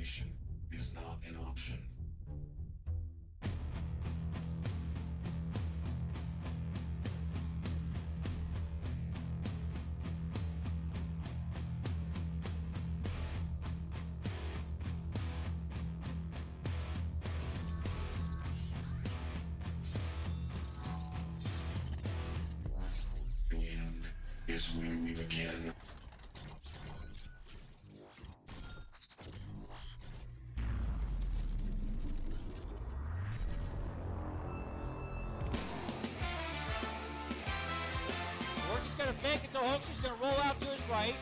Isolation is not an option. The end is where we begin. Gordon's going to fake it to Hooks. He's going to roll out to his right.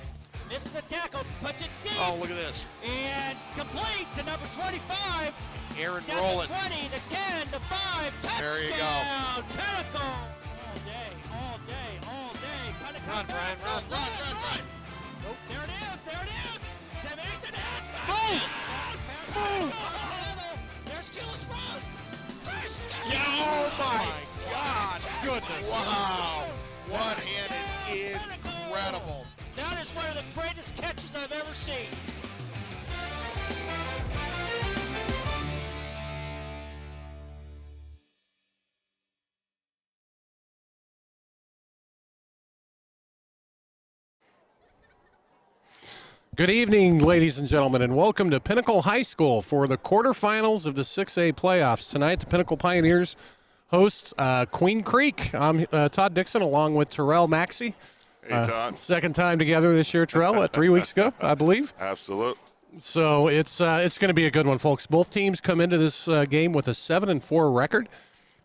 Misses the tackle, puts it deep. Oh, look at this. And complete to number 25. Aaron Down rolling. to 20, to 10, to 5. Touchdown. There you go. Pinnacle. All day, all day, all day. Trying to Run, come back. Brian, run. Nope, there it is, there it is. 7, 8 to the head. Boom. Boom. There's Keelis Ross. Oh, my God. Goodness. Wow. One-handed, incredible. That is one of the greatest catches I've ever seen. Good evening, ladies and gentlemen, and welcome to Pinnacle High School for the quarterfinals of the 6A playoffs. Tonight, the Pinnacle Pioneers host Queen Creek. I'm Todd Dixon, along with Terrell Maxey. Hey, Todd. Second time together this year, Terrell, 3 weeks ago, I believe. Absolute. So it's going to be a good one, folks. Both teams come into this game with a 7-4 record.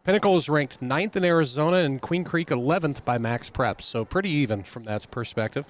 Pinnacle is ranked 9th in Arizona, and Queen Creek 11th by Max Preps. So pretty even from that perspective.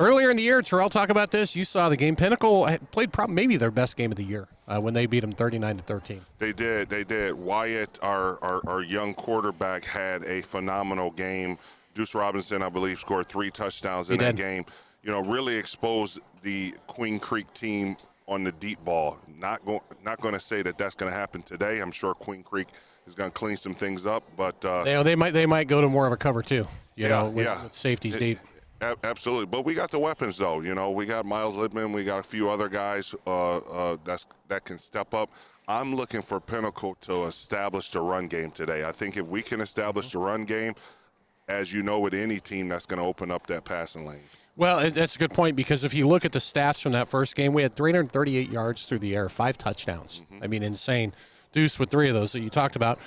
Earlier in the year, Terrell, talk about this. You saw the game. Pinnacle had played maybe their best game of the year when they beat them 39-13. They did. Wyatt, our young quarterback, had a phenomenal game. Deuce Robinson, I believe, scored 3 touchdowns in that game. You know, really exposed the Queen Creek team on the deep ball. Not going to say that that's going to happen today. I'm sure Queen Creek is going to clean some things up, but they might go to more of a cover two. With safeties deep. Absolutely, but we got the weapons, though. You know, we got Miles Littman, we got a few other guys that can step up. I'm looking for Pinnacle to establish the run game today. I think if we can establish the run game, as you know, with any team, that's going to open up that passing lane. Well, that's a good point, because if you look at the stats from that first game, we had 338 yards through the air, 5 touchdowns. I mean, insane. Deuce with 3 of those that you talked about.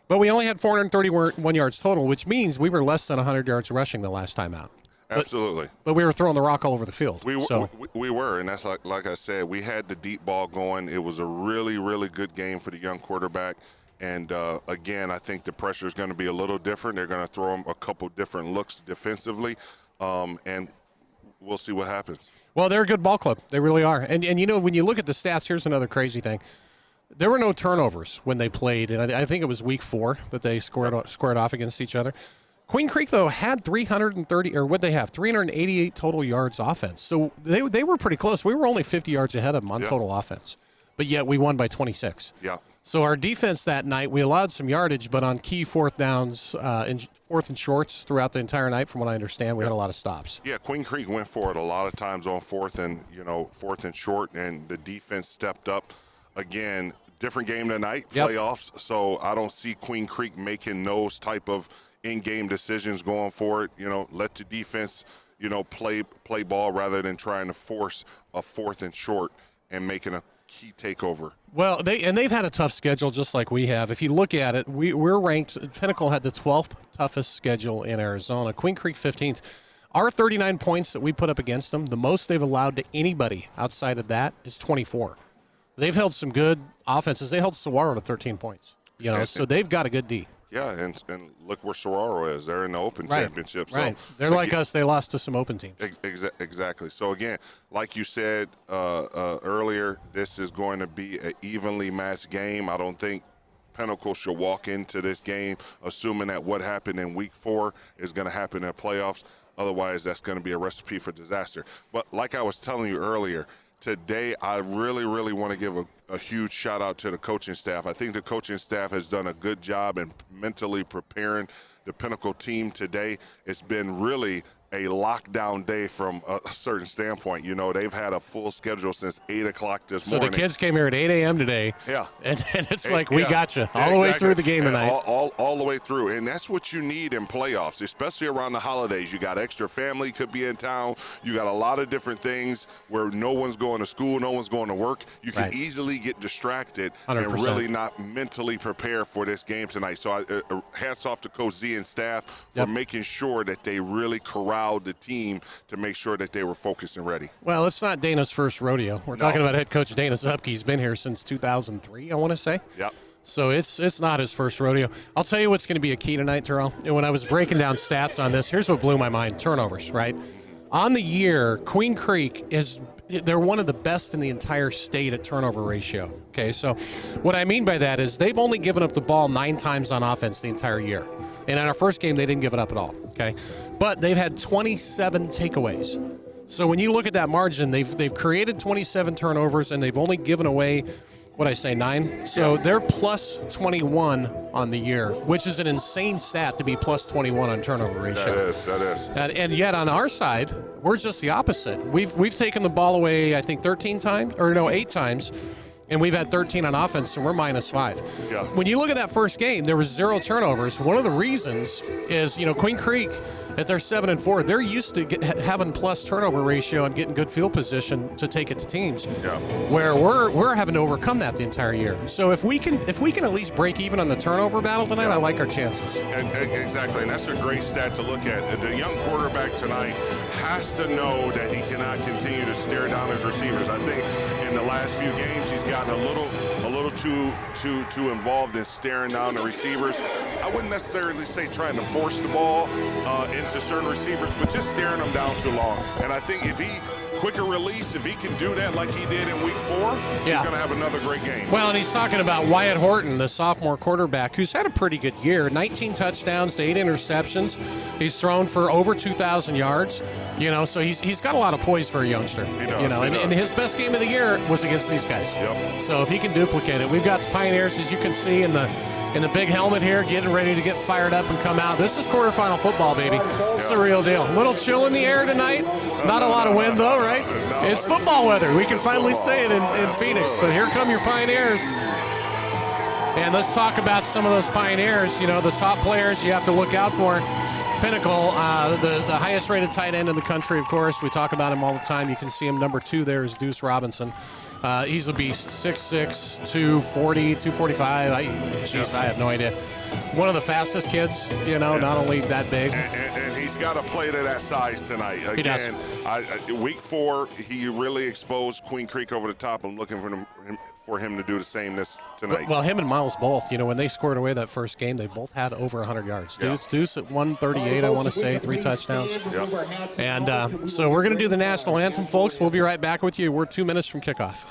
But we only had 431 yards total, which means we were less than 100 yards rushing the last time out. Absolutely. But we were throwing the rock all over the field. We were, and that's like I said, we had the deep ball going. It was a really, really good game for the young quarterback. And, again, I think the pressure is going to be a little different. They're going to throw him a couple different looks defensively, and we'll see what happens. Well, they're a good ball club. They really are. And you know, when you look at the stats, here's another crazy thing. There were no turnovers when they played, and I think it was week 4 that they squared off against each other. Queen Creek, though, had 388 total yards offense. So they were pretty close. We were only 50 yards ahead of them on total offense. But yet we won by 26. Yeah. So our defense that night, we allowed some yardage, but on key fourth downs, fourth and shorts throughout the entire night, from what I understand, we had a lot of stops. Yeah, Queen Creek went for it a lot of times on fourth and short, and the defense stepped up. Again, different game tonight, playoffs. So I don't see Queen Creek making those type of in-game decisions going forward. You know, let the defense, play ball rather than trying to force a fourth and short and making a key takeover. Well, they've had a tough schedule just like we have. If you look at it, we're ranked. Pinnacle had the 12th toughest schedule in Arizona. Queen Creek 15th. Our 39 points that we put up against them, the most they've allowed to anybody outside of that is 24. They've held some good offenses. They held Saguaro to 13 points. So they've got a good D. Yeah, and look where Saguaro is. They're in the Open Championship. Right. So, they're like us. They lost to some Open teams. Exactly. So, again, like you said earlier, this is going to be an evenly matched game. I don't think Pinnacle should walk into this game assuming that what happened in Week 4 is going to happen in playoffs. Otherwise, that's going to be a recipe for disaster. But like I was telling you earlier, today I really, really want to give a huge shout-out to the coaching staff. I think the coaching staff has done a good job in mentally preparing the Pinnacle team today. It's been really a lockdown day from a certain standpoint. You know, they've had a full schedule since 8 o'clock this So morning. the kids came here at 8 a.m. today. Yeah. And it's like, we got you all the way through the game tonight. All the way through. And that's what you need in playoffs, especially around the holidays. You got extra family could be in town. You got a lot of different things where no one's going to school, no one's going to work. You can easily get distracted 100%. and really not mentally prepare for this game tonight. So hats off to Coach Z and staff for making sure that they really corralled the team to make sure that they were focused and ready. Well, it's not Dana's first rodeo. We're talking about head coach Dana Zupke. He's been here since 2003, I want to say. Yep. So it's not his first rodeo. I'll tell you what's going to be a key tonight, Terrell. And when I was breaking down stats on this, here's what blew my mind. Turnovers, right? On the year, Queen Creek they're one of the best in the entire state at turnover ratio. Okay, so what I mean by that is they've only given up the ball 9 times on offense the entire year. And in our first game, they didn't give it up at all, okay? But they've had 27 takeaways. So when you look at that margin, they've created 27 turnovers, and they've only given away, 9? So they're plus 21 on the year, which is an insane stat to be plus 21 on turnover ratio. That is. And yet on our side, we're just the opposite. We've taken the ball away, I think, 8 times. And we've had 13 on offense, and we're -5. Yeah. When you look at that first game, there was 0 turnovers. One of the reasons is, Queen Creek, at their 7-4, they're used to having plus turnover ratio and getting good field position to take it to teams. Yeah. Where we're having to overcome that the entire year. So if we can at least break even on the turnover battle tonight, I like our chances. Exactly, and that's a great stat to look at. The young quarterback tonight has to know that he cannot continue to stare down his receivers. I think in the last few games he's gotten a little too involved in staring down the receivers. I wouldn't necessarily say trying to force the ball into certain receivers, but just staring them down too long. And I think if he quicker release, if he can do that like he did in week 4, he's going to have another great game. Well, and he's talking about Wyatt Horton, the sophomore quarterback, who's had a pretty good year. 19 touchdowns to 8 interceptions. He's thrown for over 2,000 yards. So he's got a lot of poise for a youngster. He does, and his best game of the year was against these guys. Yep. So if he can duplicate it, we've got the Pioneers, as you can see, in the big helmet here, getting ready to get fired up and come out. This is quarterfinal football, baby. It's the real deal. A little chill in the air tonight. Not a lot of wind, though, right? It's football weather. We can finally say it in Phoenix. But here come your Pioneers. And let's talk about some of those Pioneers. The top players you have to look out for. Pinnacle, the highest rated tight end in the country, of course. We talk about him all the time. You can see him. Number 2 there is Deuce Robinson. He's a beast. 6'6", 240, 245. I have no idea. One of the fastest kids, not only that big. And he's got to play to that size tonight. Again, he does. Week 4, he really exposed Queen Creek over the top. I'm looking for him to do the same tonight. Well, him and Miles both, when they scored away that first game, they both had over 100 yards. Deuce at 138, I want to say, 3 touchdowns. Yep. And so we're going to do the national anthem, folks. We'll be right back with you. We're 2 minutes from kickoff.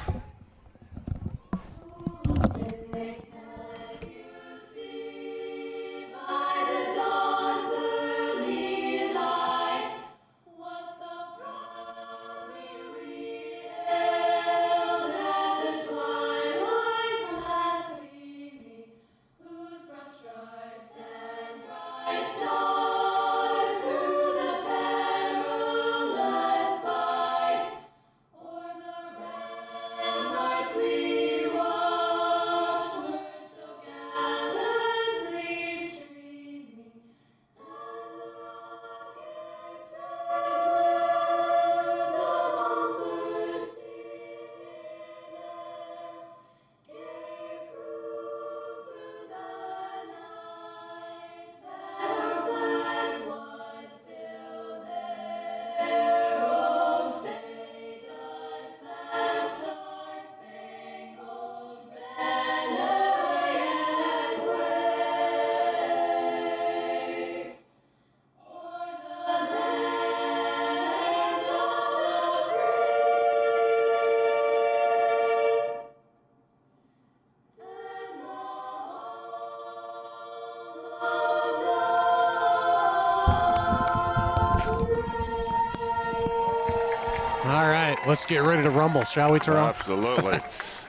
All right, let's get ready to rumble, shall we, Terrell? Absolutely.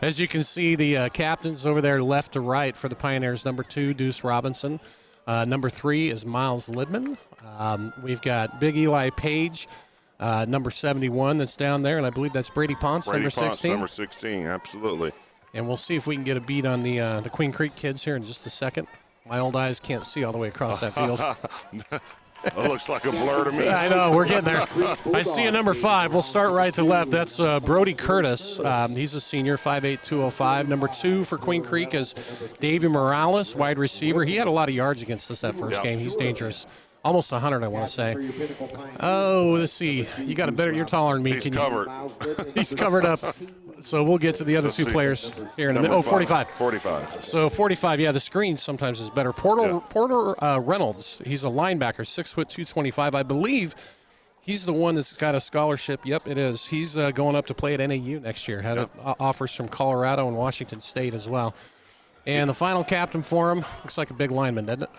As you can see, the captains over there left to right for the Pioneers. Number 2, Deuce Robinson. Number 3 is Miles Lidman. We've got Big Eli Page, number 71, that's down there, and I believe that's Brady Ponce, number 16. Number 16, absolutely. And we'll see if we can get a beat on the Queen Creek kids here in just a second. My old eyes can't see all the way across that field. It looks like a blur to me. I know, we're getting there. I see a number 5. We'll start right to left. That's Brody Curtis. He's a senior, 5'8", 205. Number 2 for Queen Creek is Davey Morales, wide receiver. He had a lot of yards against us that first game. He's dangerous. Almost 100, I want to say. Oh, let's see. You got a better. You're taller than me. He's covered. He's covered up. So we'll get to the other two players here in a minute. Oh, 45. 45. So 45, yeah, the screen sometimes is better. Porter Reynolds, he's a linebacker, 6', 225. I believe he's the one that's got a scholarship. Yep, it is. He's going up to play at NAU next year. Had offers from Colorado and Washington State as well. And the final captain for him looks like a big lineman, doesn't it?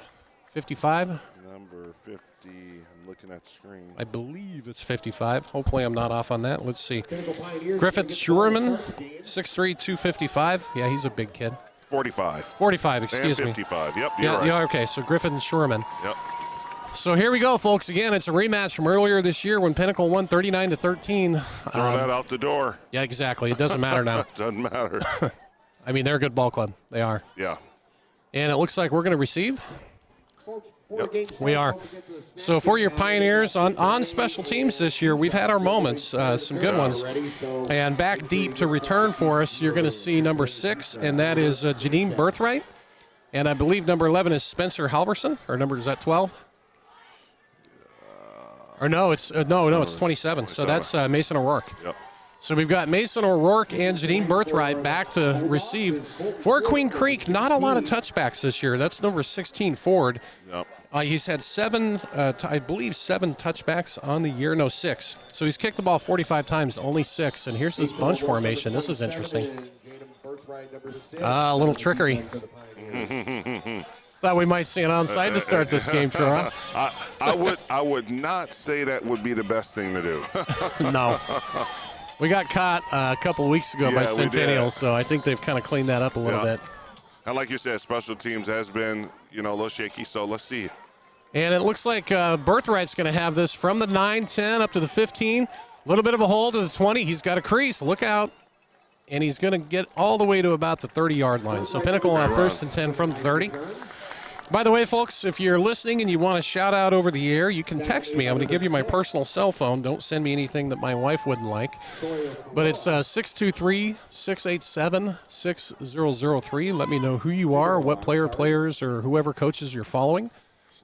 55? Number 50. I'm looking at the screen. I believe it's 55. Hopefully I'm not off on that. Let's see. Griffith Schurman, 6'3", 255. Yeah, he's a big kid. 45. 45, excuse and me. 55. Yep, you're right. Yeah, okay, so Griffith and Schurman. Yep. So here we go, folks. Again, it's a rematch from earlier this year when Pinnacle won 39-13. Throw that out the door. Yeah, exactly. It doesn't matter now. Doesn't matter. I mean, they're a good ball club. They are. Yeah. And it looks like we're going to receive. Yep. We are. So for your Pioneers on special teams this year, we've had our moments, some good ones. And back deep to return for us, you're going to see number 6, and that is Janine Birthright. And I believe number 11 is Spencer Halverson, or is that 12? Or no, it's 27. So that's Mason O'Rourke. Yep. So we've got Mason O'Rourke and Janine Birthright back to receive. For Queen Creek, not a lot of touchbacks this year. That's number 16, Ford. Yep. He's had 7 touchbacks on the year. No, 6. So he's kicked the ball 45 times, only 6. And here's this bunch formation. This is interesting. A little trickery. Thought we might see an onside to start this game, sure. I would not say that would be the best thing to do. No. We got caught a couple of weeks ago by Centennial, so I think they've kind of cleaned that up a little bit. And like you said, special teams has been, a little shaky, so let's see. And it looks like Birthright's going to have this from the 9-10 up to the 15. A little bit of a hole to the 20. He's got a crease. Look out. And he's going to get all the way to about the 30-yard line. So Pinnacle on 1st and 10 from the 30. By the way, folks, if you're listening and you want to shout out over the air, you can text me. I'm going to give you my personal cell phone. Don't send me anything that my wife wouldn't like. But it's 623-687-6003. Let me know who you are, what players, or whoever coaches you're following.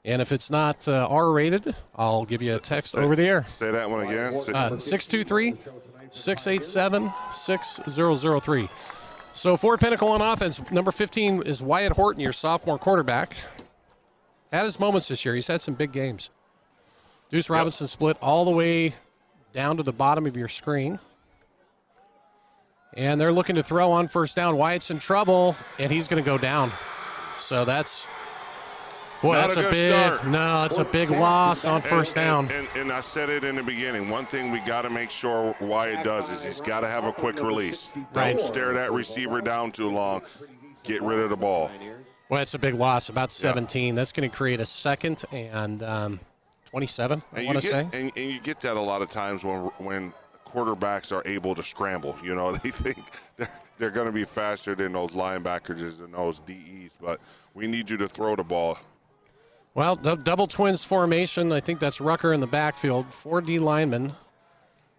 And if it's not R-rated, I'll give you a text over the air. Say that one again. 623-687-6003. So for Pinnacle on offense, number 15 is Wyatt Horton, your sophomore quarterback. Had his moments this year. He's had some big games. Deuce Robinson split all the way down to the bottom of your screen. And they're looking to throw on first down. Wyatt's in trouble, and he's going to go down. So that's... Boy, that's a big loss on first down. And I said it in the beginning. One thing we got to make sure Wyatt does is he's got to have a quick release. Don't stare that receiver down too long. Get rid of the ball. Well, it's a big loss, about 17. That's going to create a 2nd and 27, I want to say. And you get that a lot of times when quarterbacks are able to scramble. They think they're going to be faster than those linebackers and those DEs, but we need you to throw the ball. Well, the double twins formation, I think that's Rucker in the backfield. 4 D linemen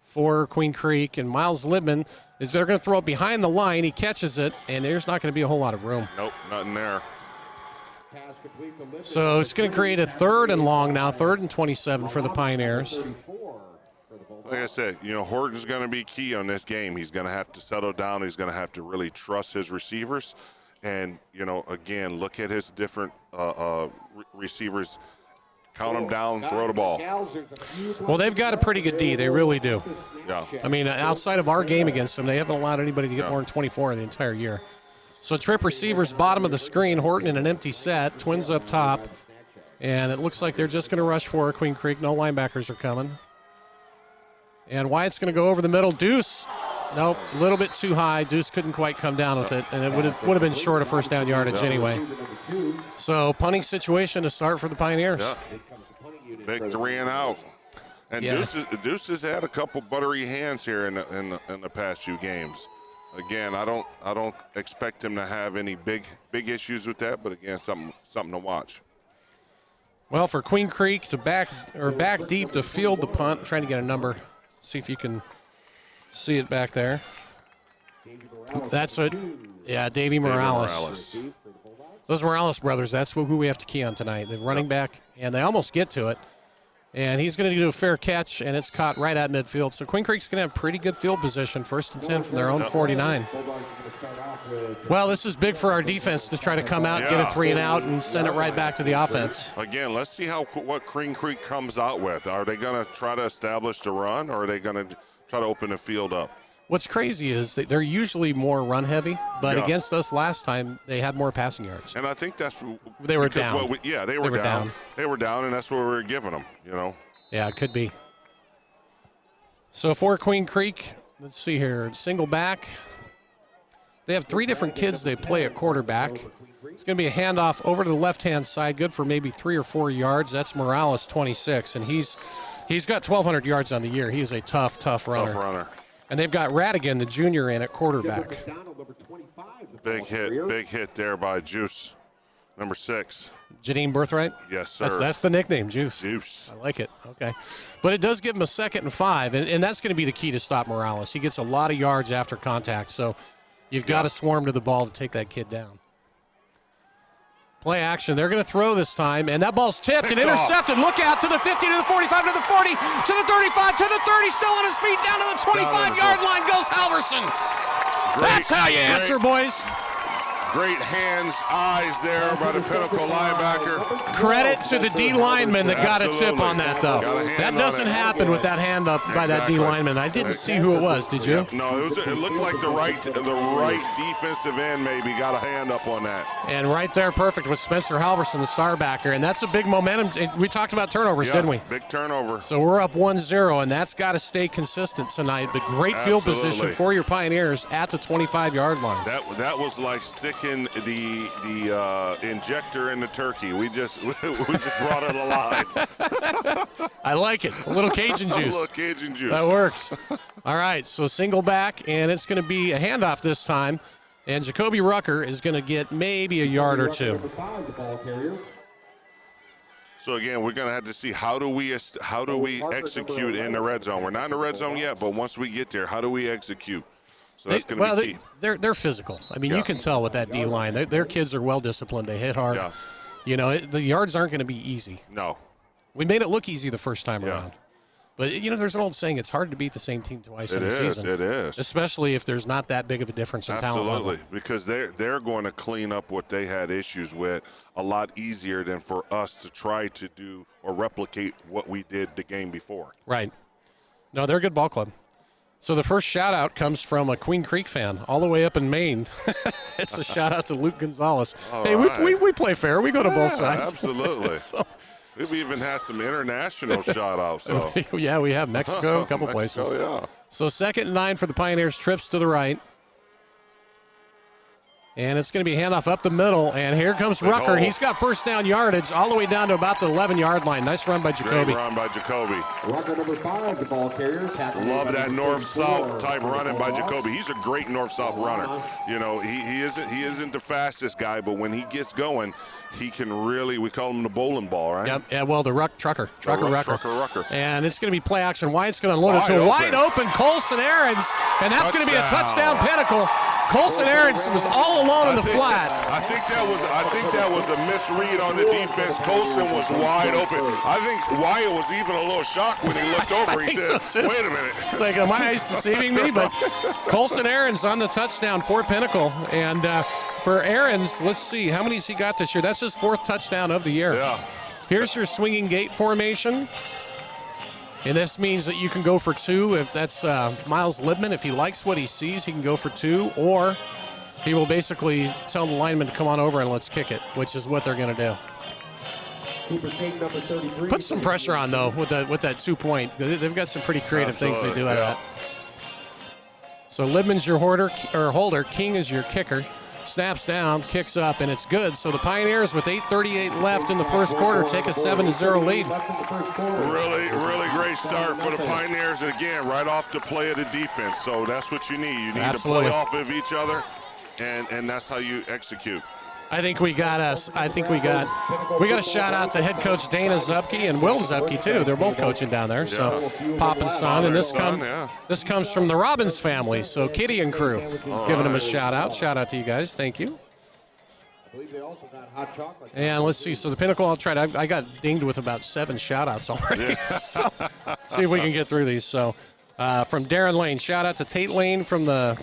for Queen Creek. And Miles Libman, they're going to throw it behind the line. He catches it, and there's not going to be a whole lot of room. Nope, nothing there. So it's going to create a 3rd and long now, 3rd and 27 for the Pioneers. Like I said, Horton's going to be key on this game. He's going to have to settle down. He's going to have to really trust his receivers. And, again, look at his different receivers. Count them down, throw the ball. Well, they've got a pretty good D. They really do. Yeah. I mean, outside of our game against them, they haven't allowed anybody to get more than 24 the entire year. So trip receivers, bottom of the screen, Horton in an empty set, twins up top. And it looks like they're just going to rush for Queen Creek. No linebackers are coming. And Wyatt's going to go over the middle. Deuce. Nope, a little bit too high. Deuce couldn't quite come down with it, and it would have been short of first down yardage anyway. So punting situation to start for the Pioneers. Yeah. Big 3 and out. And Yeah. Deuce has had a couple buttery hands here in the past few games. Again, I don't expect him to have any big issues with that, but again, something to watch. Well, for Queen Creek to back deep to field the punt, trying to get a number. See if you can see it back there. That's it. Yeah, Davey Morales. Those Morales brothers, that's who we have to key on tonight. The running back, and they almost get to it. And he's going to do a fair catch, and it's caught right at midfield. So Queen Creek's going to have pretty good field position, 1st and 10 from their own 49. Well, this is big for our defense to try to come out, get a 3 and out, and send it right back to the offense. Again, let's see what Queen Creek comes out with. Are they going to try to establish the run, or are they going to try to open the field up? What's crazy is that they're usually more run-heavy, but against us last time, they had more passing yards. And I think that's they were down. They were down. They were down, and that's what we were giving them, Yeah, it could be. So for Queen Creek, let's see here, single back. They have 3 different kids they play at quarterback. It's going to be a handoff over to the left-hand side, good for maybe 3 or 4 yards. That's Morales, 26, and he's got 1,200 yards on the year. He is a tough runner. Tough runner. And they've got Radigan, the junior, in at quarterback. Big hit there by Juice, number 6. Janine Birthright? Yes, sir. That's the nickname, Juice. Juice. I like it. Okay. But it does give him a 2nd and 5, and that's going to be the key to stop Morales. He gets a lot of yards after contact, so you've got to swarm to the ball to take that kid down. Play action. They're going to throw this time, and that ball's tipped and intercepted. Look out to the 50, to the 45, to the 40, to the 35, to the 30, still on his feet, down to the 25-yard line goes Halverson. That's how you answer, boys. Great hands, eyes there by the Pinnacle linebacker. Credit to the D lineman that got a tip on that, though. That doesn't happen with that hand up by that D lineman. I didn't see who it was. Did you? No, it looked like the right defensive end maybe got a hand up on that. And right there, perfect, with Spencer Halverson, the star backer. And that's a big momentum. We talked about turnovers, didn't we? Big turnover. So we're up 1-0, and that's got to stay consistent tonight. The great field position for your Pioneers at the 25-yard line. That was like sticking the injector in the turkey. We just brought it alive. I like it. A little Cajun juice. A little Cajun juice. That works. All right, so single back, and it's going to be a handoff this time. And Jacoby Rucker is going to get maybe a yard or 2. So again, we're going to have to see how do we execute in the red zone. We're not in the red zone yet, but once we get there, how do we execute? So that's going to be key. They're physical. I mean, you can tell with that D line. Their kids are well disciplined. They hit hard. Yeah. The yards aren't going to be easy. No. We made it look easy the first time around. But, there's an old saying, it's hard to beat the same team twice in a season. It is. Especially if there's not that big of a difference in talent level. Absolutely, because they're going to clean up what they had issues with a lot easier than for us to try to do or replicate what we did the game before. Right. No, they're a good ball club. So the first shout-out comes from a Queen Creek fan all the way up in Maine. It's a shout-out to Luke Gonzalez. We play fair. We go to both sides. Absolutely. We've even had some international shout-outs. So. Yeah, we have Mexico, a couple places. Yeah. So 2nd and 9 for the Pioneers, trips to the right. And it's going to be a handoff up the middle, and here comes Rucker. He's got first down yardage all the way down to about the 11-yard line. Nice run by Jacoby. Great run by Jacoby. Rucker number 5, the ball carrier. Love that north-south type running by Jacoby. He's a great north-south runner. He isn't the fastest guy, but when he gets going, he can really, we call him the bowling ball, right? Yep. Yeah, well, the Trucker Rucker. And it's going to be play action. Wyatt's going to unload it to wide open Colson Aarons, and that's going to be a touchdown Pinnacle. Colson Aarons was all alone in the flat. I think that was a misread on the defense. Colson was wide open. I think Wyatt was even a little shocked when he looked over. He said, wait a minute. It's like, are my eyes deceiving me? But Colson Aarons on the touchdown for Pinnacle. And for Aarons, let's see, how many has he got this year? That's his 4th touchdown of the year. Yeah. Here's your swinging gate formation. And this means that you can go for 2. If that's Miles Libman, if he likes what he sees, he can go for 2. Or he will basically tell the lineman to come on over and let's kick it, which is what they're going to do. Put some pressure on, though, with that 2-point. They've got some pretty creative things they do out of that. So Libman's your holder. King is your kicker. Snaps down, kicks up, and it's good. So the Pioneers, with 8:38 left in the first quarter, take a 7-0 lead. Really great start for the Pioneers. And again, right off the play of the defense. So that's what you need. You need Absolutely. to play off of each other, and that's how you execute. I think we got a shout out to head coach Dana Zupke and Will Zupke too. They're both coaching down there. So Pop and Son, and this comes from the Robbins family. So Kitty and crew, giving them a shout out. Shout out to you guys. Thank you. And let's see. So the Pinnacle, I'll try to. I got dinged with about 7 shout outs already. So, see if we can get through these. So from Darren Lane, shout out to Tate Lane from the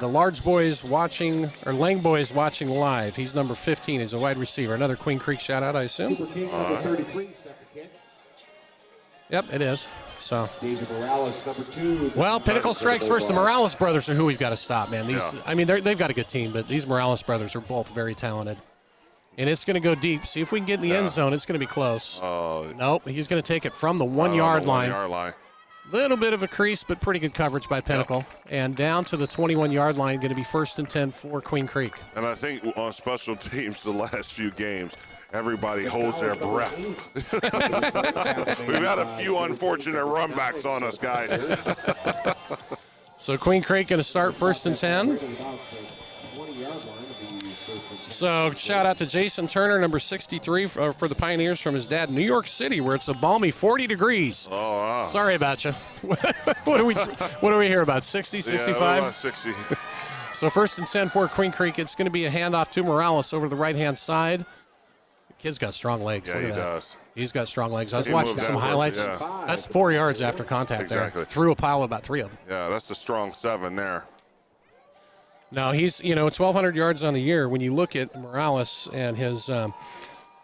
Large Boys watching, or Lang Boys watching live. He's number 15. He's a wide receiver. Another Queen Creek shout out, I assume. Yep, it is. So, well, Pinnacle strikes first. The Morales brothers are who we've got to stop, man. I mean, they've got a good team, but these Morales brothers are both very talented. And it's going to go deep. See if we can get in the end zone. It's going to be close. Nope, he's going to take it from the 1-yard line. Little bit of a crease, but pretty good coverage by Pinnacle. And down to the 21-yard line, going to be 1st and 10 for Queen Creek. And I think on special teams the last few games, everybody holds their breath. We've had a few unfortunate runbacks on us, guys. So Queen Creek going to start 1st and 10. So shout out to Jason Turner, number 63 for the Pioneers, from his dad, New York City, where it's a balmy 40 degrees. Oh, wow. Sorry about you. What do we hear about, 60, 65? Yeah, 60. So 1st and 10 for Queen Creek. It's going to be a handoff to Morales over the right-hand side. The kid's got strong legs. Yeah, Look at he that. does. He's got strong legs. I was watching some highlights. Yeah. That's 4 yards after contact there. Through a pile of about 3 of them. Yeah, that's a strong 7 there. No, he's, 1,200 yards on the year. When you look at Morales and his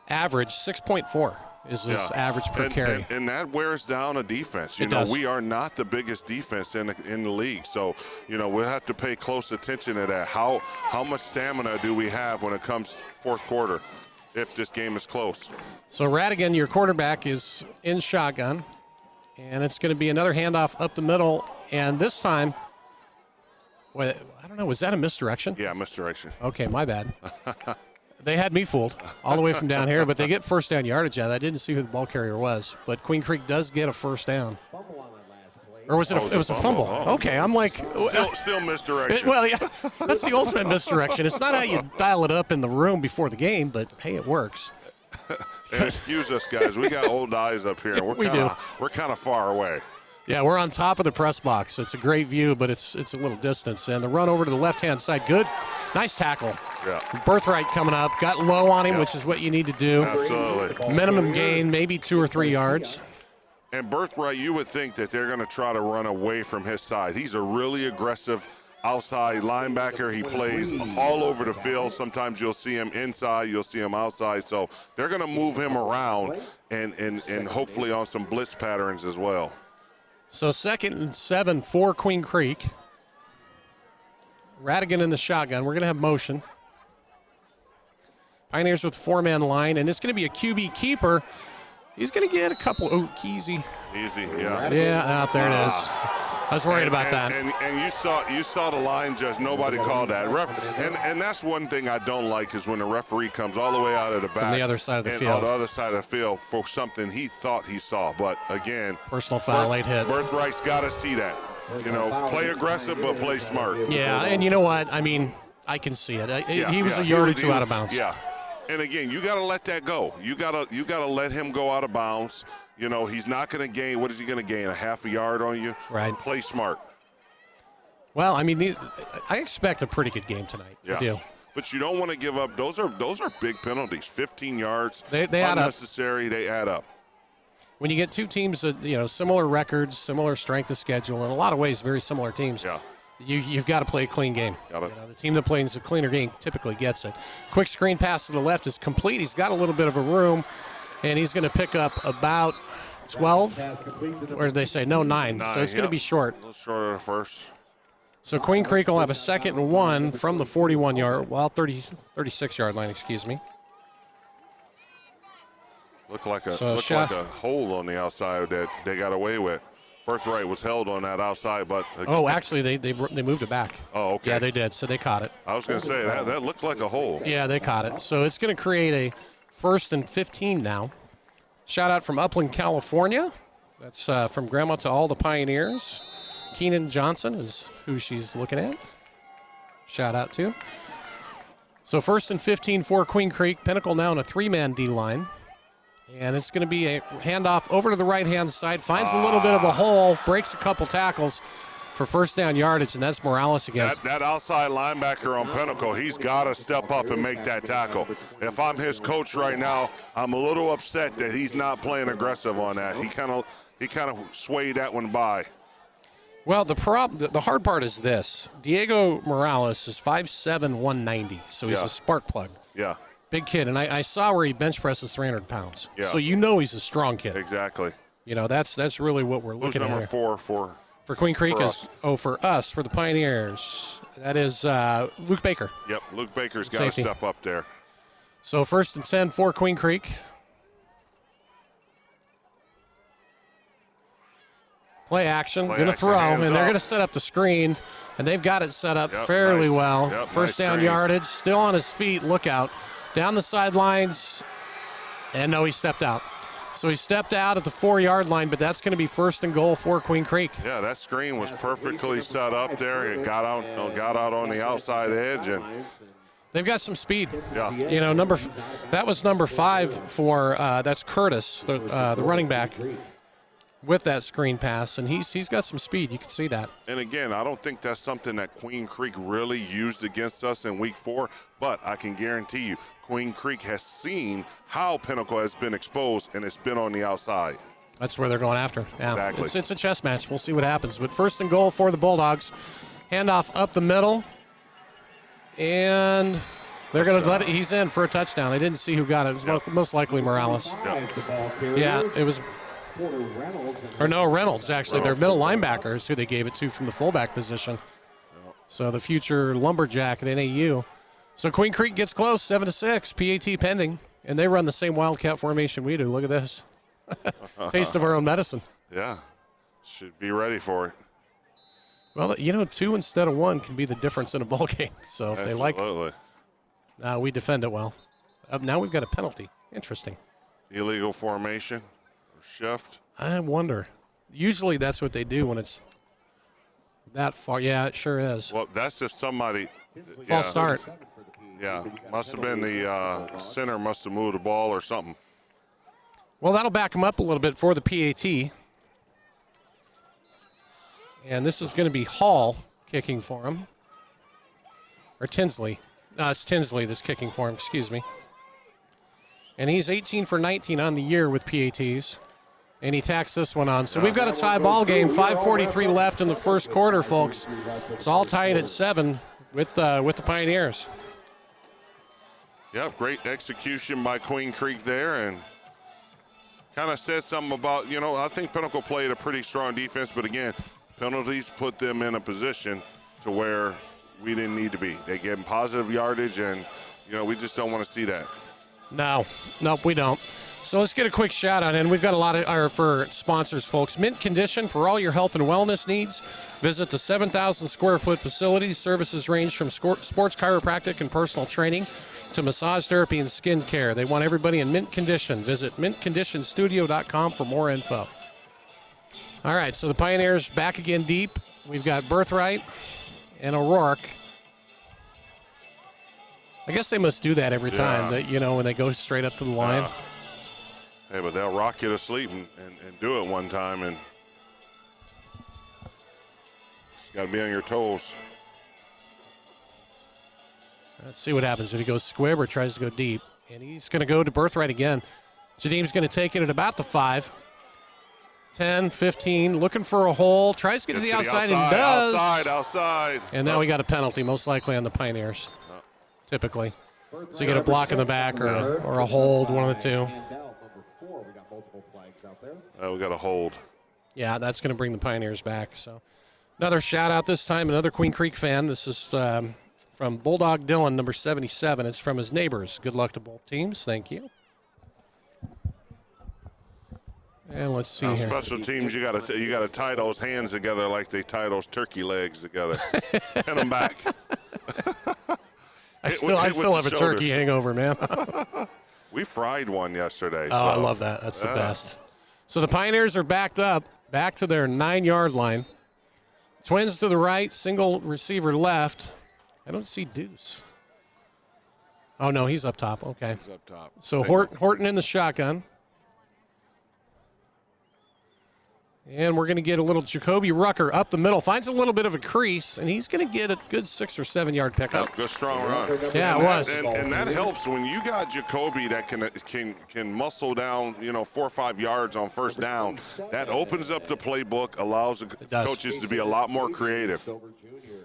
average, 6.4 is his average per carry. And that wears down a defense. It does. We are not the biggest defense in the league. So, we'll have to pay close attention to that. How much stamina do we have when it comes fourth quarter if this game is close? So Radigan, your quarterback, is in shotgun. And it's going to be another handoff up the middle. And this time, I don't know, was that a misdirection? Yeah, misdirection. Okay, my bad. They had me fooled all the way from down here, but they get first down yardage out. I didn't see who the ball carrier was, but Queen Creek does get a first down. Or was it? It was a fumble. Oh. Okay, I'm like, still misdirection. well, yeah, that's the ultimate misdirection. It's not how you dial it up in the room before the game, but hey, it works. And excuse us, guys. We got old eyes up here, and we're kind of far away. Yeah, we're on top of the press box. It's a great view, but it's a little distance. And the run over to the left-hand side, good. Nice tackle. Yeah. Birthright coming up. Got low on him, which is what you need to do. Absolutely. Minimum gain, maybe 2 or 3 yards. And Birthright, you would think that they're going to try to run away from his side. He's a really aggressive outside linebacker. He plays all over the field. Sometimes you'll see him inside, you'll see him outside. So they're going to move him around and hopefully on some blitz patterns as well. So 2nd and 7 for Queen Creek. Radigan in the shotgun. We're going to have motion. Pioneers with 4-man line, and it's going to be a QB keeper. He's going to get a couple. Oh, Easy, yeah. Yeah, out there it is. I was worried about that. And you saw the line judge. Nobody called that. And that's one thing I don't like is when the referee comes all the way out of the back. On the other side of the field. On the other side of the field for something he thought he saw. But, again. Personal foul, late hit. Birthright's got to see that. Play aggressive but play smart. Yeah, and you know what? I mean, I can see it. He was a yard or two out of bounds. Yeah. And, again, you got to let that go. You got to let him go out of bounds. He's not going to gain. What is he going to gain? A half a yard on you? Right. Play smart. Well, I mean, I expect a pretty good game tonight. Yeah. I do. But you don't want to give up. Those are big penalties. 15 yards. They add up. Unnecessary. They add up. When you get two teams that, similar records, similar strength of schedule, in a lot of ways, very similar teams. Yeah. You've got to play a clean game. Got it. The team that plays a cleaner game typically gets it. Quick screen pass to the left is complete. He's got a little bit of a room, and he's going to pick up about 12, or did they say? No, 9. So it's going to be short. A little short of the first. So Queen Creek will have a 2nd and 1 from the 36-yard line, excuse me. Looked like a hole on the outside that they got away with. Birthright was held on that outside, but Oh, actually, they moved it back. Oh, okay. Yeah, they did, so they caught it. I was going to say that looked like a hole. Yeah, they caught it. So it's going to create a 1st and 15 now. Shout out from Upland, California. That's from Grandma to all the Pioneers. Keenan Johnson is who she's looking at. Shout out to. So 1st and 15 for Queen Creek. Pinnacle now in a 3-man D line. And it's going to be a handoff over to the right-hand side. Finds a little bit of a hole, breaks a couple tackles for first down yardage, and that's Morales again. That outside linebacker on Pinnacle, he's got to step up and make that tackle. If I'm his coach right now, I'm a little upset that he's not playing aggressive on that. He kind of swayed that one by. Well, the hard part is this. Diego Morales is 5'7", 190, so he's Yeah. a spark plug. Yeah, Big kid, and I saw where he bench presses 300 pounds. Yeah. So you know he's a strong kid. exactly. You know, that's really what we're Who's looking at number here. 4 for? For Queen Creek for is for us, for the Pioneers. That is Luke Baker. Yep, Luke Baker's got to Safety. step up there. So 1st and 10 for Queen Creek. Play action, Play going to action, throw, hands and they're up. going to set up the screen, and they've got it set up Yep, fairly nice. well. Yep, First nice down screen. yardage, still on his feet, look out. Down the sidelines, and no, he stepped out. So he stepped out at the 4-yard line, but that's going to be 1st and goal for Queen Creek. Yeah, that screen was perfectly set up there. It got out on the outside edge, and They've got some speed. yeah, You know, that was number 5 for that's Curtis, the running back, with that screen pass, and he's got some speed. You can see that. and again, I don't think that's something that Queen Creek really used against us in week 4, but I can guarantee you Queen Creek has seen how Pinnacle has been exposed, and it's been on the outside. That's where they're going after. Yeah, Exactly. it's a chess match. We'll see what happens. But 1st and goal for the Bulldogs. Handoff up the middle, and they're going to let it. He's in for a touchdown. I didn't see who got it. It was most likely Morales. Yeah, it was. Or no, Reynolds, actually. They're middle linebackers who they gave it to from the fullback position. So the future lumberjack at NAU. So Queen Creek gets close, 7-6, PAT pending, and they run the same Wildcat formation we do. Look at this. Taste of our own medicine. Yeah, should be ready for it. Well, you know, 2 instead of 1 can be the difference in a ball game. So if they like, Absolutely. we defend it well. Now we've got a penalty. Interesting. Illegal formation or shift. I wonder. Usually that's what they do when it's that far. Yeah, it sure is. Well, that's if somebody. False start. Yeah, must have been the center must have moved the ball or something. Well, that'll back him up a little bit for the PAT. And this is going to be Hall kicking for him. Or Tinsley. No, it's Tinsley that's kicking for him, excuse me. And he's 18 for 19 on the year with PATs. And he tacks this one on. So we've got a tie ball game. 5:43 left in the first quarter, folks. It's all tied at 7 with the Pioneers. Yep, great execution by Queen Creek there, and kind of said something about, I think Pinnacle played a pretty strong defense, but again, penalties put them in a position to where we didn't need to be. They gave them positive yardage, and, we just don't want to see that. No, nope, we don't. So let's get a quick shout out, and we've got a lot of for sponsors, folks. Mint Condition for all your health and wellness needs. Visit the 7,000 square foot facility. Services range from sports chiropractic and personal training to massage therapy and skin care. They want everybody in mint condition. Visit mintconditionstudio.com for more info. All right, so the Pioneers back again deep. We've got Birthright and O'Rourke. I guess they must do that every time, that when they go straight up to the line. Hey, but they'll rock you to sleep and do it one time, and just got to be on your toes. Let's see what happens if he goes squib or tries to go deep. And he's going to go to Birthright again. Jadim's going to take it at about the 5. 10, 15, looking for a hole. Tries to get to the outside and does. Outside. And now we got a penalty, most likely on the Pioneers, typically. So you get a block in the back or a hold, one of the two. We got a hold. Yeah, that's going to bring the Pioneers back. So another shout out this time, another Queen Creek fan. This is from Bulldog Dylan, number 77. It's from his neighbors. Good luck to both teams. Thank you. And let's see Now, here. special teams, you got to tie those hands together like they tie those turkey legs together. Pin them back. I still have a turkey hangover, man. We fried one yesterday. Oh, I love that. That's the best. So the Pioneers are backed up, back to their 9-yard line. Twins to the right, single receiver left. I don't see Deuce. Oh, no, he's up top. Okay. He's up top. So Horton in the shotgun. And we're going to get a little Jacoby Rucker up the middle. Finds a little bit of a crease, and he's going to get a good 6 or 7 yard pickup. Yep, good strong run. Yeah, it was. And that helps when you got Jacoby that can muscle down, 4 or 5 yards on first down. That opens up the playbook, allows the coaches to be a lot more creative.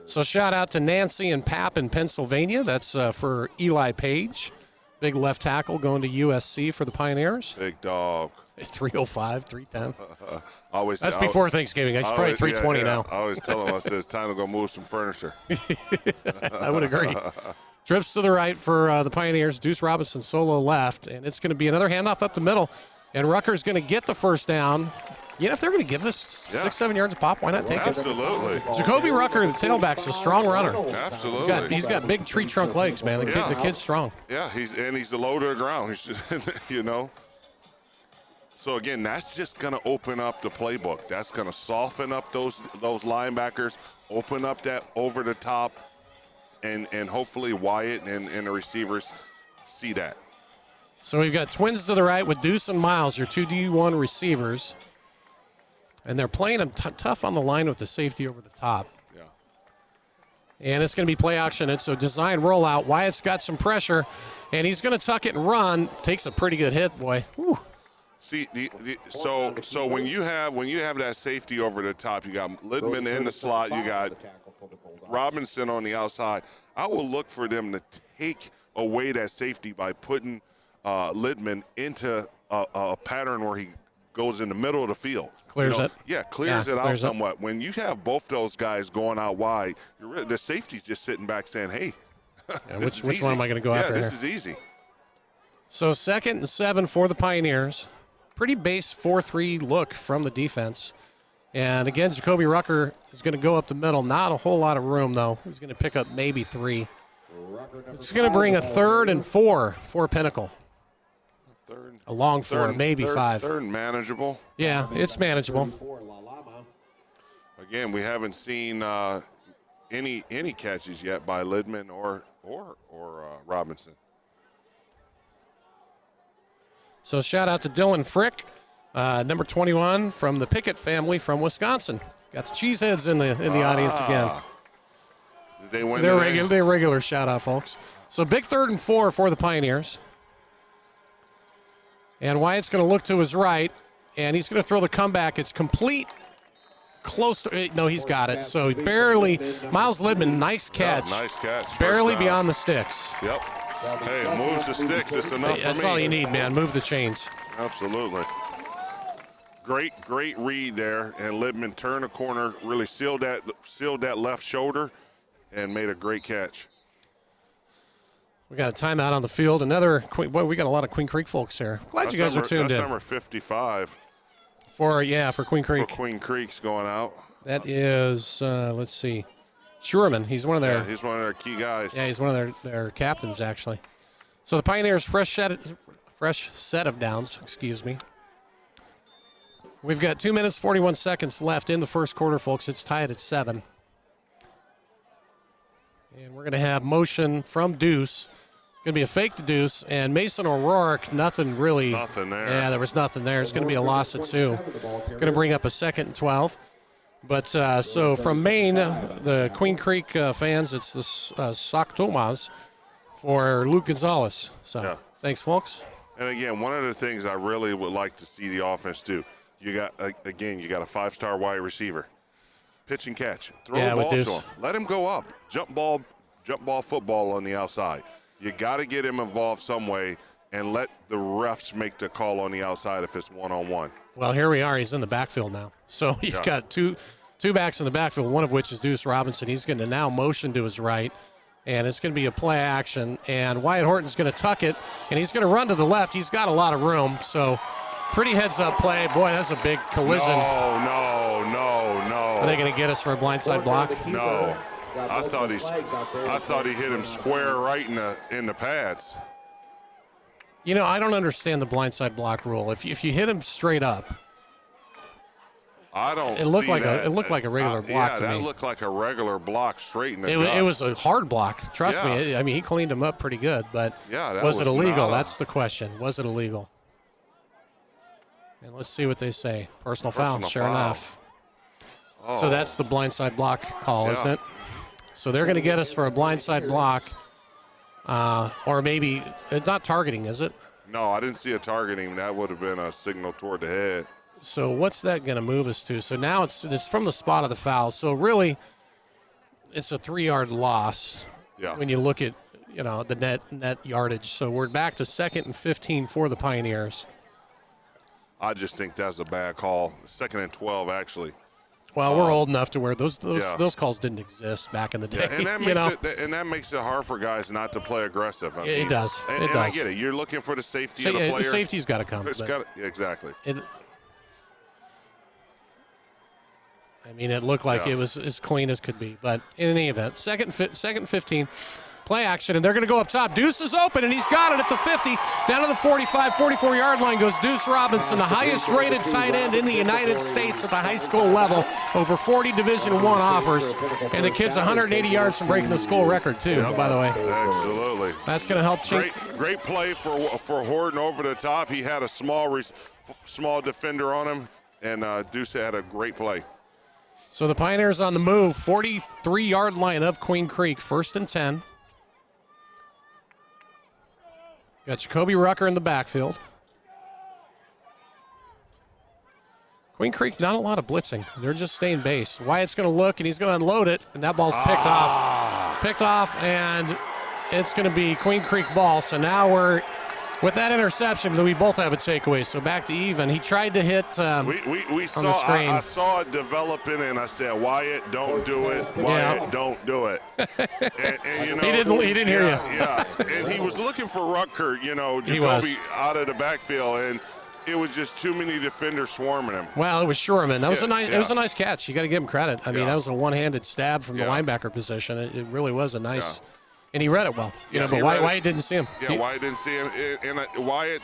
So shout out to Nancy and Pap in Pennsylvania. That's for Eli Page. Big left tackle going to USC for the Pioneers. Big dog. It's 305, 310. That's That's before Thanksgiving. It's probably 320 now. I always tell him, I said, it's time to go move some furniture. I would agree. Trips to the right for the Pioneers. Deuce Robinson solo left, and it's going to be another handoff up the middle. And Rucker's going to get the first down. If they're going to give us 6, 7 yards a pop, why not take it? Absolutely. Jacoby Rucker, the tailback's a strong runner. Absolutely. He's got big tree trunk legs, man. The kid's strong. Yeah, he's the low to the ground. He's just, So, again, that's just going to open up the playbook. That's going to soften up those linebackers, open up that over the top, and hopefully Wyatt and the receivers see that. So we've got Twins to the right with Deuce and Miles, your 2D1 receivers. And they're playing them tough on the line with the safety over the top. Yeah. And it's going to be play action. It's a design rollout. Wyatt's got some pressure, and he's going to tuck it and run. Takes a pretty good hit, boy. Whew. See, so when you have that safety over the top, you got Lidman in the slot, you got Robinson on the outside. I will look for them to take away that safety by putting Lidman into a pattern where he goes in the middle of the field. Clears it. Yeah, clears it out clears somewhat. When you have both those guys going out wide, the safety's just sitting back saying, hey, which one am I going to go after here? here? This is easy. So 2nd and 7 for the Pioneers. Pretty base 4-3 look from the defense. And again, Jacoby Rucker is going to go up the middle. Not a whole lot of room, though. He's going to pick up maybe 3. It's going to bring a 3rd and 4 for Pinnacle. A long 4, maybe 5. 3rd manageable. Yeah, it's manageable. Again, we haven't seen any catches yet by Lidman or Robinson. So shout out to Dylan Frick, number 21 from the Pickett family from Wisconsin. Got the Cheeseheads in the audience again. Did they win? They're regular shout out, folks. So big 3rd and 4 for the Pioneers. And Wyatt's going to look to his right, and he's going to throw the comeback. It's complete, close to – no, he's got it. So barely – Miles Lidman, nice catch. Yeah, nice catch. Barely beyond the sticks. Yep. Hey, moves the sticks. It's enough for me. That's all you need, man. Move the chains. Absolutely. Great read there, and Lidman turned the corner, really sealed that left shoulder, and made a great catch. We got a timeout on the field. We got a lot of Queen Creek folks here. Glad you guys are tuned in. That's number 55. For Queen Creek. For Queen Creek's going out. That is, let's see, Schuerman. He's one of their. Yeah, he's one of their key guys. Yeah, he's one of their captains actually. So the Pioneers fresh set of downs. Excuse me. We've got 2 minutes 41 seconds left in the first quarter, folks. It's tied at 7. And we're going to have motion from Deuce. Going to be a fake to Deuce. And Mason O'Rourke, nothing really. Nothing there. Yeah, there was nothing there. It's going to be a loss of 2. Going to bring up a 2nd and 12. But so from Maine, the Queen Creek fans, it's the Sock Tomas for Luke Gonzalez. So yeah. Thanks, folks. And again, one of the things I really would like to see the offense do, you got a 5-star wide receiver. Pitch and catch. Throw the ball to him. Let him go up. Jump ball football on the outside. You got to get him involved some way and let the refs make the call on the outside if it's one-on-one. Well, here we are. He's in the backfield now. So you've got two backs in the backfield, one of which is Deuce Robinson. He's going to now motion to his right, and it's going to be a play action. And Wyatt Horton's going to tuck it, and he's going to run to the left. He's got a lot of room. So Pretty heads-up play. Boy, that's a big collision. No. Are they going to get us for a blindside block? No. I thought he hit him square right in the pads. You know, I don't understand the blindside block rule. If you hit him straight up, I don't. It looked see like that. it looked like a regular block to me. Yeah, that looked like a regular block straight in the It was a hard block. Trust Yeah. me. I mean, he cleaned him up pretty good. But Yeah, that was it was illegal? not a- That's the question. Was it illegal? And let's see what they say. Personal foul. Personal Sure foul. enough. Oh. So that's the blindside block call, Yeah. isn't it? So they're going to get us for a blindside block, or maybe not targeting, is it? No, I didn't see a targeting. That would have been a signal toward the head. So what's that going to move us to? So now it's from the spot of the foul. So really, it's a 3-yard loss. Yeah. When you look at the net yardage. So we're back to 2nd and 15 for the Pioneers. I just think that's a bad call. 2nd and 12, actually. Well, we're old enough to where those Yeah. calls didn't exist back in the day. And that makes it hard for guys not to play aggressive. I It mean, does. And It I does. get it. You're looking for the safety of the player. The safety's got to come. It's but got exactly. it looked like Yeah. it was as clean as could be. But in any event, second and 15, play action, and they're going to go up top. Deuce is open, and he's got it at the 50. Down to the 45, 44-yard line goes Deuce Robinson, the highest-rated tight end in the United States at the high school level. Over 40 Division I offers. And the kid's 180 yards from breaking the school record, too, by the way. Absolutely. That's going to help Chink. Great play for Horton over the top. He had a small defender on him, and Deuce had a great play. So the Pioneers on the move, 43-yard line of Queen Creek, 1st and 10. Got Jacoby Rucker in the backfield. Queen Creek, not a lot of blitzing. They're just staying base. Wyatt's going to look, and he's going to unload it, and that ball's picked off. Picked off, and it's going to be Queen Creek ball. So now we're, with that interception, we both have a takeaway. So back to even. He tried to hit We saw. I saw it developing, and I said, "Wyatt, don't do it. Wyatt, don't do it." And you know, He didn't hear you. Yeah, and he was looking for Rucker. Jacoby out of the backfield, and it was just too many defenders swarming him. Well, it was Shurman. That was Yeah, a nice. yeah. It was a nice catch. You got to give him credit. I mean, Yeah. that was a one-handed stab from the Yeah. linebacker position. It really was a nice. Yeah. And he read it well. Yeah, But he read it. Wyatt didn't see him. Yeah, Wyatt didn't see him. And Wyatt,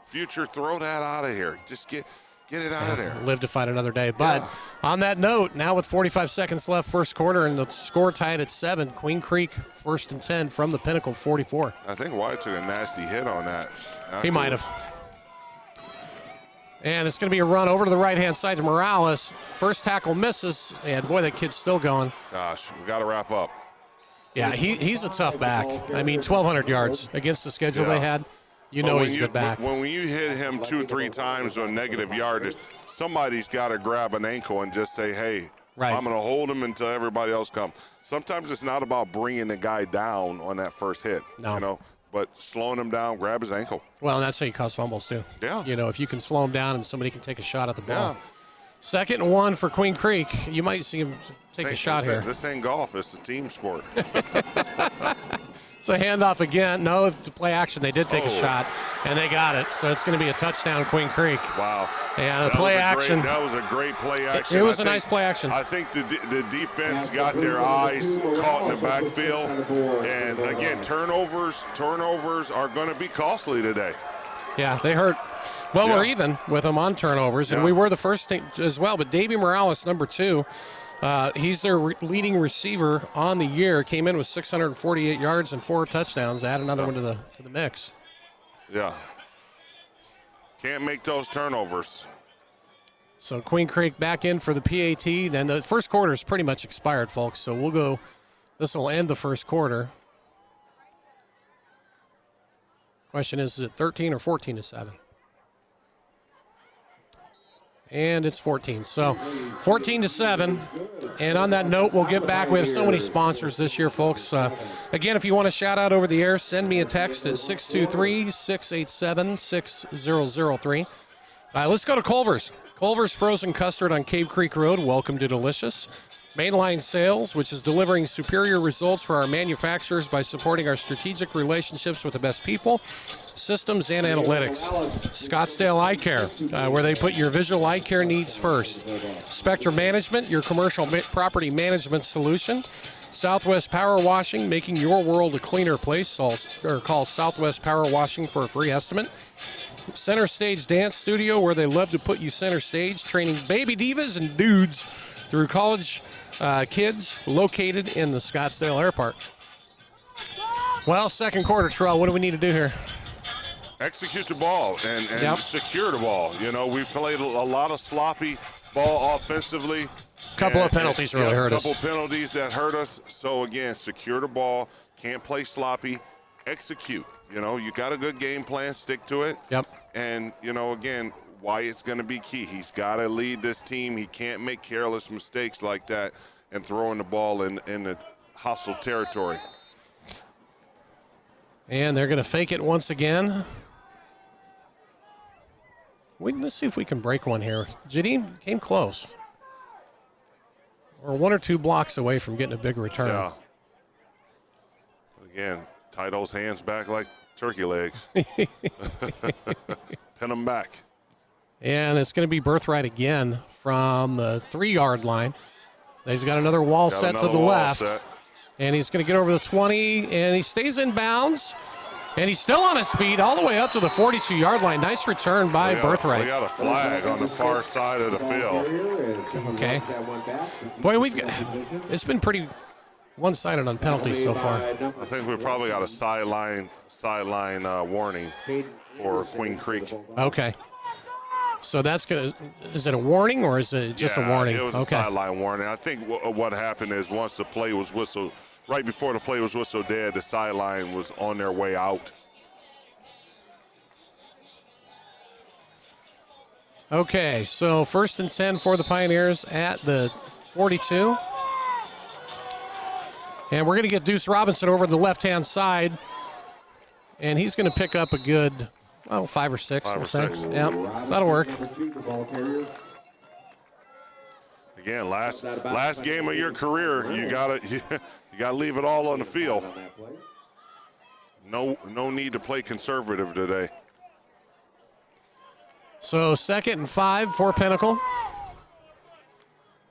future, throw that out of here. Just get it out of there. Live to fight another day. But on that note, now with 45 seconds left, first quarter, and the score tied at 7, Queen Creek 1st and 10 from the Pinnacle 44. I think Wyatt took a nasty hit on that. He might have. And it's going to be a run over to the right-hand side to Morales. First tackle misses, and boy, that kid's still going. Gosh, we got to wrap up. Yeah, he's a tough back. I mean, 1,200 yards against the schedule they had. You know he's a good back. When you hit him 2-3 times on negative yardage, somebody's got to grab an ankle and just say, hey, Right. I'm going to hold him until everybody else comes. Sometimes it's not about bringing the guy down on that first hit, but slowing him down, grab his ankle. Well, and that's how you cause fumbles, too. Yeah. If you can slow him down and somebody can take a shot at the ball. Yeah. 2nd and 1 for Queen Creek. You might see him take a shot here. This ain't golf. It's a team sport. So handoff again. No, to play action. They did take a shot, and they got it. So it's going to be a touchdown, Queen Creek. Wow. And That play was action. That was a great play action. It was a nice play action. I think the defense got their eyes caught in the backfield. And, again, turnovers are going to be costly today. Yeah, they hurt. Well, Yeah. we're even with them on turnovers, and Yeah. we were the first thing as well. But Davey Morales, number 2, he's their leading receiver on the year. Came in with 648 yards and 4 touchdowns. Add another one to the mix. Yeah. Can't make those turnovers. So Queen Creek back in for the PAT. Then the first quarter is pretty much expired, folks. So we'll go. This will end the first quarter. Question is it 13 or 14-7? And it's 14. So 14-7. And on that note, we'll get back. We have so many sponsors this year, folks. Again, if you want to shout out over the air, send me a text at 623-687-6003. Let's go to Culver's. Culver's Frozen Custard on Cave Creek Road. Welcome to Delicious. Mainline Sales, which is delivering superior results for our manufacturers by supporting our strategic relationships with the best people, systems, and analytics. Scottsdale Eye Care, where they put your visual eye care needs first. Spectrum Management, your commercial property management solution. Southwest Power Washing, making your world a cleaner place. Call Southwest Power Washing for a free estimate. Center Stage Dance Studio, where they love to put you center stage, training baby divas and dudes through college kids, located in the Scottsdale Air Park. Well, second quarter, Terrell, what do we need to do here? Execute the ball and secure the ball. You know, we've played a lot of sloppy ball offensively. A couple of penalties really hurt us. A couple penalties that hurt us. So, again, secure the ball. Can't play sloppy. Execute. You know, you got a good game plan. Stick to it. Yep. And, you know, again, Wyatt's going to be key. He's got to lead this team. He can't make careless mistakes like that and throwing the ball in the hostile territory. And they're going to fake it once again. Let's see if we can break one here. Jadim came close. We're 1 or 2 blocks away from getting a big return. Yeah. Again, tie those hands back like turkey legs. Pin them back. And it's going to be Birthright again from the 3-yard line. He's got another wall set to the left. And he's going to get over the 20, and he stays in bounds. And he's still on his feet all the way up to the 42-yard line. Nice return by Birthright. We got a flag on the far side of the field. Okay. Boy, it's been pretty one-sided on penalties so far. I think we probably got a sideline warning for Queen Creek. Okay. So that's going to – is it a warning or is it just a warning? It was a sideline warning. I think what happened is once the play was whistled, right before the play was whistled dead, the sideline was on their way out. Okay, so 1st and 10 for the Pioneers at the 42. And we're going to get Deuce Robinson over the left-hand side. And he's going to pick up a good – 5 or 6. 5 or 6. Yeah, that'll work. Again, last game of your career, you gotta leave it all on the field. No need to play conservative today. So 2nd and 5 for Pinnacle.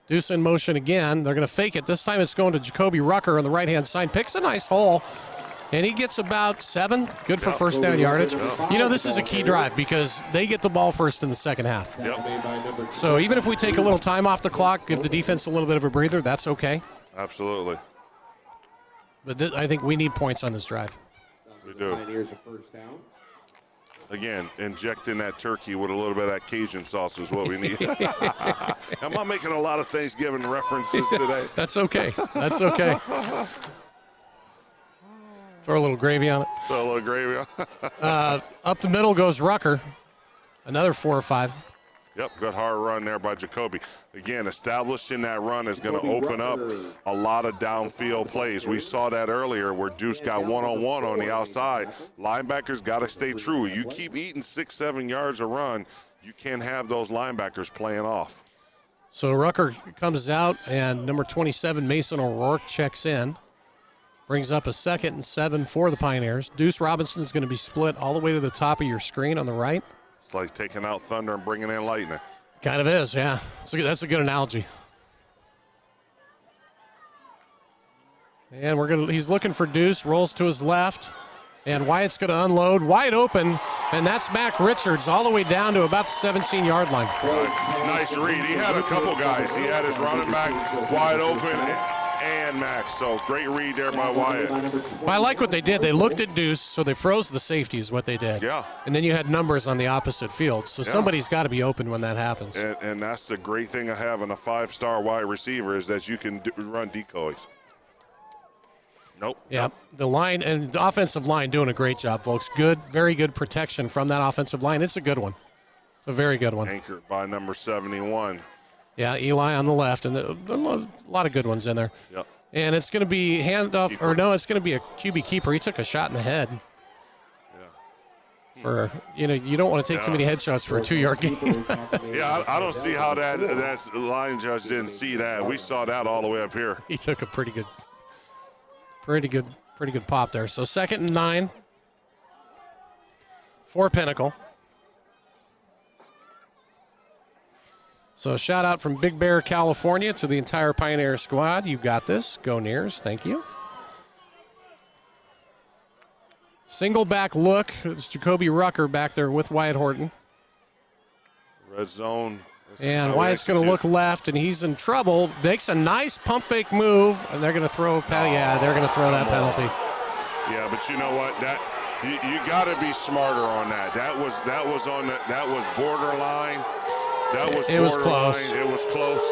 Deuce in motion again. They're going to fake it. This time it's going to Jacoby Rucker on the right-hand side. Picks a nice hole. And he gets about 7. Good for first down yardage. You know, this is a key drive because they get the ball first in the second half. Yep. So even if we take a little time off the clock, give the defense a little bit of a breather, that's okay. Absolutely. But I think we need points on this drive. We do. Again, injecting that turkey with a little bit of that Cajun sauce is what we need. Am I making a lot of Thanksgiving references today? That's okay. That's okay. Throw a little gravy on it. Throw a little gravy on. Up the middle goes Rucker. Another 4 or 5. Yep, good hard run there by Jacoby. Again, establishing that run is going to open up a lot of downfield plays. We saw that earlier where Deuce got one-on-one on the outside. Linebackers got to stay true. You keep eating 6-7 yards a run, you can't have those linebackers playing off. So Rucker comes out, and number 27, Mason O'Rourke, checks in. Brings up a 2nd and 7 for the Pioneers. Deuce Robinson is going to be split all the way to the top of your screen on the right. It's like taking out thunder and bringing in lightning. Kind of is, yeah. That's a good analogy. And he's looking for Deuce, rolls to his left, and Wyatt's going to unload, wide open, and that's Mac Richards all the way down to about the 17-yard line. Nice read. He had a couple guys. He had his running back wide open and Max. So great read there by Wyatt. Well, I like what they did. They looked at Deuce, so they froze the safety is what they did. Yeah. And then you had numbers on the opposite field. So somebody's got to be open when that happens. And that's the great thing of having a 5-star wide receiver is that you can run decoys. Nope. Yeah, nope. the line and the offensive line doing a great job, folks. Good, very good protection from that offensive line. It's a good one. It's a very good one. Anchored by number 71. Yeah, Eli on the left, and a lot of good ones in there. Yep. And it's going to be handoff, or no, it's going to be a QB keeper. He took a shot in the head. Yeah. For you don't want to take too many headshots for a 2-yard gain. Yeah, I don't see how that line judge didn't see that. We saw that all the way up here. He took a pretty good pop there. So 2nd and 9 for Pinnacle. So shout out from Big Bear, California to the entire Pioneer squad. You got this. Go Nears. Thank you. Single back look. It's Jacoby Rucker back there with Wyatt Horton. Red zone. And Wyatt's going to look left, and he's in trouble. Makes a nice pump fake move, and they're going to throw a penalty. Yeah, they're going to throw that penalty. Yeah, but you know what? That you got to be smarter on that. That was borderline. It was close. It was close.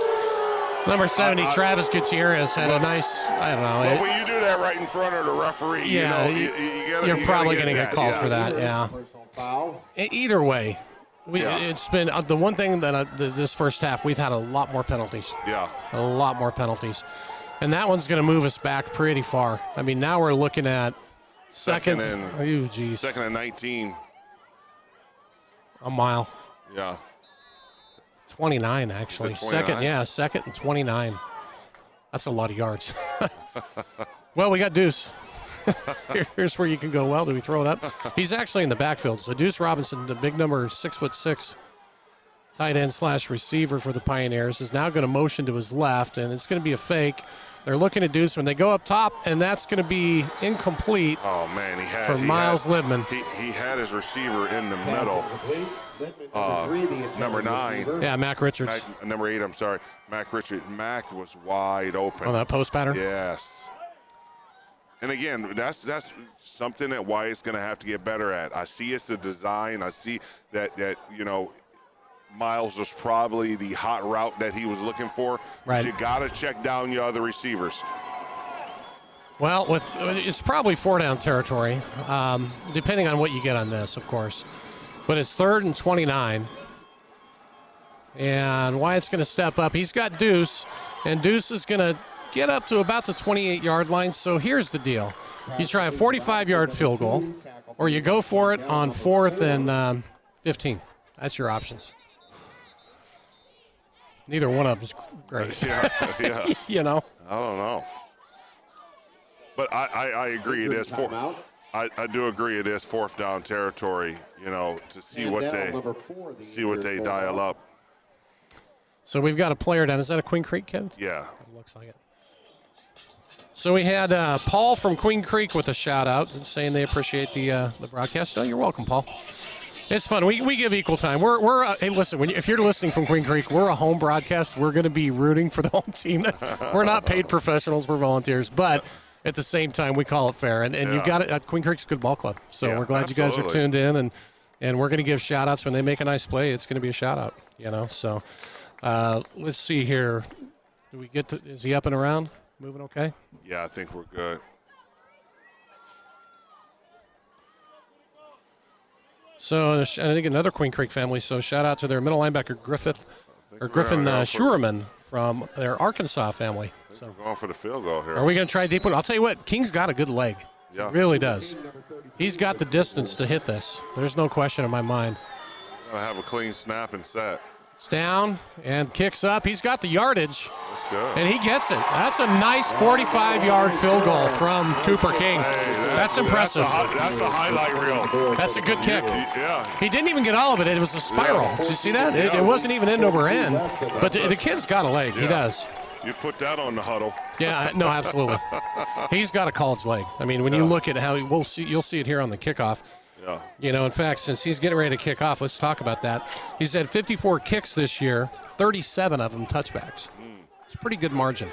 Number 70, Travis Gutierrez had a nice, I don't know. Well, when you do that right in front of the referee, yeah, you're probably going to get called for that, yeah. Either way, it's been the one thing that this first half, we've had a lot more penalties. Yeah. A lot more penalties. And that one's going to move us back pretty far. I mean, now we're looking at second and 19. A mile. Yeah. 29, actually. 29? Second and 29. That's a lot of yards. Well, we got Deuce. Here's where you can go, well, do we throw it up? He's actually in the backfield. So Deuce Robinson, the big number, 6'6", tight end / receiver for the Pioneers, is now going to motion to his left, and it's going to be a fake. They're looking at Deuce when they go up top, and that's going to be incomplete. Oh, man, Miles Libman. He had his receiver in the middle. Number 9. Yeah, Mac Richards. Number 8, I'm sorry. Mac Richards. Mac was wide open. On that post pattern? Yes. And again, that's something that Wyatt's going to have to get better at. I see it's the design. I see that Miles was probably the hot route that he was looking for. Right. You got to check down your other receivers. Well, it's probably 4-down territory, depending on what you get on this, of course. But it's 3rd and 29. And Wyatt's going to step up. He's got Deuce, and Deuce is going to get up to about the 28-yard line. So here's the deal. You try a 45-yard field goal, or you go for it on 4th and 15. That's your options. Neither one of them is great. Yeah. You know? I don't know. But I agree. It is I do agree it is 4th down territory, to see what they dial up. So we've got a player down. Is that a Queen Creek kid? Yeah. It looks like it. So we had Paul from Queen Creek with a shout-out saying they appreciate the broadcast. Oh, you're welcome, Paul. It's fun. We give equal time. Hey, listen, if you're listening from Queen Creek, we're a home broadcast. We're going to be rooting for the home team. We're not paid professionals. We're volunteers. But at the same time, we call it fair. And you've got it. Queen Creek's a good ball club. So we're glad you guys are tuned in. And we're going to give shout-outs when they make a nice play. It's going to be a shout-out, So let's see here. Is he up and around? Moving okay? Yeah, I think we're good. So I think another Queen Creek family. So shout out to their middle linebacker Griffin Schuerman from their Arkansas family. So we're going for the field goal here. Are we going to try a deep one? I'll tell you what, King's got a good leg. Yeah. He really does. He's got the distance to hit this. There's no question in my mind. Going to have a clean snap and set. It's down and kicks up. He's got the yardage. That's good. And he gets it. That's a nice 45-yard field goal from Cooper King. That's impressive. That's a highlight reel. That's a good kick. Yeah. He didn't even get all of it. It was a spiral. Did you see that? It wasn't even end over end. But the kid's got a leg. He does. You put that on the huddle. Yeah, no, absolutely. He's got a college leg. I mean, when you look at how you'll see it here on the kickoff. Yeah. In fact, since he's getting ready to kick off, let's talk about that. He's had 54 kicks this year, 37 of them touchbacks. It's a pretty good margin.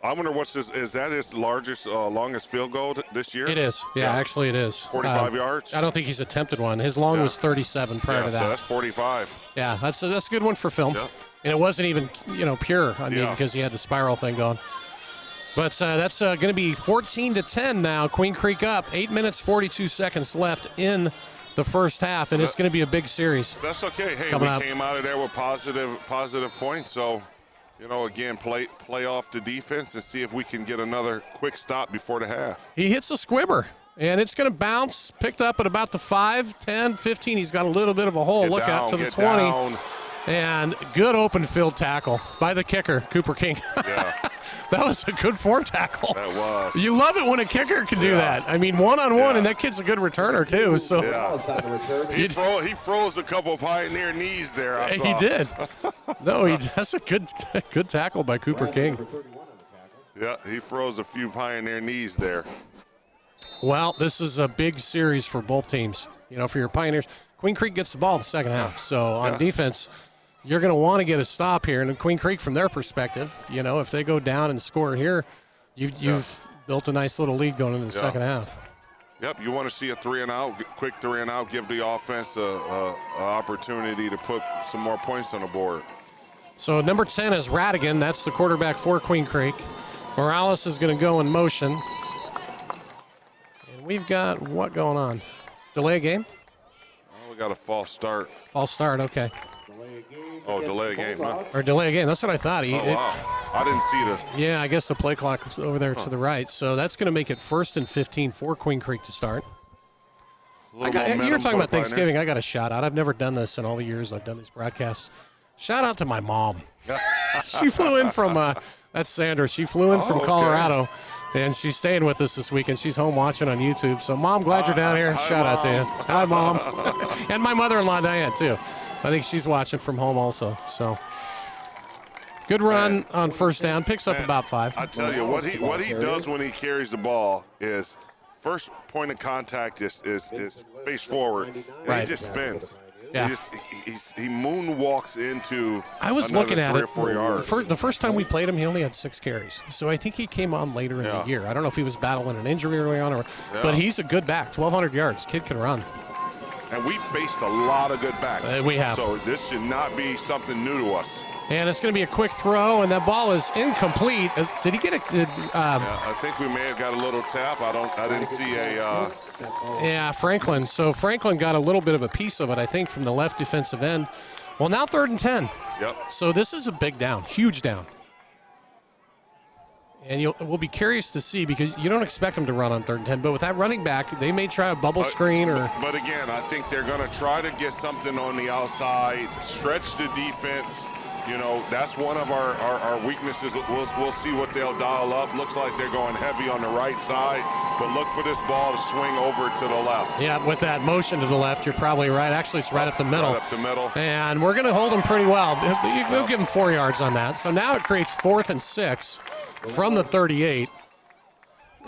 I wonder is that his longest field goal this year? It is. Yeah, actually it is. 45 yards? I don't think he's attempted one. His long was 37 prior to that. So that's 45. Yeah, that's a good one for film. Yeah. And it wasn't even, pure, because he had the spiral thing going. But that's going to be 14-10 now. Queen Creek up. 8 minutes, 42 seconds left in the first half, and it's going to be a big series. That's okay. Hey, came out of there with positive points. So, again, play off the defense and see if we can get another quick stop before the half. He hits a squibber. And it's going to bounce, picked up at about the 5, 10, 15. He's got a little bit of a hole. Get Look down, out to the get 20. down. And good open field tackle by the kicker, Cooper King. Yeah, That was a good form tackle. that was. You love it when a kicker can do that. I mean, one-on-one, Yeah. and that kid's a good returner, too. So Yeah. He froze a couple Pioneer knees there. I He saw. did. No, that's a good tackle by Cooper King. Yeah, he froze a few Pioneer knees there. Well, this is a big series for both teams. You know, for your Pioneers, Queen Creek gets the ball in the second half. So on defense, you're going to want to get a stop here. And Queen Creek, from their perspective, you know, if they go down and score here, you've built a nice little lead going into the second half. Yep, you want to see a 3-and-out, quick 3-and-out, give the offense a opportunity to put some more points on the board. So number 10 is Radigan. That's the quarterback for Queen Creek. Morales is going to go in motion. And we've got what going on? Delay game? Oh, we got a false start. False start, okay. Oh, delay game, huh? Or delay game. That's what I thought. Oh, wow. I didn't see the. Yeah, I guess the play clock was over there to the right. So that's going to make it 1st and 15 for Queen Creek to start. You were talking about Thanksgiving. I got a shout out. I've never done this in all the years I've done these broadcasts. Shout out to my mom. She flew in from, that's Sandra. She flew in from Colorado, and she's staying with us this weekend. She's home watching on YouTube. So, Mom, glad you're down here. Shout out to you. Hi, Mom. And my mother-in-law, Diane, too. I think she's watching from home also. So, good run on first down. Picks up about 5. I tell you, what he does when he carries the ball is first point of contact is face forward. And Right. He just spins. Yeah. He moonwalks into I was another looking at 3 it. or 4 yards. The first time we played him, he only had 6 carries. So I think he came on later in the year. I don't know if he was battling an injury early on, but he's a good back. 1,200 yards. Kid can run. And we faced a lot of good backs. We have. So this should not be something new to us. And it's going to be a quick throw, and that ball is incomplete. Did he get it? I think we may have got a little tap. I didn't see a. Yeah, Franklin. So Franklin got a little bit of a piece of it, I think, from the left defensive end. Well, now 3rd and 10. Yep. So this is a big down, huge down. And we'll be curious to see, because you don't expect him to run on 3rd and 10, but with that running back, they may try a bubble screen or. But again, I think they're going to try to get something on the outside, stretch the defense. You know, that's one of our weaknesses. We'll see what they'll dial up. Looks like they're going heavy on the right side, but look for this ball to swing over to the left. Yeah, with that motion to the left, you're probably right. Actually, it's right up the middle. Right up the middle. And we're going to hold him pretty well. We'll give him 4 yards on that. So now it creates 4th and 6 from the 38.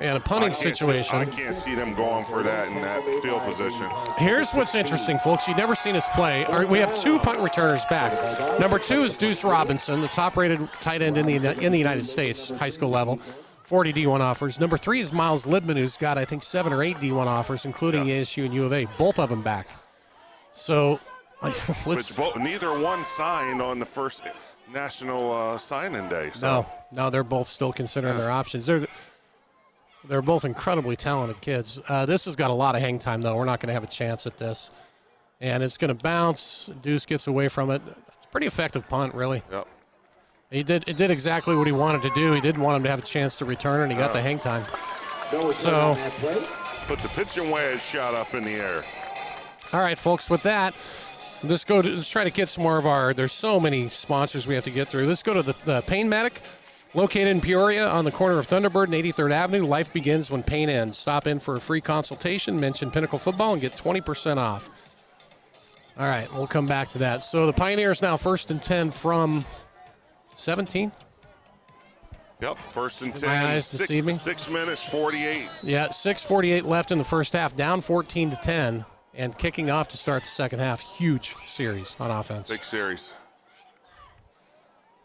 And a punting situation. I can't see them going for that in that field position. Here's what's interesting, folks. You've never seen us play. We have 2 punt returners back. Number 2 is Deuce Robinson, the top-rated tight end in the United States, high school level. 40 D1 offers. Number 3 is Miles Libman, who's got, I think, 7 or 8 D1 offers, including ASU and U of A. Both of them back. So, Neither one signed on the first national signing day. So. No, they're both still considering their options. They're both incredibly talented kids. This has got a lot of hang time, though. We're not going to have a chance at this. And it's going to bounce. Deuce gets away from it. It's a pretty effective punt, really. Yep. It did exactly what he wanted to do. He didn't want him to have a chance to return, and he got the hang time. So, put the pitching wedge shot up in the air. All right, folks, with that, let's try to get some more of our – there's so many sponsors we have to get through. Let's go to the Pain Medic. Located in Peoria on the corner of Thunderbird and 83rd Avenue, life begins when pain ends. Stop in for a free consultation, mention Pinnacle Football, and get 20% off. All right, we'll come back to that. So the Pioneers now 1st and 10 from 17. Yep, 1st and 10. My eyes deceive me. 6 minutes, 48. Yeah, 6:48 left in the first half, down 14-10, and kicking off to start the second half. Huge series on offense. Big series.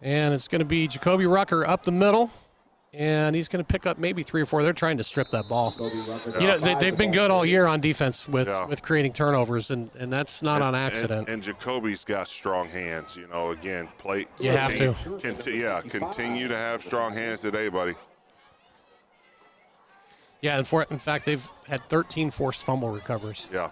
And it's going to be Jacoby Rucker up the middle, and he's going to pick up maybe 3 or 4. They're trying to strip that ball. You know, they've been good all year on defense with creating turnovers, and that's not on accident. And Jacoby's got strong hands. You know, again, play. You have to. Continue to have strong hands today, buddy. Yeah, in fact, they've had 13 forced fumble recoveries. Yeah.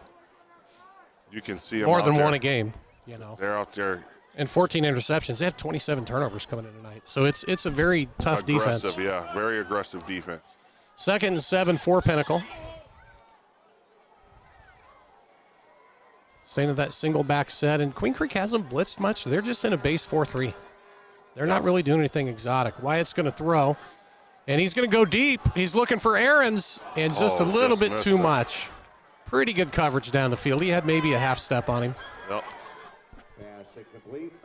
You can see them more out than there. one a game. You know, they're out there. And 14 interceptions. They have 27 turnovers coming in tonight. So it's a very tough defense. Yeah, very aggressive defense. 2nd and 7 for Pinnacle. Staying at that single back set. And Queen Creek hasn't blitzed much. They're just in a base 4-3. They're not really doing anything exotic. Wyatt's going to throw, and he's going to go deep. He's looking for Aarons, and just a little bit too much. Pretty good coverage down the field. He had maybe a half step on him. Yep.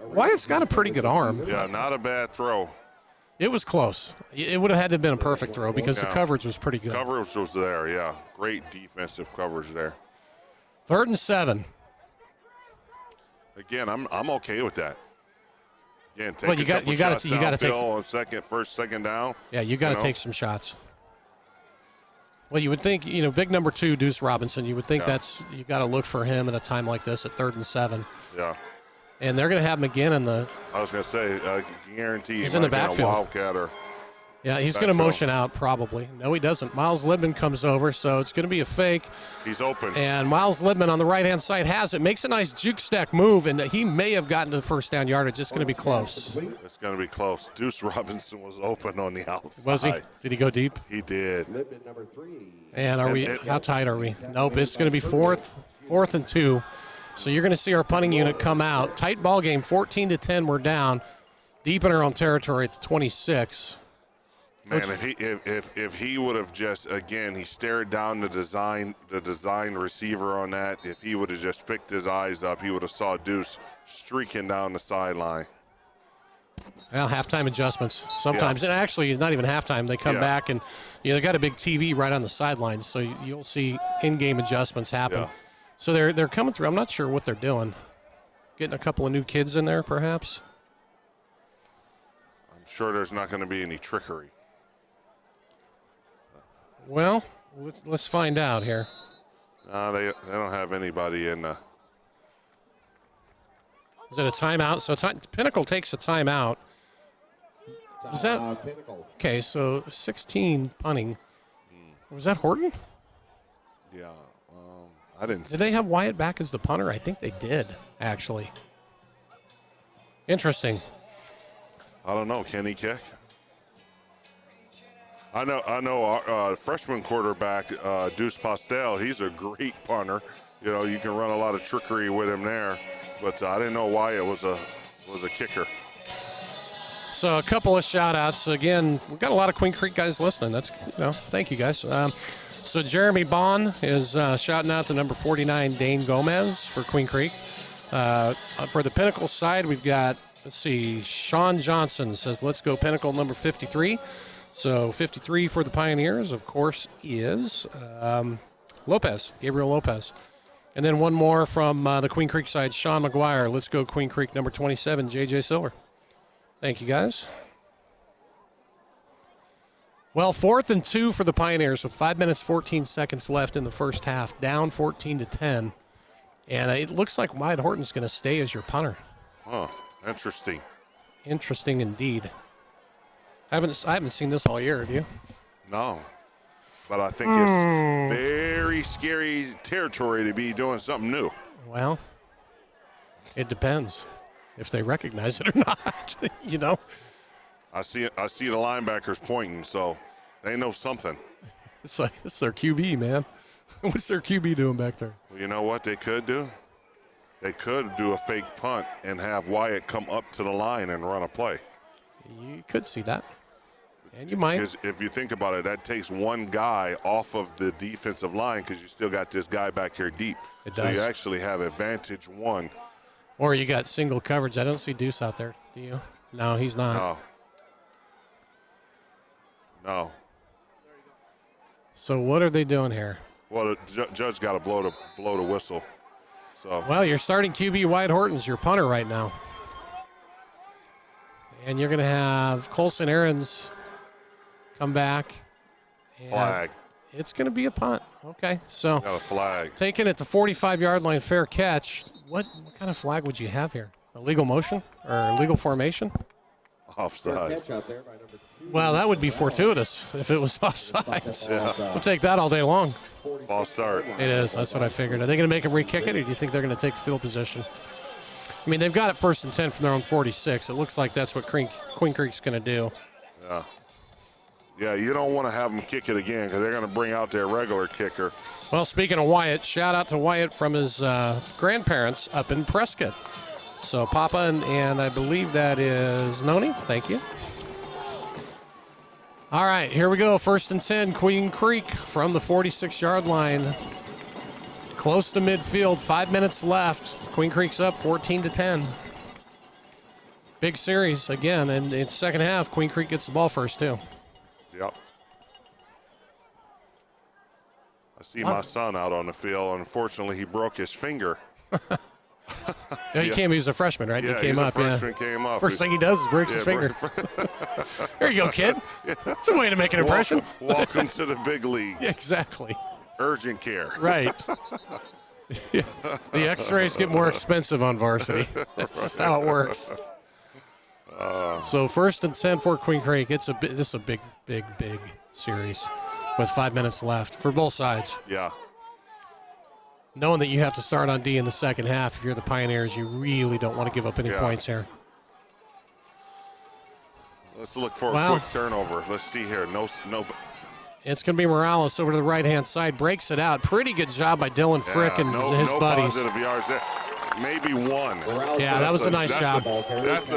Wyatt's got a pretty good arm. Yeah, not a bad throw. It was close. It would have had to have been a perfect throw because the coverage was pretty good. Coverage was there, yeah. Great defensive coverage there. 3rd and 7. Again, I'm okay with that. Again, take Well, you got to take on first, second down. Yeah, you got to take some shots. Well, you would think, big number 2, Deuce Robinson. You would think you got to look for him at a time like this at 3rd and 7. Yeah. And they're going to have him again in the. I was going to say, I guarantee he's in the backfield. Wildcat or. Yeah, he's going to motion out probably. No, he doesn't. Miles Libman comes over, so it's going to be a fake. He's open. And Miles Libman on the right-hand side has it. Makes a nice juke stack move, and he may have gotten to the first down yardage. It's going to be close. It's going to be close. Deuce Robinson was open on the outside. Was he? Did he go deep? He did. And how tight are we? Nope, it's going to be fourth and 2. So you're going to see our punting unit come out. Tight ball game, 14-10. We're down. Deep in our own territory at 26. Man, if he would have just, again, he stared down the design receiver on that. If he would have just picked his eyes up, he would have saw Deuce streaking down the sideline. Well, halftime adjustments sometimes. And actually, not even halftime. They come back and they got a big TV right on the sidelines, so you'll see in-game adjustments happen. Yeah. So they're coming through. I'm not sure what they're doing. Getting a couple of new kids in there, perhaps. I'm sure there's not going to be any trickery. Well, let's find out here. No, they don't have anybody in. Is it a timeout? So Pinnacle takes a timeout. Was that okay? So 16 punting. Was that Horton? Yeah, I didn't. Did they have Wyatt back as the punter? I think they did, actually. Interesting. I don't know. Can he kick? I know. Our freshman quarterback, Deuce Postel. He's a great punter. You can run a lot of trickery with him there. But I didn't know Wyatt was a kicker. So a couple of shout-outs. Again, we've got a lot of Queen Creek guys listening. That's thank you guys. So Jeremy Bond is shouting out to number 49, Dane Gomez for Queen Creek. For the Pinnacle side, we've got, Sean Johnson says, let's go Pinnacle number 53. So 53 for the Pioneers, of course, is Gabriel Lopez. And then one more from the Queen Creek side, Sean McGuire. Let's go Queen Creek number 27, J.J. Silver. Thank you, guys. Well, 4th and 2 for the Pioneers with 5 minutes, 14 seconds left in the first half, down 14-10. And it looks like Wyatt Horton's going to stay as your punter. Oh, interesting. Interesting indeed. I haven't seen this all year, have you? No. But I think it's very scary territory to be doing something new. Well, it depends if they recognize it or not, I see the linebackers pointing, so they know something. It's like, it's their QB, man. What's their QB doing back there? Well, you know what they could do? They could do a fake punt and have Wyatt come up to the line and run a play. You could see that. And you might. Because if you think about it, that takes one guy off of the defensive line because you still got this guy back here deep. It so does. you actually have advantage one. Or you got single coverage. I don't see Deuce out there. Do you? No, he's not. No. So what are they doing here? Well, the judge got to blow the whistle. So. Well, you're starting QB Wyatt Horton's your punter right now. And you're going to have Colson Aarons come back. Flag. It's going to be a punt. Okay, so got a flag. Taking it to 45-yard line, fair catch. What kind of flag would you have here? A legal motion or legal formation? Offsides. Well, that would be fortuitous if it was offsides. Yeah. We'll take that all day long. False start. It is. That's what I figured. Are they going to make him re-kick it, or do you think they're going to take the field position? I mean, they've got it 1st and 10 from their own 46. It looks like that's what Queen Creek's going to do. Yeah. Yeah, you don't want to have them kick it again because they're going to bring out their regular kicker. Well, speaking of Wyatt, shout out to Wyatt from his grandparents up in Prescott. So Papa and I believe that is Noni. Thank you. All right, here we go. 1st and 10, Queen Creek from the 46-yard line. Close to midfield, 5 minutes left. Queen Creek's up 14-10. Big series again, and in the second half, Queen Creek gets the ball first too. Yep. I see my son out on the field. Unfortunately, he broke his finger. He came. He was a freshman, right? Yeah, he came up. Freshman came up. First thing he does is breaks his finger. Here you go, kid. It's a way to make an impression. Welcome to the big leagues. Exactly. Urgent care. Right. Yeah. The X-rays get more expensive on varsity. That's just how it works. So 1st and 10 for Queen Creek. This is a big series with 5 minutes left for both sides. Yeah. Knowing that you have to start on D in the second half, if you're the Pioneers, you really don't want to give up any points here. Let's look for a quick turnover. Let's see here. No. It's going to be Morales over to the right-hand side. Breaks it out. Pretty good job by Dylan Frick and his buddies. Positive yards there. Maybe one. Yeah, that was a nice job. That's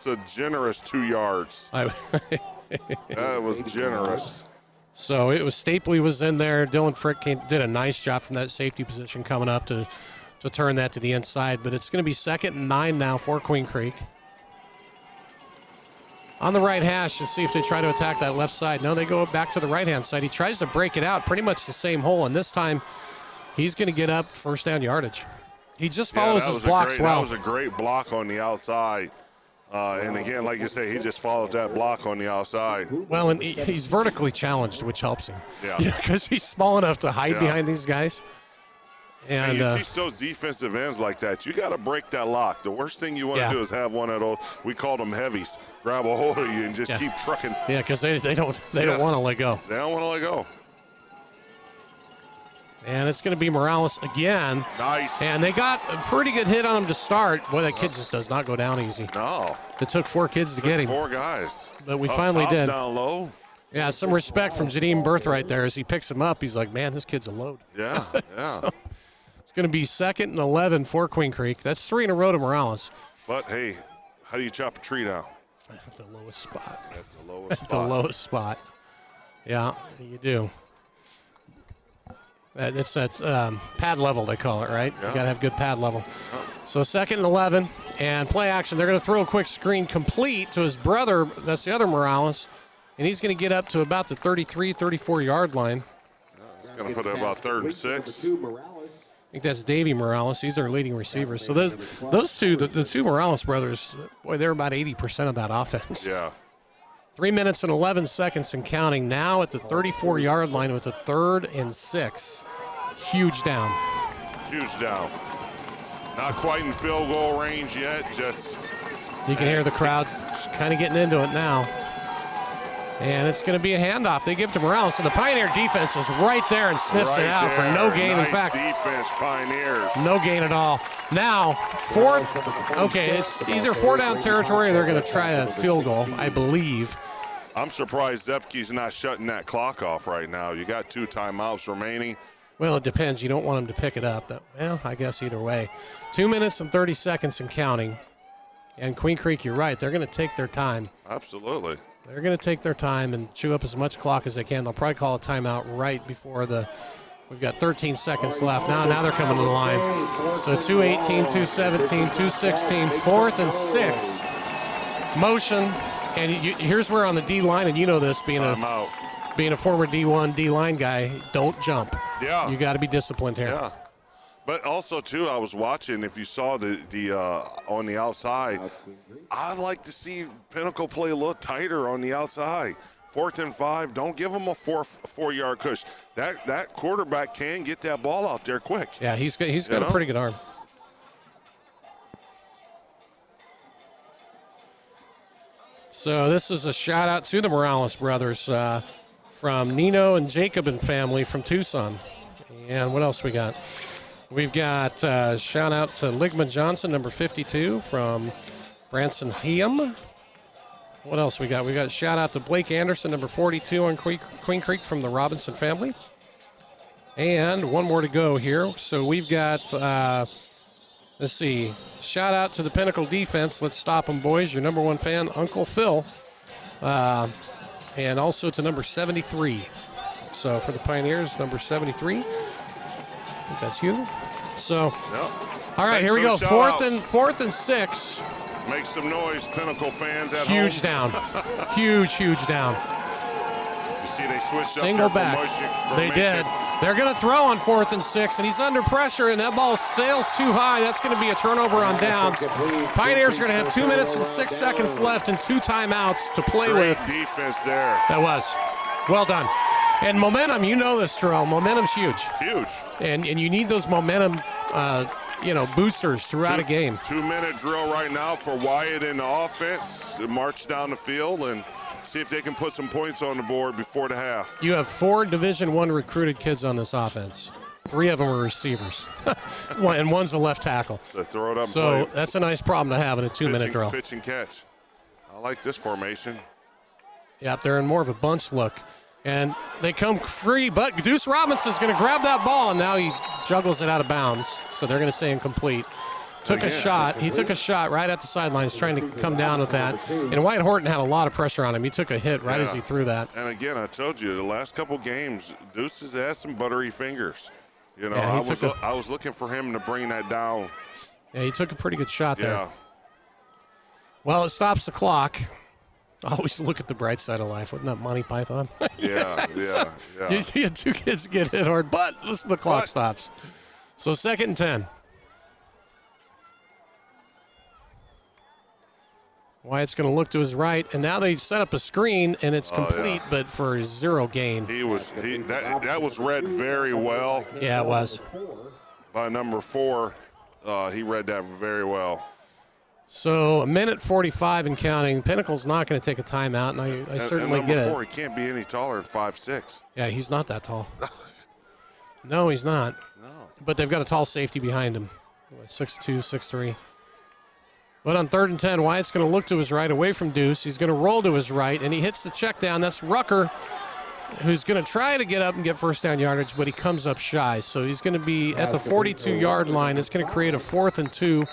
a generous 2 yards. That was generous. So it was Stapley was in there. Dylan Frick did a nice job from that safety position coming up to turn that to the inside. But it's going to be 2nd and 9 now for Queen Creek. On the right hash to see if they try to attack that left side. No, they go back to the right-hand side. He tries to break it out, pretty much the same hole, and this time he's going to get up first down yardage. He just follows his blocks well. That was a great block on the outside. And again, like you say, he just follows that block on the outside. Well, and he's vertically challenged, which helps him. Yeah. Because he's small enough to hide behind these guys. And you teach those defensive ends like that, you got to break that lock. The worst thing you want to do is have one of those, we call them heavies, grab a hold of you and just keep trucking. Yeah, because they don't want to let go. They don't want to let go. And it's going to be Morales again. Nice. And they got a pretty good hit on him to start. Boy, that kid just does not go down easy. No. It took 4 kids to get him. 4 guys. But we finally top, did. Down low. Yeah, some respect from Jadeem Birthright there as he picks him up. He's like, man, this kid's a load. Yeah, yeah. So it's going to be 2nd and 11 for Queen Creek. That's 3 in a row to Morales. But, hey, how do you chop a tree down? At the lowest spot. At the lowest spot. The lowest spot. Yeah, you do. It's that pad level, they call it, right? Yeah. You got to have good pad level. So 2nd and 11, and play action. They're going to throw a quick screen complete to his brother. That's the other Morales. And he's going to get up to about the 33, 34-yard line. He's going to put it about 3rd and 6. I think that's Davey Morales. He's their leading receiver. So those two, the two Morales brothers, boy, they're about 80% of that offense. Yeah. 3 minutes and 11 seconds and counting. Now at the 34-yard line with a 3rd and 6. Huge down. Huge down. Not quite in field goal range yet. Just you can hear the crowd kind of getting into it now. And it's going to be a handoff. They give it to Morales, and the Pioneer defense is right there and sniffs it out for no gain. Nice in fact, defense, Pioneers. No gain at all. Now, 4th. Okay, it's either 4-down territory or they're going to try a field goal, I believe. I'm surprised Zepke's not shutting that clock off right now. You got 2 timeouts remaining. Well, it depends. You don't want them to pick it up. Well, I guess either way. 2 minutes and 30 seconds and counting. And Queen Creek, you're right. They're going to take their time. Absolutely. They're going to take their time and chew up as much clock as they can. They'll probably call a timeout right before we've got 13 seconds left. Now they're coming to the line. So 2:18, 2:17, 2:16, 4th and 6. Motion. And here's where on the D line, and you know this, being a former D1, D-line guy, don't jump. Yeah. You got to be disciplined here. Yeah. But also, too, I was watching, if you saw the on the outside, I'd like to see Pinnacle play a little tighter on the outside. 4th and 5, don't give them a 4-yard push. That quarterback can get that ball out there quick. Yeah, he's got a pretty good arm. So this is a shout-out to the Morales brothers from Nino and Jacob and family from Tucson. And what else we got? We've got shout-out to Ligma Johnson, number 52, from Branson Heam. What else we got? We got a shout out to Blake Anderson, number 42 on Queen Creek from the Robinson family. And one more to go here. So we've got, let's see, shout out to the Pinnacle defense. Let's stop them, boys. Your number one fan, Uncle Phil. And also to number 73. So for the Pioneers, number 73. I think that's you. So, all right, here we go. Fourth and 6. Make some noise, Pinnacle fans at Huge home. down. Huge down. You see they switched Single up their back. They did. They're going to throw on 4th and 6, and he's under pressure, and that ball sails too high. That's going to be a turnover on downs. Pioneers are going to have 2 minutes and 6 seconds left and 2 timeouts to play with. Great defense there. That was. Well done. And momentum, you know this, Terrell. Momentum's huge. Huge. And you need those momentum boosters throughout a game. 2-minute drill right now for Wyatt in the offense to march down the field and see if they can put some points on the board before the half. You have 4 Division I recruited kids on this offense. 3 of them are receivers, and one's a left tackle. So throw it up. So that's a nice problem to have in a 2-minute drill. Pitch and catch. I like this formation. Yep, they're in more of a bunch look. And they come free, but Deuce Robinson's going to grab that ball, and now he juggles it out of bounds. So they're going to say incomplete. Took a shot. He took a shot right at the sidelines trying to come down with that. And Wyatt Horton had a lot of pressure on him. He took a hit right as he threw that. And again, I told you, the last couple games, Deuce has had some buttery fingers. You know, Yeah, I was looking for him to bring that down. Yeah, he took a pretty good shot there. Yeah. Well, it stops the clock. Always look at the bright side of life. Wasn't that Monty Python? Yeah. You had 2 kids get hit hard, but the clock stops. So 2nd and 10. Wyatt's going to look to his right, and now they set up a screen, and it's complete, but for 0 gain. That was read very well. Yeah, it was. By number 4, he read that very well. So 1:45 and counting. Pinnacle's not going to take a timeout, and I certainly get it. Number 4, he can't be any taller than 5'6". Yeah, he's not that tall. No, he's not. No. But they've got a tall safety behind him, 6'2", 6'3". But on 3rd and 10, Wyatt's going to look to his right, away from Deuce. He's going to roll to his right, and he hits the check down. That's Rucker, who's going to try to get up and get first down yardage, but he comes up shy. So he's going to be at the 42-yard line. It's going to create a 4th and 2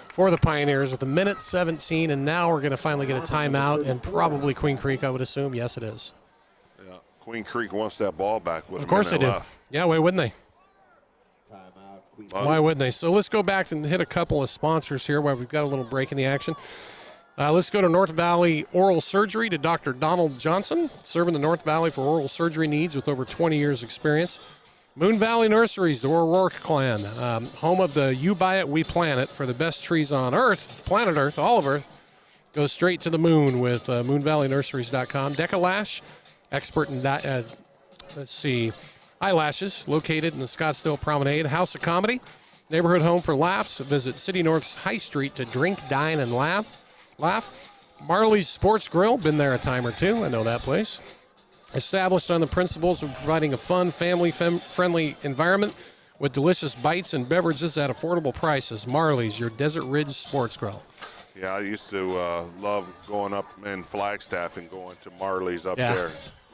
for the Pioneers with 1:17, and now we're going to finally get a timeout, and probably Queen Creek, I would assume. Yes, it is. Yeah, Queen Creek wants that ball back with Of course they do. left. Yeah, why wouldn't they? Why wouldn't they? So let's go back and hit a couple of sponsors here while we've got a little break in the action. Let's go to North Valley Oral Surgery to Dr. Donald Johnson, serving the North Valley for oral surgery needs with over 20 years experience. Moon Valley Nurseries, the O'Rourke clan, home of the You Buy It, We Plant It for the best trees on Earth, planet Earth, all of Earth. Go straight to the moon with moonvalleynurseries.com. Decalash, expert in, eyelashes, located in the Scottsdale Promenade. House of Comedy, neighborhood home for laughs. Visit City North's High Street to drink, dine, and laugh. Marley's Sports Grill, been there a time or two. I know that place. Established on the principles of providing a fun, family-friendly environment with delicious bites and beverages at affordable prices. Marley's, your Desert Ridge Sports Grill. Yeah, I used to love going up in Flagstaff and going to Marley's up there.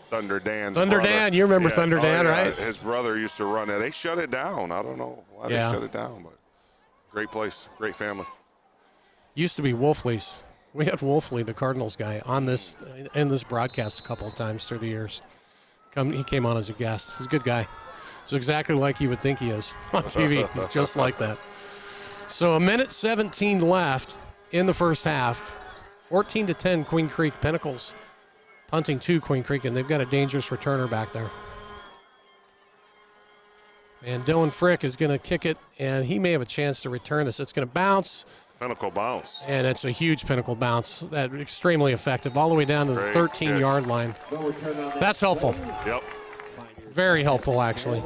Thunder Dan's brother. Dan, you remember Thunder Dan, right? His brother used to run it. They shut it down. I don't know why they shut it down, but great place, great family. Used to be Wolfley's. We had Wolfley, the Cardinals guy, on this in this broadcast a couple of times through the years. He came on as a guest. He's a good guy. He's exactly like you would think he is on TV. He's just like that. So 1:17 left in the first half. 14-10 Queen Creek. Pinnacle's punting to Queen Creek, and they've got a dangerous returner back there. And Dylan Frick is going to kick it, and he may have a chance to return this. It's going to bounce. Pinnacle bounce. And it's a huge Pinnacle bounce. That extremely effective, all the way down to the 13-yard line. That's helpful. Yep. Very helpful, actually.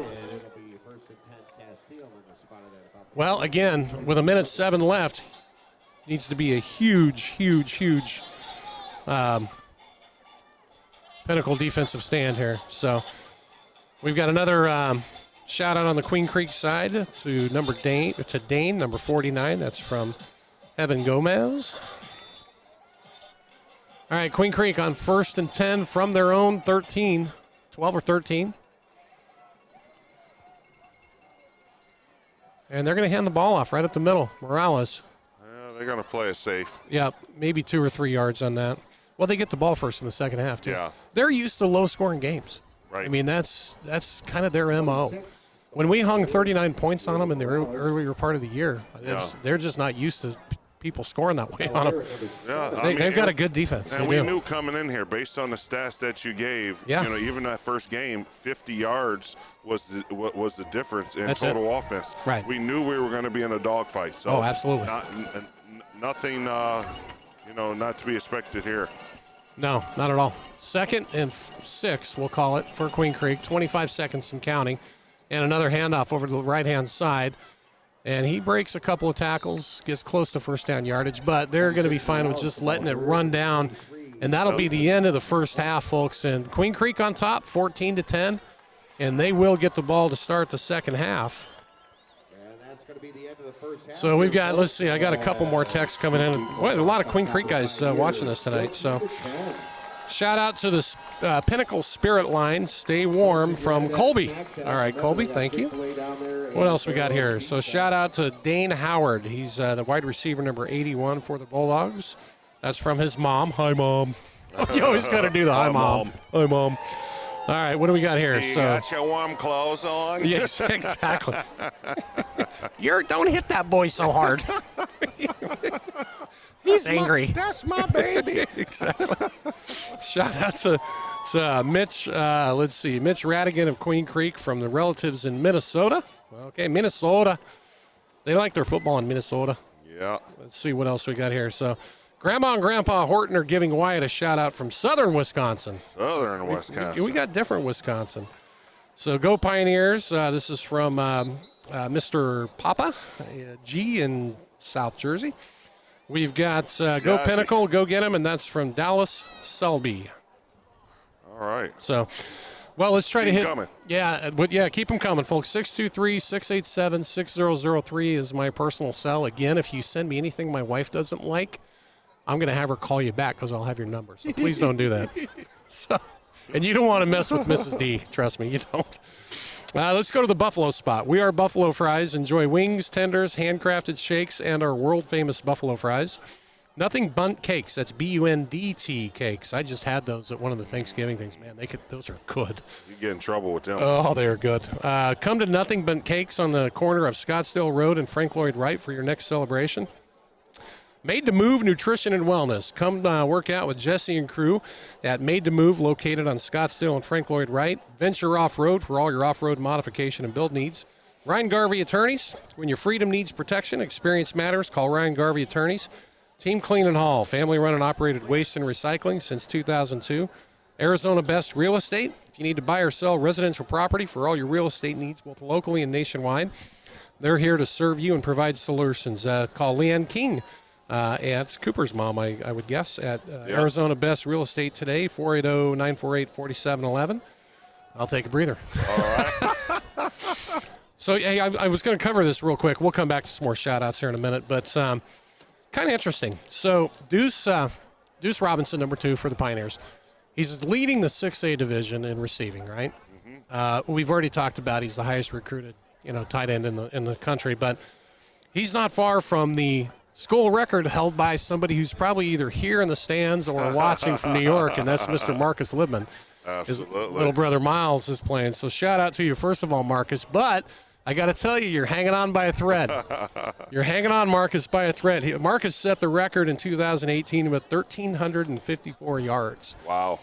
Well, again, with 1:07 left, needs to be a huge Pinnacle defensive stand here. So we've got another shout out on the Queen Creek side to Dane, number 49. That's from Evan Gomez. All right, Queen Creek on 1st and 10 from their own 13, 12 or 13. And they're going to hand the ball off right up the middle. Morales. They're going to play it safe. Yeah, maybe 2 or 3 yards on that. Well, they get the ball first in the second half, too. Yeah. They're used to low-scoring games. Right. I mean, that's kind of their MO. When we hung 39 points on them in the earlier part of the year, they're just not used to people scoring that way on them. Yeah, They've got a good defense. And we knew coming in here, based on the stats that you gave, even that first game, 50 yards was the difference in total offense. Right. We knew we were going to be in a dogfight. So absolutely. Nothing, not to be expected here. No, not at all. 2nd and 6, we'll call it, for Queen Creek. 25 seconds and counting. And another handoff over to the right-hand side. And he breaks a couple of tackles, gets close to first down yardage, but they're going to be fine with just letting it run down. And that'll be the end of the first half, folks. And Queen Creek on top, 14-10. And they will get the ball to start the second half. So we've got, let's see, I got a couple more texts coming in. Boy, a lot of Queen Creek guys watching us tonight. So shout out to the Pinnacle Spirit Line. Stay warm from Colby. All right, Colby, thank you. What else we got here? So shout out to Dane Howard. He's the wide receiver number 81 for the Bulldogs. That's from his mom. Hi, Mom. You always got to do the hi, Mom. Hi, Mom. All right, what do we got here? You got your warm clothes on? Yes, exactly. Don't hit that boy so hard. He's angry. That's my baby. Exactly. Shout out to Mitch. Let's see, Mitch Radigan of Queen Creek from the relatives in Minnesota. Okay, Minnesota. They like their football in Minnesota. Yeah. Let's see what else we got here. So, Grandma and Grandpa Horton are giving Wyatt a shout out from Southern Wisconsin. Southern Wisconsin. We got different Wisconsin. So go Pioneers. This is from Mr. Papa G in South Jersey. We've got Go Pinnacle, Go Get 'em, and that's from Dallas Selby. All right. So, well, let's try to hit. Coming. Yeah, keep them coming, folks. 623-687-6003 is my personal cell. Again, if you send me anything my wife doesn't like, I'm going to have her call you back because I'll have your number. So please don't do that. So, and you don't want to mess with Mrs. D. Trust me, you don't. Let's go to the Buffalo spot. We are Buffalo Fries. Enjoy wings, tenders, handcrafted shakes, and our world-famous Buffalo Fries. Nothing Bundt cakes. That's B-U-N-D-T cakes. I just had those at one of the Thanksgiving things. Man, those are good. You get in trouble with them. Oh, they're good. Come to Nothing Bundt Cakes on the corner of Scottsdale Road and Frank Lloyd Wright for your next celebration. Made to Move Nutrition and Wellness. Come work out with Jesse and crew at Made to Move, located on Scottsdale and Frank Lloyd Wright. Venture Off-Road for all your off-road modification and build needs. Ryan Garvey Attorneys. When your freedom needs protection, experience matters. Call Ryan Garvey Attorneys. Team Clean and Haul, family-run and operated waste and recycling since 2002. Arizona Best Real Estate. If you need to buy or sell residential property for all your real estate needs, both locally and nationwide, they're here to serve you and provide solutions. Call Leanne King. It's Cooper's mom, I would guess, at Arizona Best Real Estate today, 480-948-4711. I'll take a breather. All right. So, hey, I was going to cover this real quick. We'll come back to some more shout-outs here in a minute, but kind of interesting. So, Deuce Robinson, number 2 for the Pioneers. He's leading the 6A division in receiving, right? Mm-hmm. We've already talked about he's the highest recruited, tight end in the country, but he's not far from the school record held by somebody who's probably either here in the stands or watching from New York, and that's Mr. Marcus Libman. Absolutely. His little brother Miles is playing. So shout out to you, first of all, Marcus. But I got to tell you, you're hanging on by a thread. You're hanging on, Marcus, by a thread. Marcus set the record in 2018 with 1,354 yards. Wow.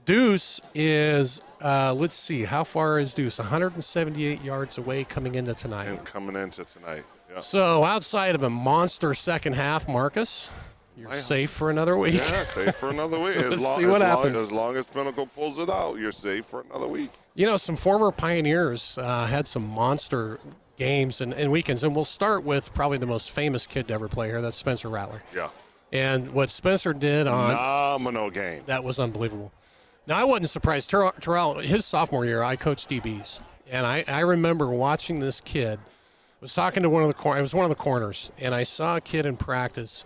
Deuce is, let's see, how far is Deuce? 178 yards away coming into tonight. And coming into tonight. Yeah. So outside of a monster second half, Marcus, you're safe for another week. Yeah, safe for another week. Let's see what happens. As long as Pinnacle pulls it out, you're safe for another week. Some former Pioneers had some monster games and weekends, and we'll start with probably the most famous kid to ever play here. That's Spencer Rattler. Yeah. And what Spencer did on phenomenal game. That was unbelievable. Now, I wasn't surprised. Terrell, his sophomore year, I coached DBs, and I remember watching this kid. I was talking to one of the corners, and I saw a kid in practice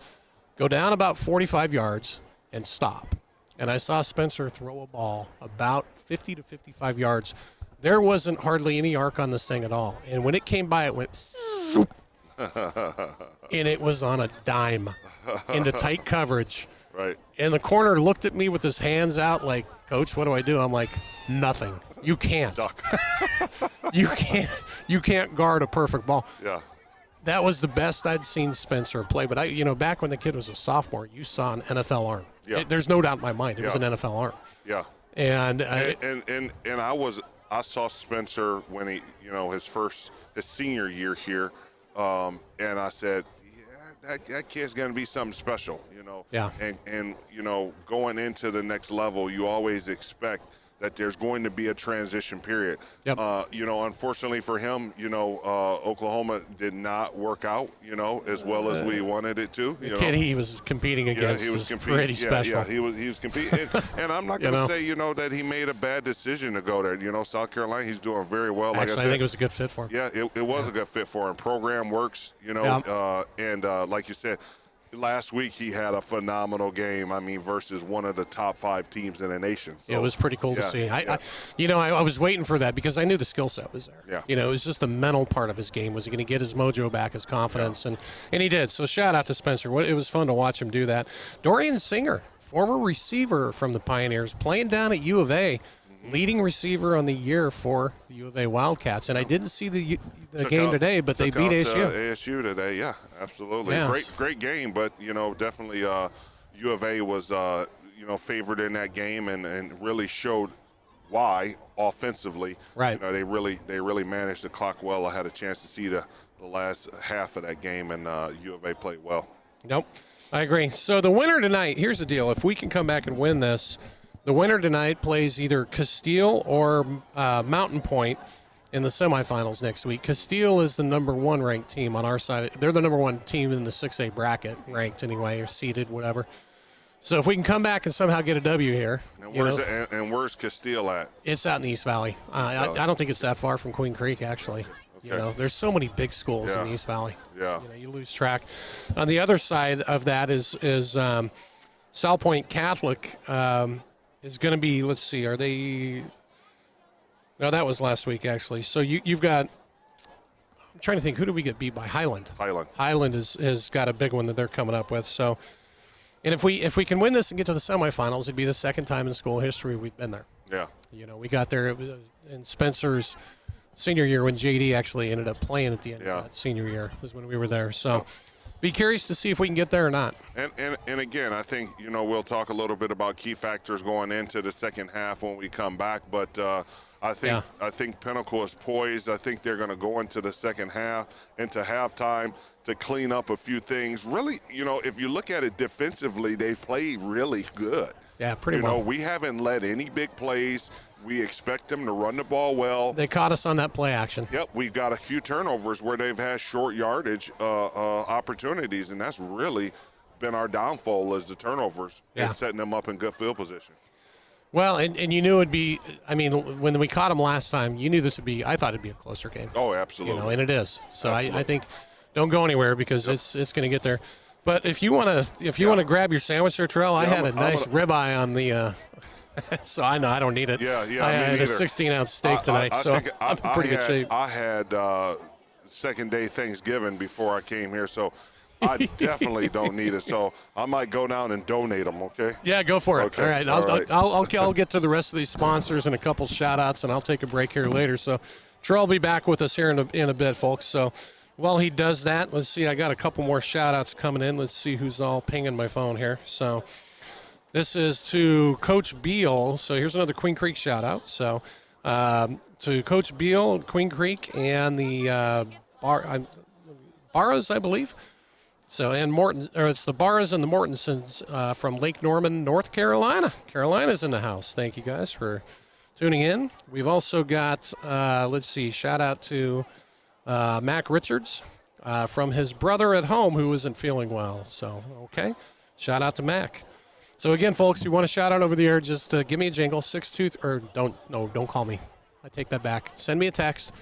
go down about 45 yards and stop. and I saw Spencer throw a ball about 50 to 55 yards. There wasn't hardly any arc on this thing at all. And when it came by, it went zoop, and it was on a dime into tight coverage. Right. And the corner looked at me with his hands out like, Coach, what do I do? I'm like, nothing. You can't. Duck. You can't guard a perfect ball. Yeah. That was the best I'd seen Spencer play. But back when the kid was a sophomore, you saw an NFL arm. Yeah. There's no doubt in my mind. It was an NFL arm. Yeah. And I saw Spencer when he, his senior year here, and I said, that kid's going to be something special, Yeah. And going into the next level, you always expect that there's going to be a transition period. Yep. Unfortunately for him, Oklahoma did not work out, as well as we wanted it to. The kid he was competing against he was competing, pretty special. Yeah, he was competing. And I'm not going to say, that he made a bad decision to go there. South Carolina, he's doing very well. Like Actually, I think it was a good fit for him. Yeah, it was a good fit for him. Program works, and like you said, last week he had a phenomenal game. Versus one of the top 5 teams in the nation. So, it was pretty cool to see. I was waiting for that because I knew the skill set was there. Yeah. It was just the mental part of his game. Was he going to get his mojo back, his confidence, and he did. So shout out to Spencer. It was fun to watch him do that. Dorian Singer, former receiver from the Pioneers, playing down at U of A. Leading receiver on the year for the U of A Wildcats. And I didn't see the game today, but they beat ASU. ASU today, yeah, absolutely. Yes. Great game, but, definitely U of A was, favored in that game and really showed why offensively. Right. They really managed the clock well. I had a chance to see the last half of that game, and U of A played well. Nope, I agree. So the winner tonight, here's the deal. If we can come back and win this, the winner tonight plays either Castile or Mountain Point in the semifinals next week. Castile is the number 1 ranked team on our side. They're the number 1 team in the 6A bracket, ranked anyway, or seeded, whatever. So if we can come back and somehow get a W here. And where's Castile at? It's out in the East Valley. I don't think it's that far from Queen Creek, actually. Okay. There's so many big schools in the East Valley. Yeah. You lose track. On the other side of that is Sal Point Catholic. Is going to be, let's see, are they – no, that was last week, actually. So you've got – I'm trying to think, who did we get beat by? Highland. Highland has got a big one that they're coming up with. So, and if we can win this and get to the semifinals, it'd be the second time in school history we've been there. Yeah. We got there in Spencer's senior year when JD actually ended up playing at the end of that senior year was when we were there. So – be curious to see if we can get there or not. And again, I think, we'll talk a little bit about key factors going into the second half when we come back. But I think Pinnacle is poised. I think they're going to go into the second half, into halftime, to clean up a few things. Really, if you look at it defensively, they've played really good. Yeah, pretty well. We haven't led any big plays. We expect them to run the ball well. They caught us on that play action. Yep, we've got a few turnovers where they've had short yardage opportunities, and that's really been our downfall is the turnovers and setting them up in good field position. Well, and you knew it'd be – when we caught them last time, you knew this would be – I thought it'd be a closer game. Oh, absolutely. And it is. So I think don't go anywhere because it's going to get there. But if you want to grab your sandwich there, Terrell, I had a nice ribeye on the so I know I don't need it. Yeah. I had a 16-ounce steak tonight, so I'm in pretty good shape. I had second day Thanksgiving before I came here, so I definitely don't need it. So I might go down and donate them. Okay. Yeah, go for it. Okay. All right. I'll get to the rest of these sponsors and a couple shout-outs, and I'll take a break here later. So Terrell will be back with us here in a bit, folks. So while he does that, let's see. I got a couple more shout-outs coming in. Let's see who's all pinging my phone here. So. This is to Coach Beal. So here's another Queen Creek shout-out. So to Coach Beal, Queen Creek, and the Barras, I believe. So and Morton, or it's the Barras and the Mortensons from Lake Norman, North Carolina. Carolina's in the house. Thank you guys for tuning in. We've also got, let's see, shout-out to Mac Richards from his brother at home who isn't feeling well. So, okay. Shout-out to Mac. So, again, folks, you want a shout-out over the air, just give me a jingle, 623, or don't call me. I take that back. Send me a text,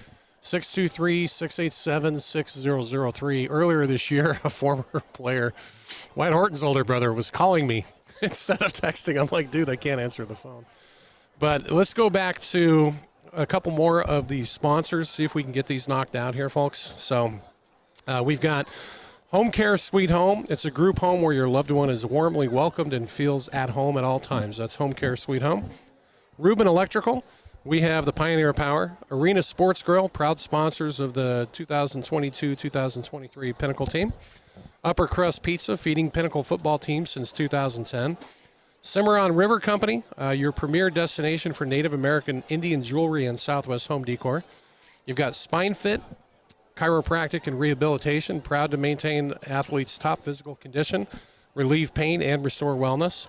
623-687-6003. Earlier this year, a former player, White Horton's older brother, was calling me instead of texting. I'm like, dude, I can't answer the phone. But let's go back to a couple more of the sponsors, see if we can get these knocked out here, folks. So we've got Home Care Sweet Home. It's a group home where your loved one is warmly welcomed and feels at home at all times. That's Home Care Sweet Home. Rubin Electrical. We have the Pioneer Power. Arena Sports Grill, proud sponsors of the 2022-2023 Pinnacle team. Upper Crust Pizza, feeding Pinnacle football teams since 2010. Cimarron River Company, your premier destination for Native American Indian jewelry and Southwest home decor. You've got Spine Fit, chiropractic and rehabilitation, proud to maintain athletes' top physical condition, relieve pain, and restore wellness.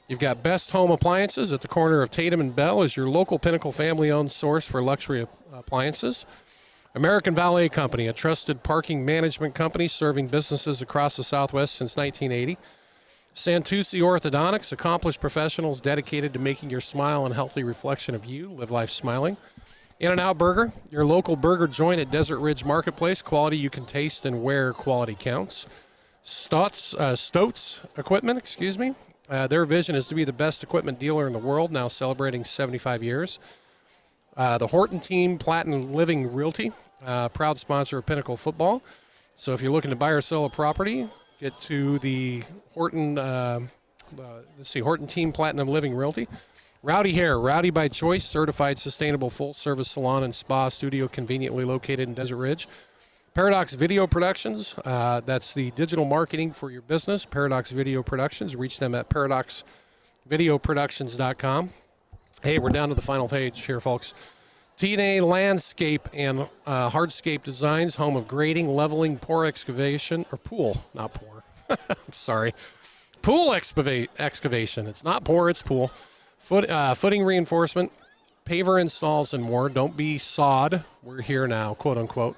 You've got Best Home Appliances at the corner of Tatum and Bell is your local Pinnacle family-owned source for luxury appliances. American Valet Company, a trusted parking management company serving businesses across the Southwest since 1980. Santucci Orthodontics, accomplished professionals dedicated to making your smile and healthy reflection of you. Live life smiling. In-N-Out Burger, your local burger joint at Desert Ridge Marketplace. Quality you can taste and where quality counts. Stotts Equipment, their vision is to be the best equipment dealer in the world, now celebrating 75 years. The Horton Team Platinum Living Realty, proud sponsor of Pinnacle Football. So if you're looking to buy or sell a property, get to the Horton Team Platinum Living Realty. Rowdy Hair, Rowdy by Choice, certified sustainable full-service salon and spa studio conveniently located in Desert Ridge. Paradox Video Productions, that's the digital marketing for your business. Paradox Video Productions, reach them at paradoxvideoproductions.com. Hey, we're down to the final page here, folks. TNA Landscape and Hardscape Designs, home of grading, leveling, pool excavation. Pool excavation. It's not pour, it's pool. Footing reinforcement, paver installs, and more. Don't be sod. We're here now, quote unquote.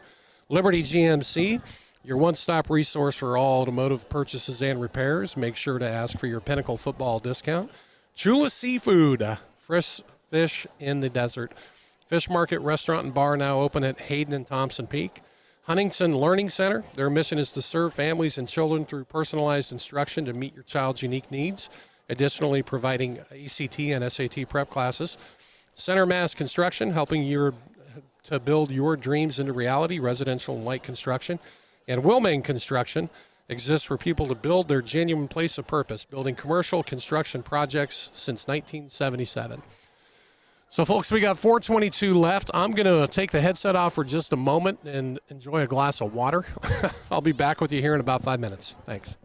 Liberty GMC, your one-stop resource for all automotive purchases and repairs. Make sure to ask for your Pinnacle football discount. Chula Seafood, fresh fish in the desert. Fish Market Restaurant and Bar now open at Hayden and Thompson Peak. Huntington Learning Center, their mission is to serve families and children through personalized instruction to meet your child's unique needs. Additionally, providing ACT and SAT prep classes. Center Mass Construction, helping you to build your dreams into reality, residential and light construction. And Wilming Construction exists for people to build their genuine place of purpose, building commercial construction projects since 1977. So, folks, we got 4:22 left. I'm going to take the headset off for just a moment and enjoy a glass of water. I'll be back with you here in about 5 minutes. Thanks.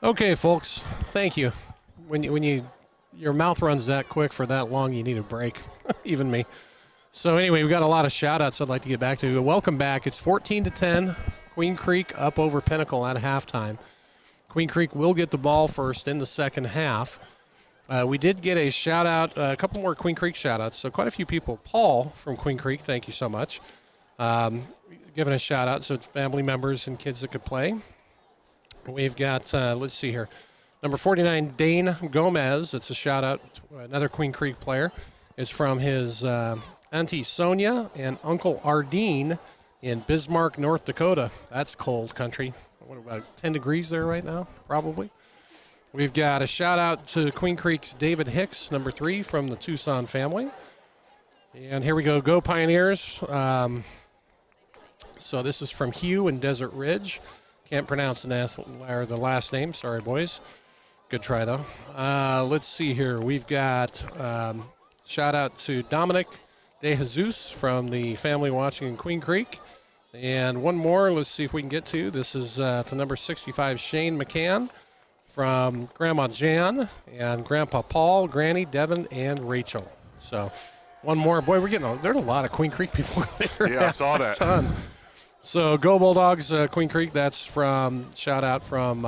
Okay, folks. Thank you. When your mouth runs that quick for that long, you need a break. Even me. So anyway, we've got a lot of shout-outs I'd like to get back to. Welcome back. It's 14-10. Queen Creek up over Pinnacle at halftime. Queen Creek will get the ball first in the second half. We did get a shout-out, a couple more Queen Creek shout-outs, so quite a few people. Paul from Queen Creek, thank you so much. Giving a shout-out, so it's family members and kids that could play. We've got, let's see here, number 49, Dane Gomez. It's a shout-out to another Queen Creek player. It's from his Auntie Sonia and Uncle Ardeen in Bismarck, North Dakota. That's cold country. What, about 10 degrees there right now, probably? We've got a shout-out to Queen Creek's David Hicks, number 3, from the Tucson family. And here we go. Go Pioneers. So this is from Hugh in Desert Ridge. Can't pronounce the last name. Sorry, boys. Good try, though. Let's see here. We've got shout-out to Dominic De Jesus from the family watching in Queen Creek. And one more. Let's see if we can get to. This is to number 65, Shane McCann from Grandma Jan and Grandpa Paul, Granny, Devin, and Rachel. So one more. Boy, there's a lot of Queen Creek people there. Yeah, I saw that. A ton. So go Bulldogs, Queen Creek. That's from shout out from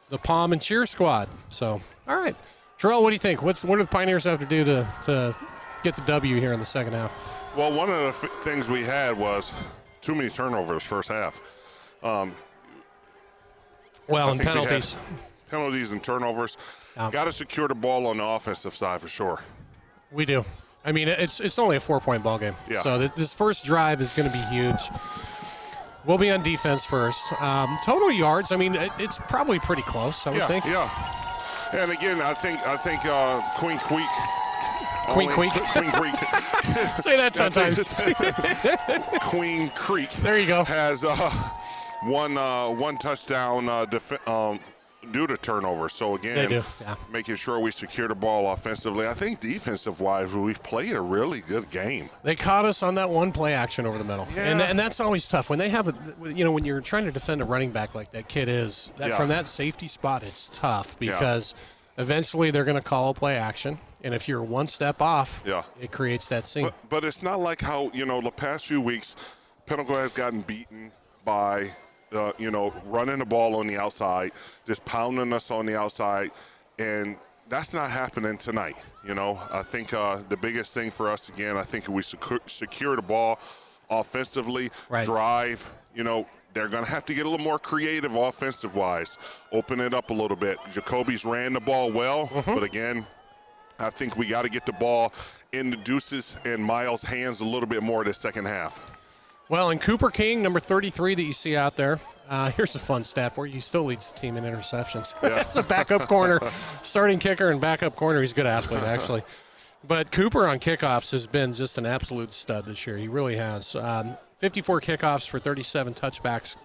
the Palm and Cheer Squad. So all right, Terrell, what do you think? What do the Pioneers have to do to get the W here in the second half? Well, one of the things we had was too many turnovers first half. And think we penalties. had penalties and turnovers. Yeah. Got to secure the ball on the offensive side for sure. We do. I mean, it's only a 4-point ball game. Yeah. So this first drive is going to be huge. We'll be on defense first. Total yards, I mean, it's probably pretty close, I would think. Yeah. And again, I think Queen Creek. Queen Creek. Queen Creek. Say that 10 times. Queen Creek. There you go. Has one touchdown due to turnover. So again, They do, yeah. making sure we secure the ball offensively. I think defensive-wise, we've played a really good game. They caught us on that one play action over the middle. Yeah. And that's always tough. When they have, when you're trying to defend a running back like that kid is, from that safety spot, it's tough because eventually they're going to call a play action. And if you're one step off, it creates that seam. But it's not like how, the past few weeks, Pinnacle has gotten beaten by running the ball on the outside, just pounding us on the outside, and that's not happening tonight. I think the biggest thing for us, again, I think we secure the ball offensively, drive. They're going to have to get a little more creative offensive-wise, open it up a little bit. Jacoby's ran the ball well, but again, I think we got to get the ball in the Deuces and Miles' hands a little bit more this second half. Well, and Cooper King, number 33 that you see out there, here's a fun stat for you. He still leads the team in interceptions. That's a backup corner, starting kicker and backup corner. He's a good athlete, actually. But Cooper on kickoffs has been just an absolute stud this year. He really has. 54 kickoffs for 37 touchbacks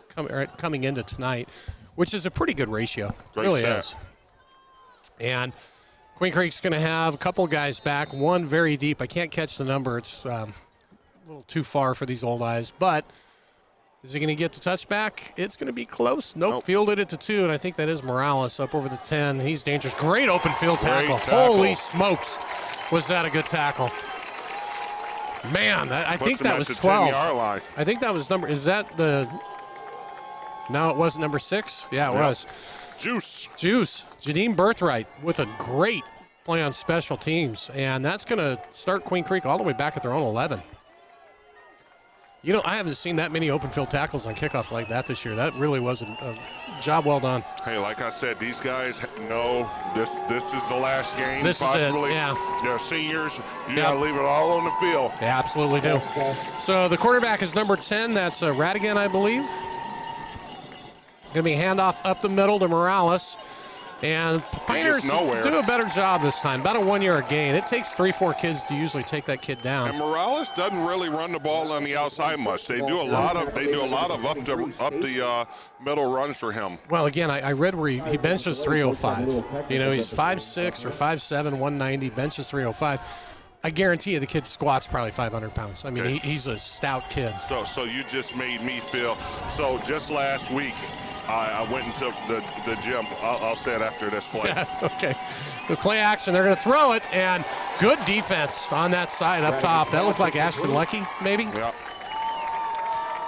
coming into tonight, which is a pretty good ratio. It really is. And Queen Creek's going to have a couple guys back, one very deep. I can't catch the number. It's a little too far for these old eyes, but is he going to get the touchback? It's going to be close. Nope. Fielded it to 2, and I think that is Morales up over the 10. He's dangerous. Great open field tackle. Holy smokes. Was that a good tackle? Man, I think that was 12. I think that was number, is that the, no, it wasn't number 6? Yeah, it was. Juice. Janine Birthright with a great play on special teams, and that's going to start Queen Creek all the way back at their own 11. I haven't seen that many open field tackles on kickoff like that this year. That really was a job well done. Hey, like I said, these guys know this is the last game. This possibly. is it, yeah. They're seniors. You got to leave it all on the field. They absolutely do. So the quarterback is number 10. That's Radigan, I believe. Going to be handoff up the middle to Morales. And Pioneers do a better job this time. About a 1-yard gain. It takes 3-4 kids to usually take that kid down. And Morales doesn't really run the ball on the outside much. They do a lot of up the middle runs for him. Well, again, I read where he benches 305. He's 5'6" or 5'7", 190, benches 305. I guarantee you the kid squats probably 500 pounds. I mean, he's a stout kid. So you just made me feel. So just last week, I went and took the gym. I'll say it after this play. Yeah, okay. The play action, they're going to throw it, and good defense on that side up top. That looked like Ashton Lucky, maybe? Yeah.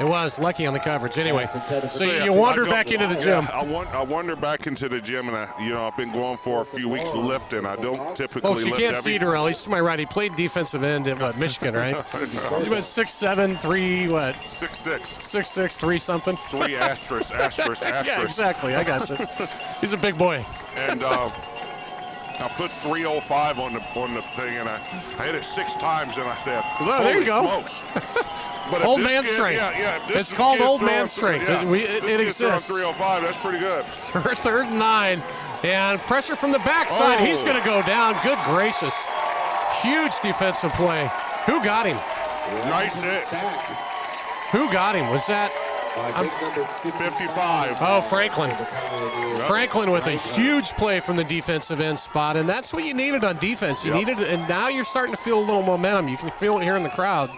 It was Lucky on the coverage. Anyway, so you wander back into the gym. Yeah, I wander back into the gym, and I've been going for a few weeks lifting. I don't typically Folks, you lift can't see Darrell. He's to my right. He played defensive end at Michigan, right? He was 6'7", 3, what? 6'6". 6'6", 3 something. 3 asterisk. Yeah, exactly. I got you. He's a big boy. And I put 305 on the thing, and I hit it 6 times, and I said, "Oh, there you go." Smokes. But if Old this man kid- strength. Yeah. It's called old man strength. It exists. 305. That's pretty good. Third and 9, and pressure from the backside. Oh. He's going to go down. Good gracious. Huge defensive play. Who got him? Nice hit. Who got him? Was that? 55. Oh, Franklin. Franklin with a huge play from the defensive end spot, and that's what you needed on defense. You needed, and now you're starting to feel a little momentum. You can feel it here in the crowd.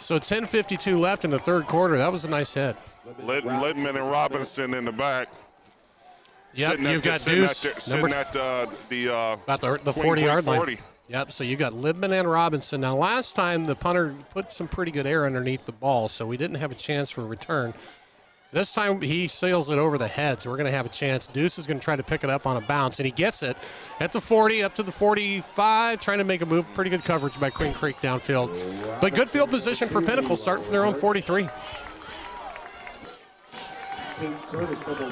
So 10:52 left in the third quarter. That was a nice hit. Littman and Robinson in the back. Yep, you've got Deuce. Sitting at the About the Queen 40-yard line. 40. Yep, so you got Libman and Robinson. Now, last time the punter put some pretty good air underneath the ball, so we didn't have a chance for a return. This time he sails it over the head, so we're going to have a chance. Deuce is going to try to pick it up on a bounce, and he gets it at the 40, up to the 45, trying to make a move. Pretty good coverage by Queen Creek downfield. But good field position for Pinnacle, starting from their own 43.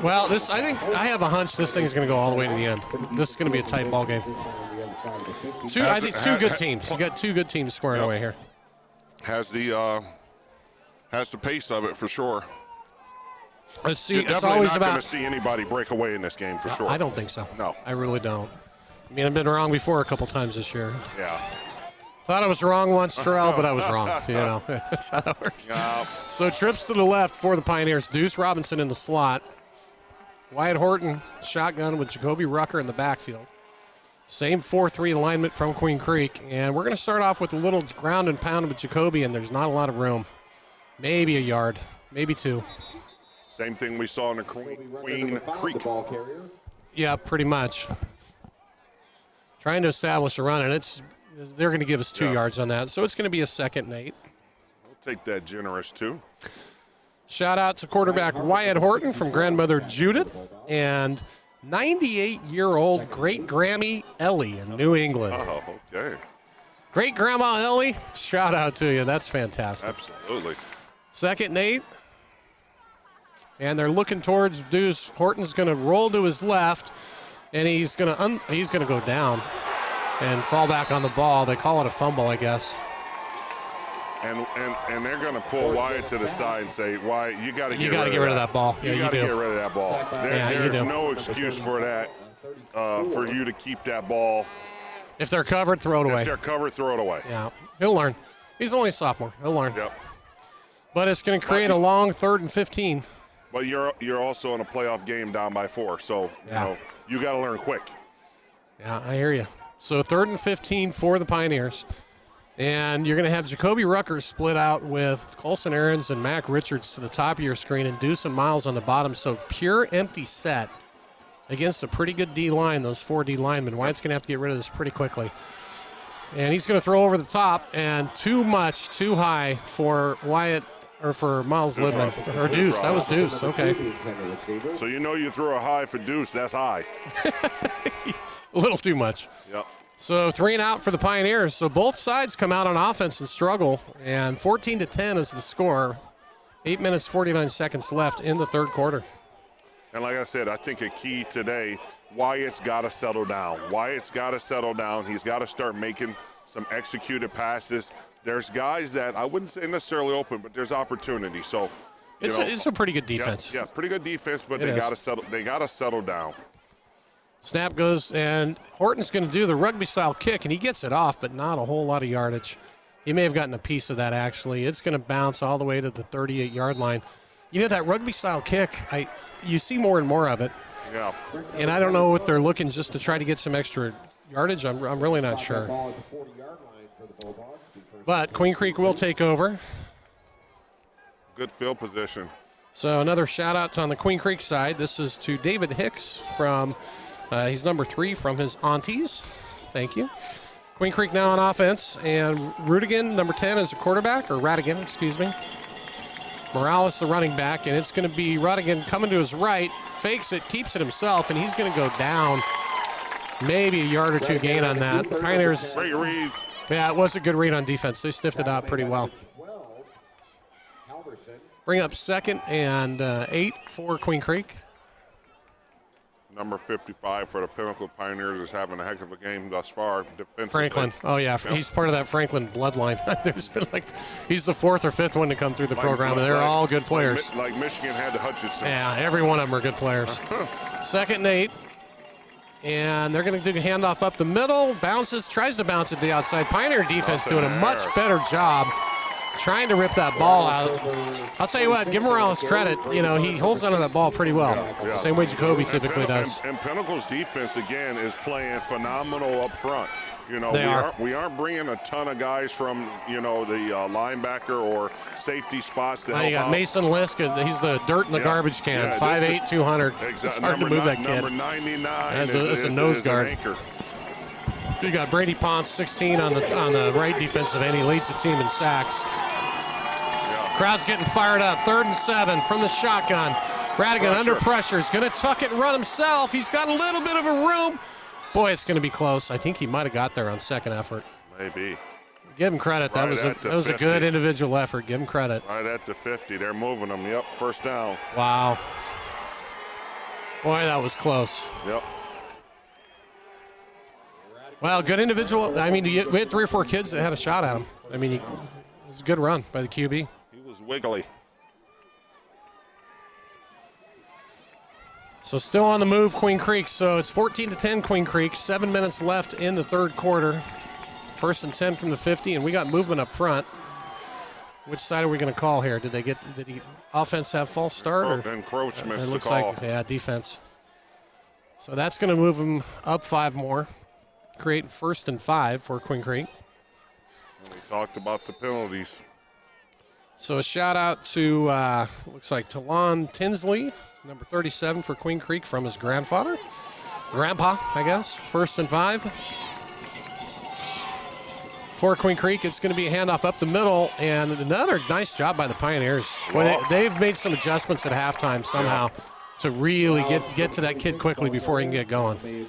Well, I have a hunch this thing's going to go all the way to the end. This is going to be a tight ball game. I think two good teams. You got two good teams scoring away here. Has the pace of it for sure. Let's see. You're It's definitely always not about. going to see anybody break away in this game for sure. I don't think so. No. I really don't. I mean, I've been wrong before a couple times this year. Yeah. Thought I was wrong once, Terrell, but I was wrong. You know, that's how that works. Yeah. So trips to the left for the Pioneers. Deuce Robinson in the slot. Wyatt Horton shotgun with Jacoby Rucker in the backfield. Same 4-3 alignment from Queen Creek. And we're going to start off with a little ground and pound with Jacoby, and there's not a lot of room. Maybe a yard, maybe 2. Same thing we saw in the Queen Creek. Yeah, pretty much. Trying to establish a run, and they're going to give us 2 yards on that. So it's going to be a 2nd and 8. We'll take that generous too. Shout out to quarterback Wyatt Horton from grandmother Judith and 98-year-old great Grammy Ellie in New England. Oh, okay. Great Grandma Ellie, shout out to you. That's fantastic. Absolutely. 2nd and 8. And they're looking towards Deuce. Horton's going to roll to his left, and he's going to go down and fall back on the ball. They call it a fumble, I guess. And they're going to pull Wyatt to the side and say, Wyatt, you got to get rid of that ball. Yeah, you got to get rid of that ball. Yeah, you There's do. no excuse for that, for you to keep that ball. If they're covered, throw it away. If they're covered, throw it away. Yeah, he'll learn. He's only a sophomore. He'll learn. Yep. But it's going to create a long 3rd and 15. But you're also in a playoff game down by 4, so you got to learn quick. Yeah, I hear you. So 3rd and 15 for the Pioneers. And you're going to have Jacoby Rucker split out with Colson Aarons and Mac Richards to the top of your screen and Deuce and Miles on the bottom. So pure empty set against a pretty good D-line, those 4 D linemen. Wyatt's going to have to get rid of this pretty quickly. And he's going to throw over the top, and too high for Wyatt, or for Miles Libman. Or Deuce. That was Deuce. Okay. So you throw a high for Deuce, that's high. A little too much. Yep. So 3 and out for the Pioneers. So both sides come out on offense and struggle, and 14-10 is the score. 8 minutes, 49 seconds left in the third quarter. And like I said, I think a key today, Wyatt's got to settle down. Wyatt's got to settle down. He's got to start making some executed passes. There's guys that I wouldn't say necessarily open, but there's opportunity. So it's a pretty good defense. Yeah, pretty good defense, but they got to settle down. Snap goes, and Horton's going to do the rugby-style kick, and he gets it off, but not a whole lot of yardage. He may have gotten a piece of that, actually. It's going to bounce all the way to the 38-yard line. You know, that rugby-style kick, you see more and more of it. Yeah. And I don't know if they're looking just to try to get some extra yardage. I'm really not sure. But Queen Creek will take over. Good field position. So another shout out on the Queen Creek side. This is to David Hicks from, he's number 3 from his aunties. Thank you. Queen Creek now on offense, and Rudigan, number 10, is a quarterback, or Radigan, excuse me. Morales, the running back, and it's going to be Radigan coming to his right, fakes it, keeps it himself, and he's going to go down. Maybe a yard or 2 gain on that. Pioneers, Great read. yeah, it was a good read on defense. They sniffed it out pretty well. Bring up 2nd and 8 for Queen Creek. Number 55 for the Pinnacle Pioneers is having a heck of a game thus far defensively. Franklin. Oh, yeah. Yep. He's part of that Franklin bloodline. There's been he's the 4th or 5th one to come through the program, and they're all good players. Like Michigan had the Hutchinson. Yeah, every one of them are good players. 2nd and 8. And they're going to do a handoff up the middle. Bounces, tries to bounce it to the outside. Pioneer defense doing a much better job trying to rip that ball out. I'll tell you what, give Morales credit. You know, he holds onto that ball pretty well. Yeah. Same way Jacoby typically does. And Pinnacle's defense, again, is playing phenomenal up front. You know, we aren't bringing a ton of guys from, you know, the linebacker or safety spots to help You got out. Mason Lisk. He's the dirt in the garbage can. Yeah, 5'8", 200. It's hard to move that kid. Number 99 That's a nose guard. an anchor. You got Brady Ponce, 16 on the right defensive end. He leads the team in sacks. Crowd's getting fired up. 3rd and 7 from the shotgun. Radigan under pressure. He's going to tuck it and run himself. He's got a little bit of a room. Boy, it's going to be close. I think he might have got there on 2nd effort. Maybe. Give him credit. That was a good individual effort. Give him credit. Right at the 50. They're moving them. Yep, first down. Wow. Boy, that was close. Yep. Well, good individual. I mean, we had 3 or 4 kids that had a shot at him. I mean, it was a good run by the QB. He was wiggly. So still on the move, Queen Creek. So it's 14-10 Queen Creek. 7 minutes left in the 3rd quarter. 1st and 10 from the 50, and we got movement up front. Which side are we going to call here? Did the offense have false start? Or? Encroachment. It looks like, yeah, defense. So that's going to move them up 5 more. Create 1st and 5 for Queen Creek. We talked about the penalties. So a shout out to, looks like Talon Tinsley, number 37 for Queen Creek from his grandpa, I guess. 1st and 5. For Queen Creek, it's going to be a handoff up the middle, and another nice job by the Pioneers. Boy, they've made some adjustments at halftime somehow to really get to that kid quickly before he can get going.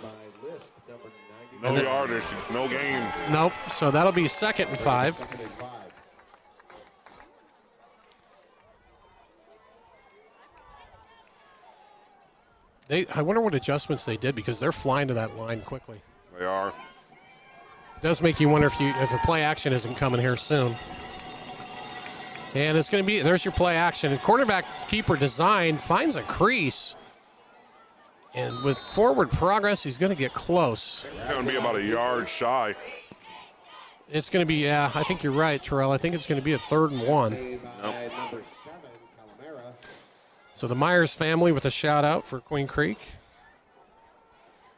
No yardage, no game. Nope. So that'll be 2nd and 5. I wonder what adjustments they did, because they're flying to that line quickly. They are. It does make you wonder if a play action isn't coming here soon. And it's going to be, there's your play action. And quarterback keeper design finds a crease. And with forward progress, he's going to get close. It's going to be about a yard shy. It's going to be, yeah, I think you're right, Terrell. I think it's going to be a 3rd and 1. Nope. So the Myers family with a shout out for Queen Creek.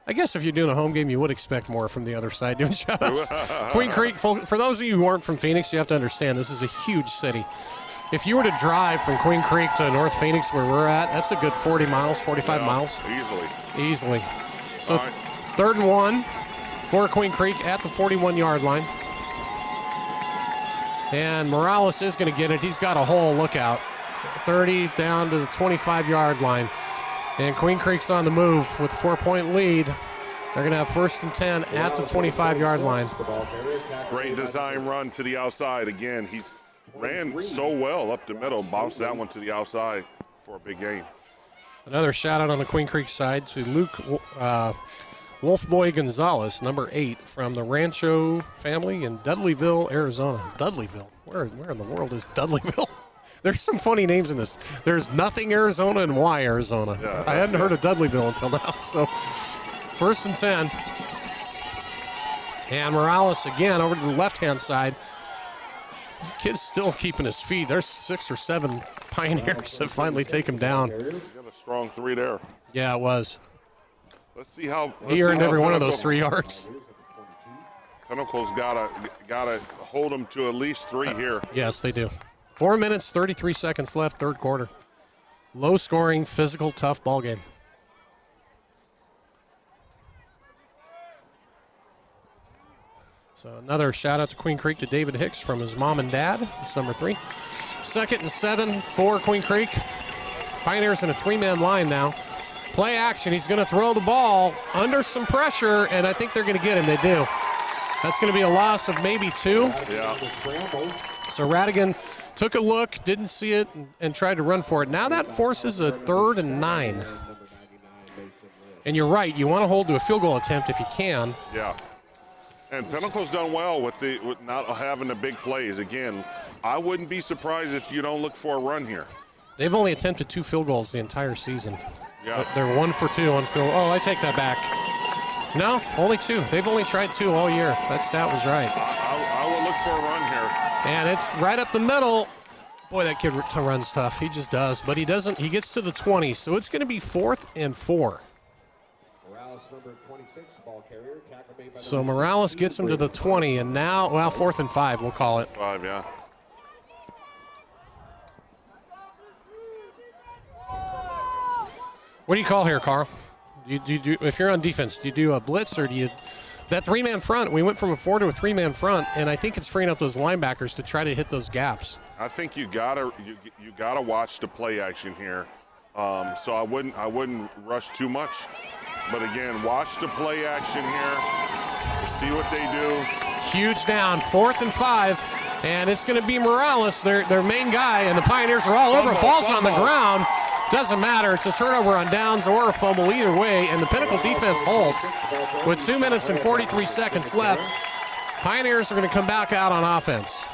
I guess if you're doing a home game, you would expect more from the other side doing shout outs. Queen Creek, for those of you who aren't from Phoenix, you have to understand this is a huge city. If you were to drive from Queen Creek to North Phoenix, where we're at, that's a good 40 miles, 45 miles. Easily. So 3rd and 1 for Queen Creek at the 41-yard line. And Morales is going to get it. He's got a hole. Look out. 30 down to the 25-yard line. And Queen Creek's on the move with a 4-point lead. They're going to have 1st and 10 at the 25-yard line. Great design run to the outside. Again, he ran so well up the middle, bounced that one to the outside for a big gain. Another shout out on the Queen Creek side to Luke Wolfboy Gonzalez, number 8, from the Rancho family in Dudleyville, Arizona. Dudleyville? Where in the world is Dudleyville? There's some funny names in this. There's Nothing, Arizona, and Why, Arizona. Yeah, I hadn't heard of Dudleyville until now. So 1st and 10. And Morales again over to the left-hand side. Kid's still keeping his feet. There's 6 or 7 Pioneers that finally take him down. Got a strong 3 there. Yeah, it was. Let's see how He earned every one of those 3 yards. Pinnacle's gotta hold him to at least 3 here. Yes, they do. 4 minutes, 33 seconds left, 3rd quarter. Low-scoring, physical, tough ball game. So another shout-out to Queen Creek to David Hicks from his mom and dad. It's number 3. 2nd and 7 for Queen Creek. Pioneers in a 3-man line now. Play action. He's going to throw the ball under some pressure, and I think they're going to get him. They do. That's going to be a loss of maybe 2. Yeah. So Radigan took a look, didn't see it, and tried to run for it. Now that forces a 3rd and 9. And you're right. You want to hold to a field goal attempt if you can. Yeah. And Pinnacle's done well with not having the big plays. Again, I wouldn't be surprised if you don't look for a run here. They've only attempted 2 field goals the entire season. Yeah. They're 1 for 2 on field. Oh, I take that back. No, only 2. They've only tried 2 all year. That stat was right. I will look for a run here. And it's right up the middle. Boy, that kid runs tough. He just does. But he doesn't. He gets to the 20, so it's going to be 4th and 4. So Morales gets him to the 20, and now, well, 4th and 5, we'll call it. 5, yeah. What do you call here, Carl? Do you if you're on defense, do you do a blitz or do you that 3-man front? We went from a 4 to a 3-man front, and I think it's freeing up those linebackers to try to hit those gaps. I think you gotta watch the play action here. So I wouldn't rush too much. But again, watch the play action here. See what they do. Huge down, 4th and 5, and it's going to be Morales, their main guy, and the Pioneers are all over. Ball's on the ground. Doesn't matter. It's a turnover on downs or a fumble either way, and the Pinnacle defense holds. With 2 minutes and 43 seconds left, Pioneers are going to come back out on offense.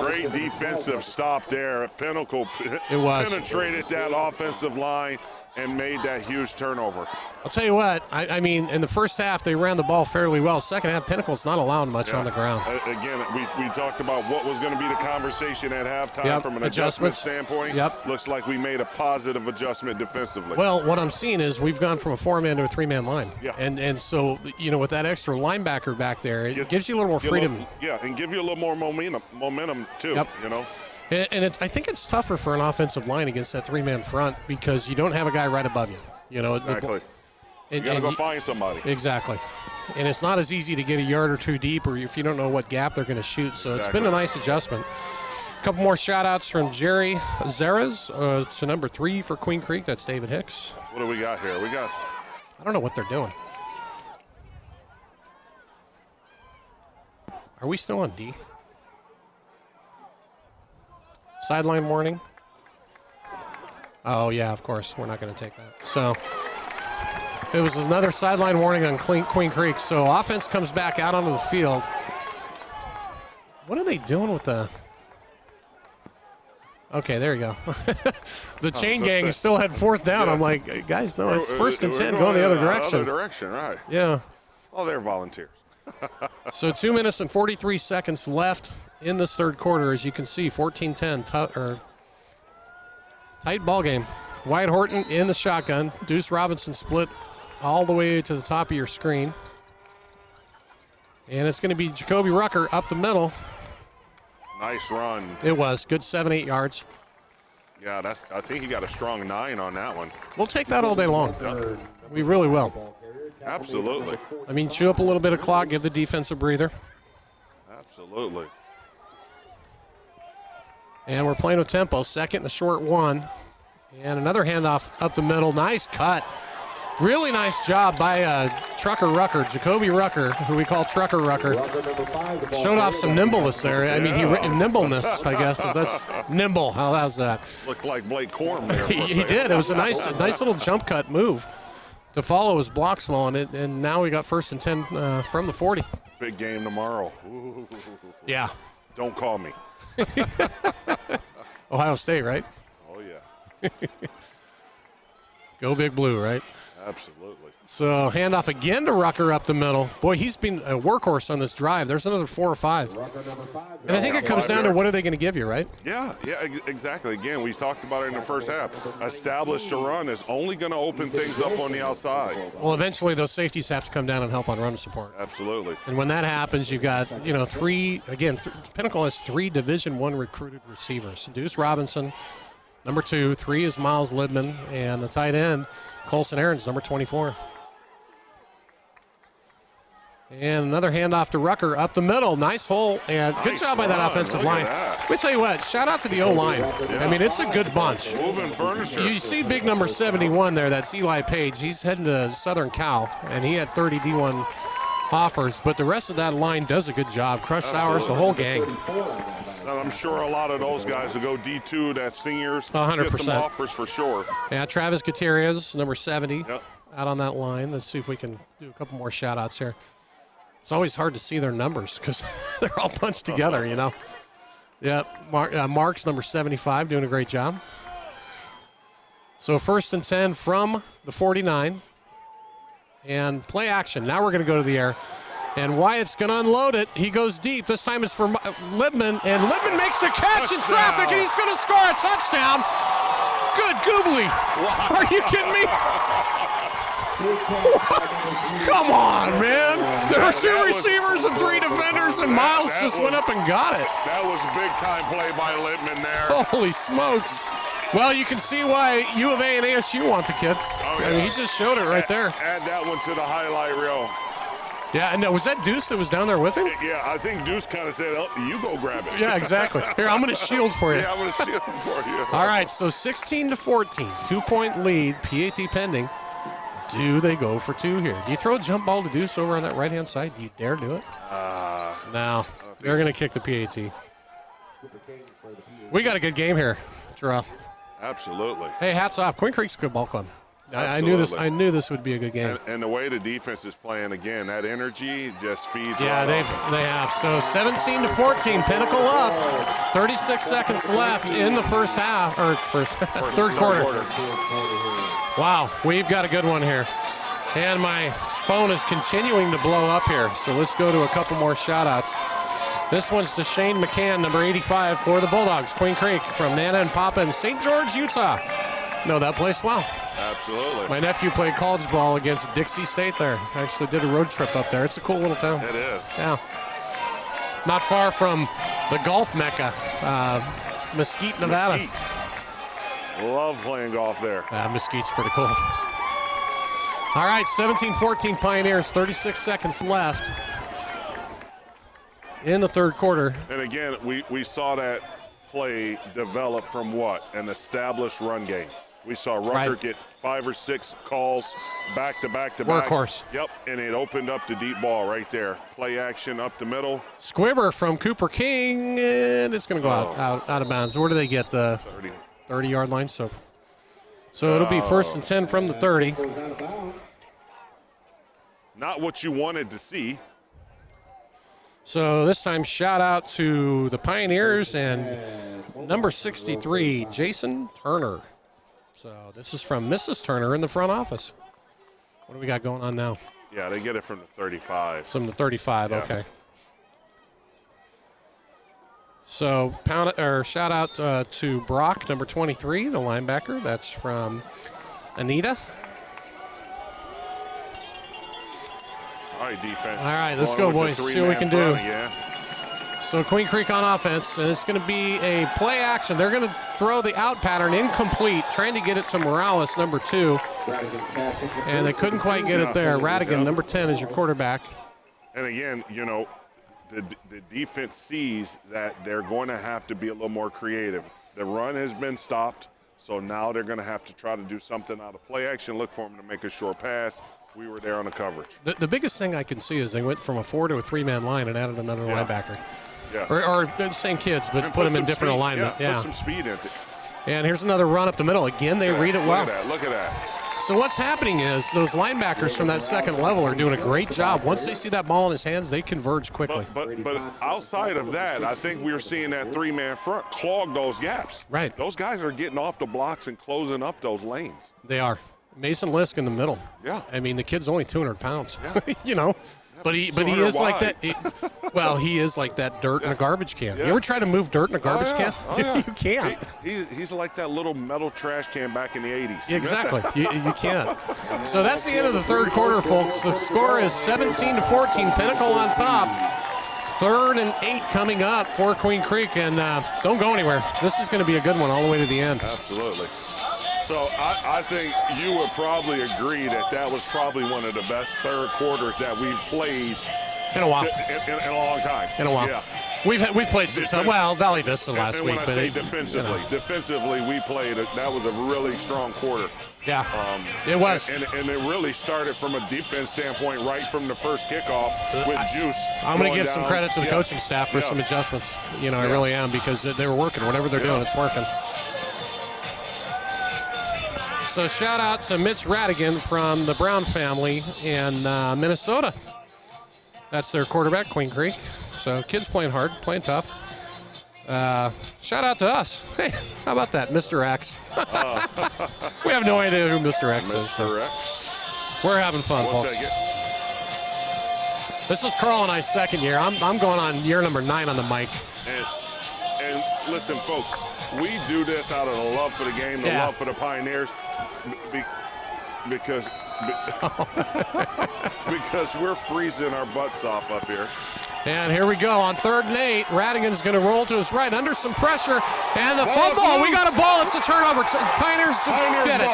Great defensive stop there. Pinnacle penetrated that offensive line and made that huge turnover. I'll tell you what, I mean, in the first half, they ran the ball fairly well. Second half, Pinnacle's not allowing much on the ground. Again, we talked about what was going to be the conversation at halftime from an adjustment standpoint. Yep. Looks like we made a positive adjustment defensively. Well, what I'm seeing is we've gone from a 4-man to a 3-man line. Yeah. And so, with that extra linebacker back there, it gives you a little more freedom. And give you a little more momentum too, Yep. And I think it's tougher for an offensive line against that 3-man front because you don't have a guy right above you. Exactly. You got to go find somebody. Exactly. And it's not as easy to get a yard or 2 deep or if you don't know what gap they're going to shoot. So It's been a nice adjustment. A couple more shout-outs from Jerry Zeres to number 3 for Queen Creek. That's David Hicks. What do we got here? I don't know what they're doing. Are we still on D? Sideline warning. Oh, yeah, of course. We're not going to take that. So it was another sideline warning on Queen Creek. So offense comes back out onto the field. What are they doing with the... Okay, there you go. The chain gang still had 4th down. I'm like, guys, no, it's 1st and 10 going the other direction. Other direction, right. Yeah. Oh, they're volunteers. So 2 minutes and 43 seconds left in this third quarter. As you can see, 14-10, tight ball game. Wyatt Horton in the shotgun. Deuce Robinson split all the way to the top of your screen. And it's going to be Jacoby Rucker up the middle. Nice run. It was. Good 7-8 yards. Yeah, I think he got a strong 9 on that one. We'll take that all day long. Yeah. We really will. Absolutely. I mean, chew up a little bit of clock, give the defense a breather. Absolutely. And we're playing with tempo. 2nd and a short 1. And another handoff up the middle. Nice cut. Really nice job by Trucker Rucker, Jacoby Rucker, who we call Trucker Rucker. Showed off some nimbleness there. I mean, nimbleness, I guess. If that's nimble. How's that? Looked like Blake Corum there. He did. It was a nice little jump cut move to follow his block small, and now we got 1st and 10 from the 40. Big game tomorrow. Ooh. Yeah. Don't call me. Ohio State, right? Oh, yeah. Go Big Blue, right? Absolutely. So handoff again to Rucker up the middle. Boy, he's been a workhorse on this drive. There's another 4 or 5. And I think it comes down to what are they going to give you, right? Yeah, exactly. Again, we talked about it in the first half. Established a run is only going to open things up on the outside. Well, eventually those safeties have to come down and help on run support. Absolutely. And when that happens, you've got, Pinnacle has 3 Division I recruited receivers. Deuce Robinson, number 2. 3 is Miles Libman. And the tight end, Colson Aarons, number 24. And another handoff to Rucker up the middle. Nice hole, and good job by that offensive line. Let me tell you what, shout out to the O-line. I mean, it's a good bunch. Moving furniture. You see big number 71 there, that's Eli Page. He's heading to Southern Cal, and he had 30 D1 offers, but the rest of that line does a good job. Crush Sowers, the whole gang. And I'm sure a lot of those guys will go D2, that's seniors. 100%. Get some offers for sure. Yeah, Travis Gutierrez, number 70, Yep. out on that line. Let's see if we can do a couple more shout-outs here. It's always hard to see their numbers because they're all bunched together, you know. Yep, Mark's number 75, doing a great job. So 1st and 10 from the 49. And play action. Now we're going to go to the air. And Wyatt's going to unload it. He goes deep. This time it's for Libman. And Libman makes the catch in traffic, and he's going to score a touchdown. Good googly. Wow. Are you kidding me? Come on, man. There were 2 receivers and 3 defenders, and Miles just went up and got it. That was a big-time play by Littman there. Holy smokes. Well, you can see why U of A and ASU want the kid. Oh, yeah. I mean, he just showed it right there. Add that one to the highlight reel. Yeah, and was that Deuce that was down there with him? Yeah, I think Deuce kind of said, oh, you go grab it. Yeah, exactly. Here, I'm going to shield for you. Yeah, I'm going to shield for you. All right, so 16-14, 2-point lead, PAT pending. Do they go for 2 here? Do you throw a jump ball to Deuce over on that right-hand side? Do you dare do it? No, they're going to kick the PAT. We got a good game here, Terrell. Absolutely. Hey, hats off. Queen Creek's a good ball club. I knew this would be a good game. And the way the defense is playing, again, that energy just feeds. Yeah, they have. So 17-14, Pinnacle up. 36 seconds left in the first half, or third quarter. Wow, we've got a good one here. And my phone is continuing to blow up here. So let's go to a couple more shout-outs. This one's to Shane McCann, number 85 for the Bulldogs. Queen Creek from Nana and Papa in St. George, Utah. Know that place well. Absolutely. My nephew played college ball against Dixie State there. Actually did a road trip up there. It's a cool little town. It is. Yeah. Not far from the golf mecca, Mesquite, Nevada. Mesquite. Love playing golf there. Mesquite's pretty cool. All right, 17-14 Pioneers, 36 seconds left in the third quarter. And again, we saw that play develop from what? An established run game. We saw Rucker get 5 or 6 calls back to back to back. Workhorse. Yep, and it opened up the deep ball right there. Play action up the middle. Squibber from Cooper King, and it's going to go out of bounds. Where do they get the 30-yard line? So it'll be 1st and 10 from the 30. Not what you wanted to see. So this time, shout out to the Pioneers and number 63, Jason Turner. So this is from Mrs. Turner in the front office. What do we got going on now? Yeah, they get it from the 35. From the 35, yeah. Okay. So shout out to Brock, number 23, the linebacker. That's from Anita. All right, defense. All right, let's go, boys. See what we can do. Yeah. So Queen Creek on offense, and it's going to be a play action. They're going to throw the out pattern incomplete, trying to get it to Morales, number 2. And they couldn't quite get it there. Radigan, number 10, is your quarterback. And again, you know, the defense sees that they're going to have to be a little more creative. The run has been stopped, so now they're going to have to try to do something out of play action, look for them to make a short pass. We were there on the coverage. The biggest thing I can see is they went from a 4 to a 3-man line and added another linebacker. Yeah. Or the same kids, but put them in different alignment. Yeah, put some speed in it. And here's another run up the middle. Again, they read it well. Look at that. So what's happening is those linebackers from that second level are doing a great job. Once they see that ball in his hands, they converge quickly. But outside of that, I think we're seeing that 3-man front clog those gaps. Right. Those guys are getting off the blocks and closing up those lanes. They are. Mason Lisk in the middle. Yeah. I mean, the kid's only 200 pounds. Yeah. You know. But he is like that. He is like that dirt in a garbage can. Yeah. You ever try to move dirt in a garbage can? Oh, yeah. You can't. He's like that little metal trash can back in the 80s. Exactly. you can't. So that's the end of the third quarter, folks. The score is 17-14. Pinnacle on top. 3rd and 8 coming up for Queen Creek, and don't go anywhere. This is going to be a good one all the way to the end. Absolutely. So I think you would probably agree that was probably one of the best third quarters that we've played in a while. In a long time. In a while. Yeah. We've played some time. Well, Valley Vista last and week. When but I say defensively, we played. That was a really strong quarter. Yeah, it was. And it really started from a defense standpoint right from the first kickoff with Juice. I'm going to give some credit to the coaching staff for some adjustments. I really am, because they were working. Whatever they're doing, it's working. So shout out to Mitch Radigan from the Brown family in Minnesota. That's their quarterback, Queen Creek. So kids playing hard, playing tough. Shout out to us. Hey, how about that, Mr. X? We have no idea who Mr. X is. Mr. X. We're having fun, folks. Take it. This is Carl and I's second year. I'm going on year number 9 on the mic. And listen, folks, we do this out of the love for the game, the love for the Pioneers, because we're freezing our butts off up here. And here we go on 3rd and 8. Radigan's going to roll to his right under some pressure. And the fumble. We got a ball. It's a turnover. Pioneers get it.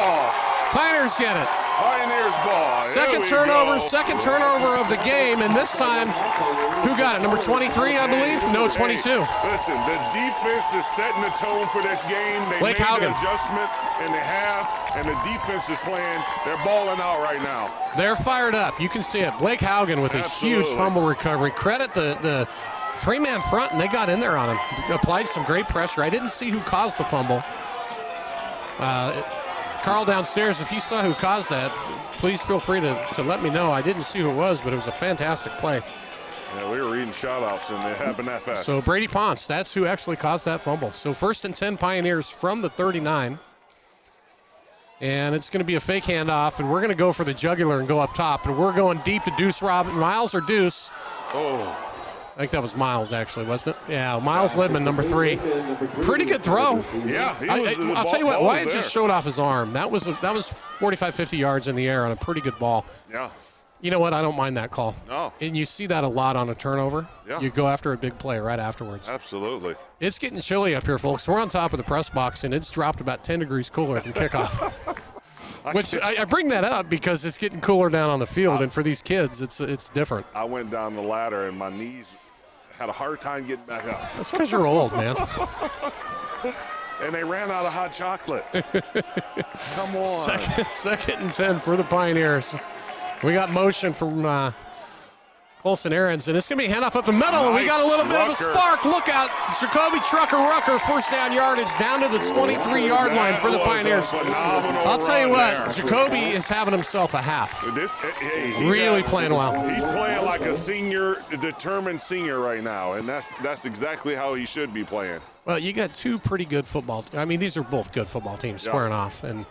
Pioneers get it. Pioneers ball. Second turnover of the game. And this time, who got it? Number 23, I believe? No, 22. Listen, the defense is setting the tone for this game. They made the adjustment in the half, and the defense is playing. They're balling out right now. They're fired up. You can see it. Blake Haugen with a huge fumble recovery. Credit the 3-man front, and they got in there on him. Applied some great pressure. I didn't see who caused the fumble. Carl downstairs, if you saw who caused that, please feel free to let me know. I didn't see who it was, but it was a fantastic play. Yeah, we were reading shout-outs, and it happened that fast. So Brady Ponce, that's who actually caused that fumble. So 1st and 10 Pioneers from the 39. And it's going to be a fake handoff, and we're going to go for the jugular and go up top. And we're going deep to Deuce Miles or Deuce. Oh. I think that was Miles, actually, wasn't it? Yeah, Miles Lidman, number 3. Pretty good throw. Yeah. I'll tell you what, Wyatt just showed off his arm. That was 45, 50 yards in the air on a pretty good ball. Yeah. You know what? I don't mind that call. No. And you see that a lot on a turnover. Yeah. You go after a big play right afterwards. Absolutely. It's getting chilly up here, folks. We're on top of the press box, and it's dropped about 10 degrees cooler than kickoff. Which I bring that up because it's getting cooler down on the field, and for these kids, it's different. I went down the ladder, and my knees had a hard time getting back up. That's because you're old, man. And they ran out of hot chocolate. Come on. Second and 10 for the Pioneers. We got motion from Colson Ahrens, and it's going to be a handoff up the middle, and we got a little bit of a spark. Look out. Jacoby Rucker, first down yardage down to the 23-yard line for the Pioneers. I'll tell you what, Jacoby is having himself a half. Really playing well. He's playing like a senior, determined senior right now, and that's exactly how he should be playing. Well, you got two pretty good football. I mean, these are both good football teams squaring off, and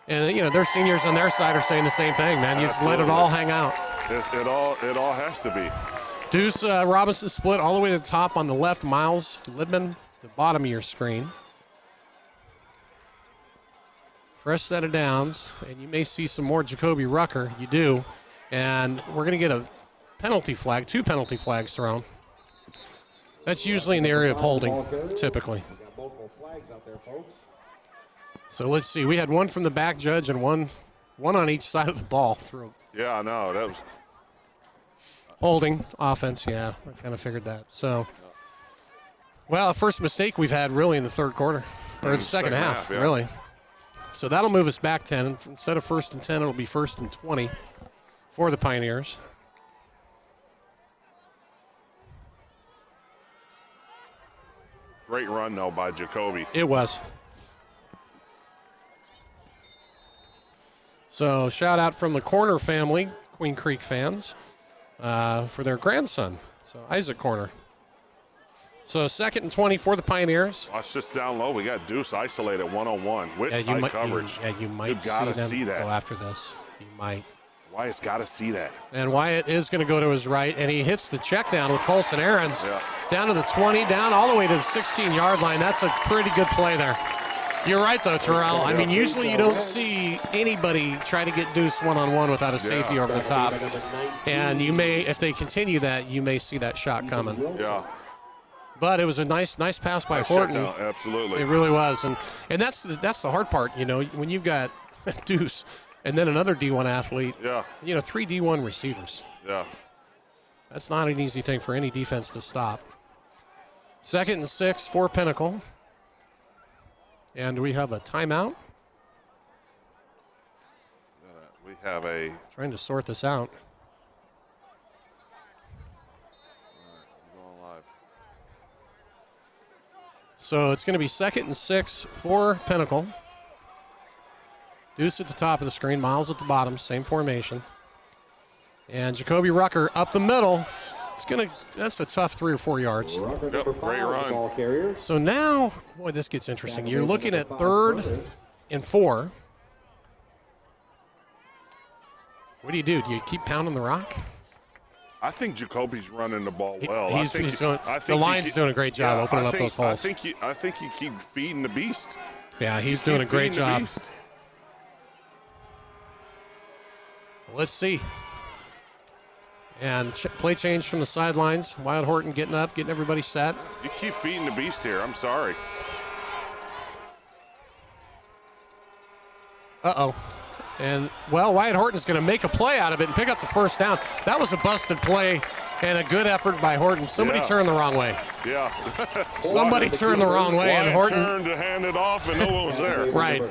you know their seniors on their side are saying the same thing, man. You just let it all hang out. It all has to be. Deuce Robinson split all the way to the top on the left. Miles Lidman, the bottom of your screen. Fresh set of downs, and you may see some more Jacoby Rucker. You do, and we're going to get a penalty flag, 2 penalty flags thrown. That's usually in the area of holding, typically. So let's see. We had one from the back judge and one on each side of the ball through. Yeah, I know. That was holding offense. Yeah, I kind of figured that. So, well, first mistake we've had really in the third quarter or the second half, really. So that'll move us back 10. Instead of 1st and 10, it'll be 1st and 20 for the Pioneers. great run though by Jacoby. It was. So shout out from the Corner family, Queen Creek fans, for their grandson. So Isaac Corner. So 2nd and 20 for the Pioneers. Watch this down low. We got Deuce isolated 1-on-1 with tight coverage. You might see them go after this. You might. Wyatt's got to see that. And Wyatt is going to go to his right, and he hits the check down with Colson Ahrens. Yeah. Down to the 20, down all the way to the 16-yard line. That's a pretty good play there. You're right, though, Terrell. I mean, usually you don't see anybody try to get deuce one-on-one without a safety over the top. And you may, if they continue that, you may see that shot coming. Yeah. But it was a nice pass by Horton. Absolutely. It really was. And that's the hard part, you know, when you've got deuce and then another D1 athlete, you know, 3 D1 receivers. Yeah. That's not an easy thing for any defense to stop. 2nd and 6 for Pinnacle. And we have a timeout. We have a... Trying to sort this out. All right, we're going live. So it's going to be 2nd and 6 for Pinnacle. Deuce at the top of the screen, Miles at the bottom, same formation. And Jacoby Rucker up the middle. That's a tough 3 or 4 yards. Yep, great run. So now, boy, this gets interesting. You're looking at 3rd and 4. What do? Do you keep pounding the rock? I think Jacoby's running the ball well. The line's doing a great job opening up those holes. I think you keep feeding the beast. Yeah, he's doing a great job. Let's see. And play change from the sidelines. Wyatt Horton getting up, getting everybody set. You keep feeding the beast here. I'm sorry. Uh-oh. And, well, Wyatt Horton's going to make a play out of it and pick up the first down. That was a busted play and a good effort by Horton. Somebody turned the wrong way. Yeah. Somebody turned the wrong way, and Horton turned to hand it off, and no one was there. Right.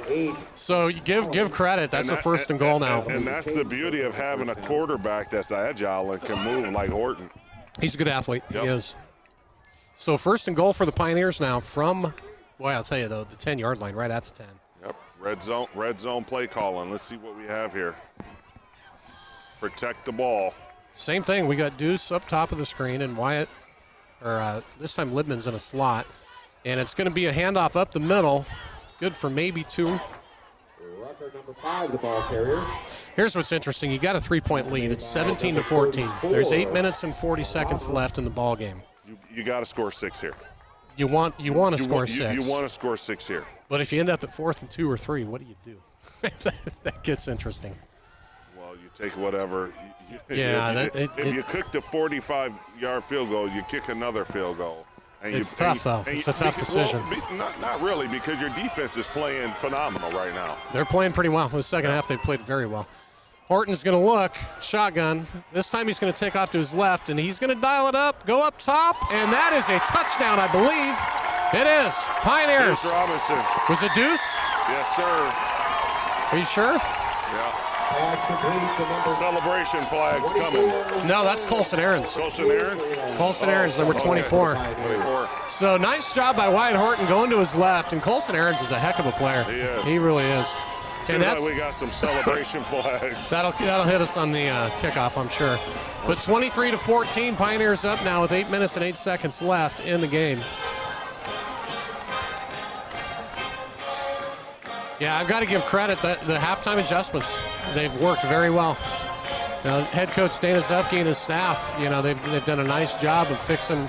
So you give credit. That's a 1st and goal now. And that's the beauty of having a quarterback that's agile and can move like Horton. He's a good athlete. Yep. He is. So 1st and goal for the Pioneers now from, boy, I'll tell you, though, the 10-yard line, right at the 10. Yep. Red zone play calling. Let's see what we have here. Protect the ball. Same thing. We got Deuce up top of the screen, and Wyatt, this time Libman's in a slot. And it's going to be a handoff up the middle. Good for maybe 2. Rucker, number 5, the ball carrier. Here's what's interesting. You got a 3-point lead. It's 17-14. There's 8 minutes and 40 seconds left in the ball game. You got to score 6 here. You want to score 6. You want to score 6 here. But if you end up at 4th and 2 or 3, what do you do? That gets interesting. Well, you take whatever. If you kick the 45-yard field goal, you kick another field goal. And it's tough, though. It's a tough decision. Well, not really, because your defense is playing phenomenal right now. They're playing pretty well. In the second half, they've played very well. Horton's going to look, shotgun. This time he's going to take off to his left, and he's going to dial it up, go up top, and that is a touchdown, I believe. It is. Pioneers. Deuce Robinson. Was it Deuce? Yes, sir. Are you sure? Yeah. Celebration flags coming. No, that's Colson Ahrens. Colson Ahrens? Colson Ahrens, number 24. 24. So nice job by Wyatt Horton going to his left, and Colson Ahrens is a heck of a player. He is. He really is. And that's we got some celebration flags. That'll hit us on the kickoff, I'm sure. But 23-14, Pioneers up now with 8 minutes and 8 seconds left in the game. Yeah, I've got to give credit that the halftime adjustments, they've worked very well. Head coach Dana Zupke and his staff, they've done a nice job of fixing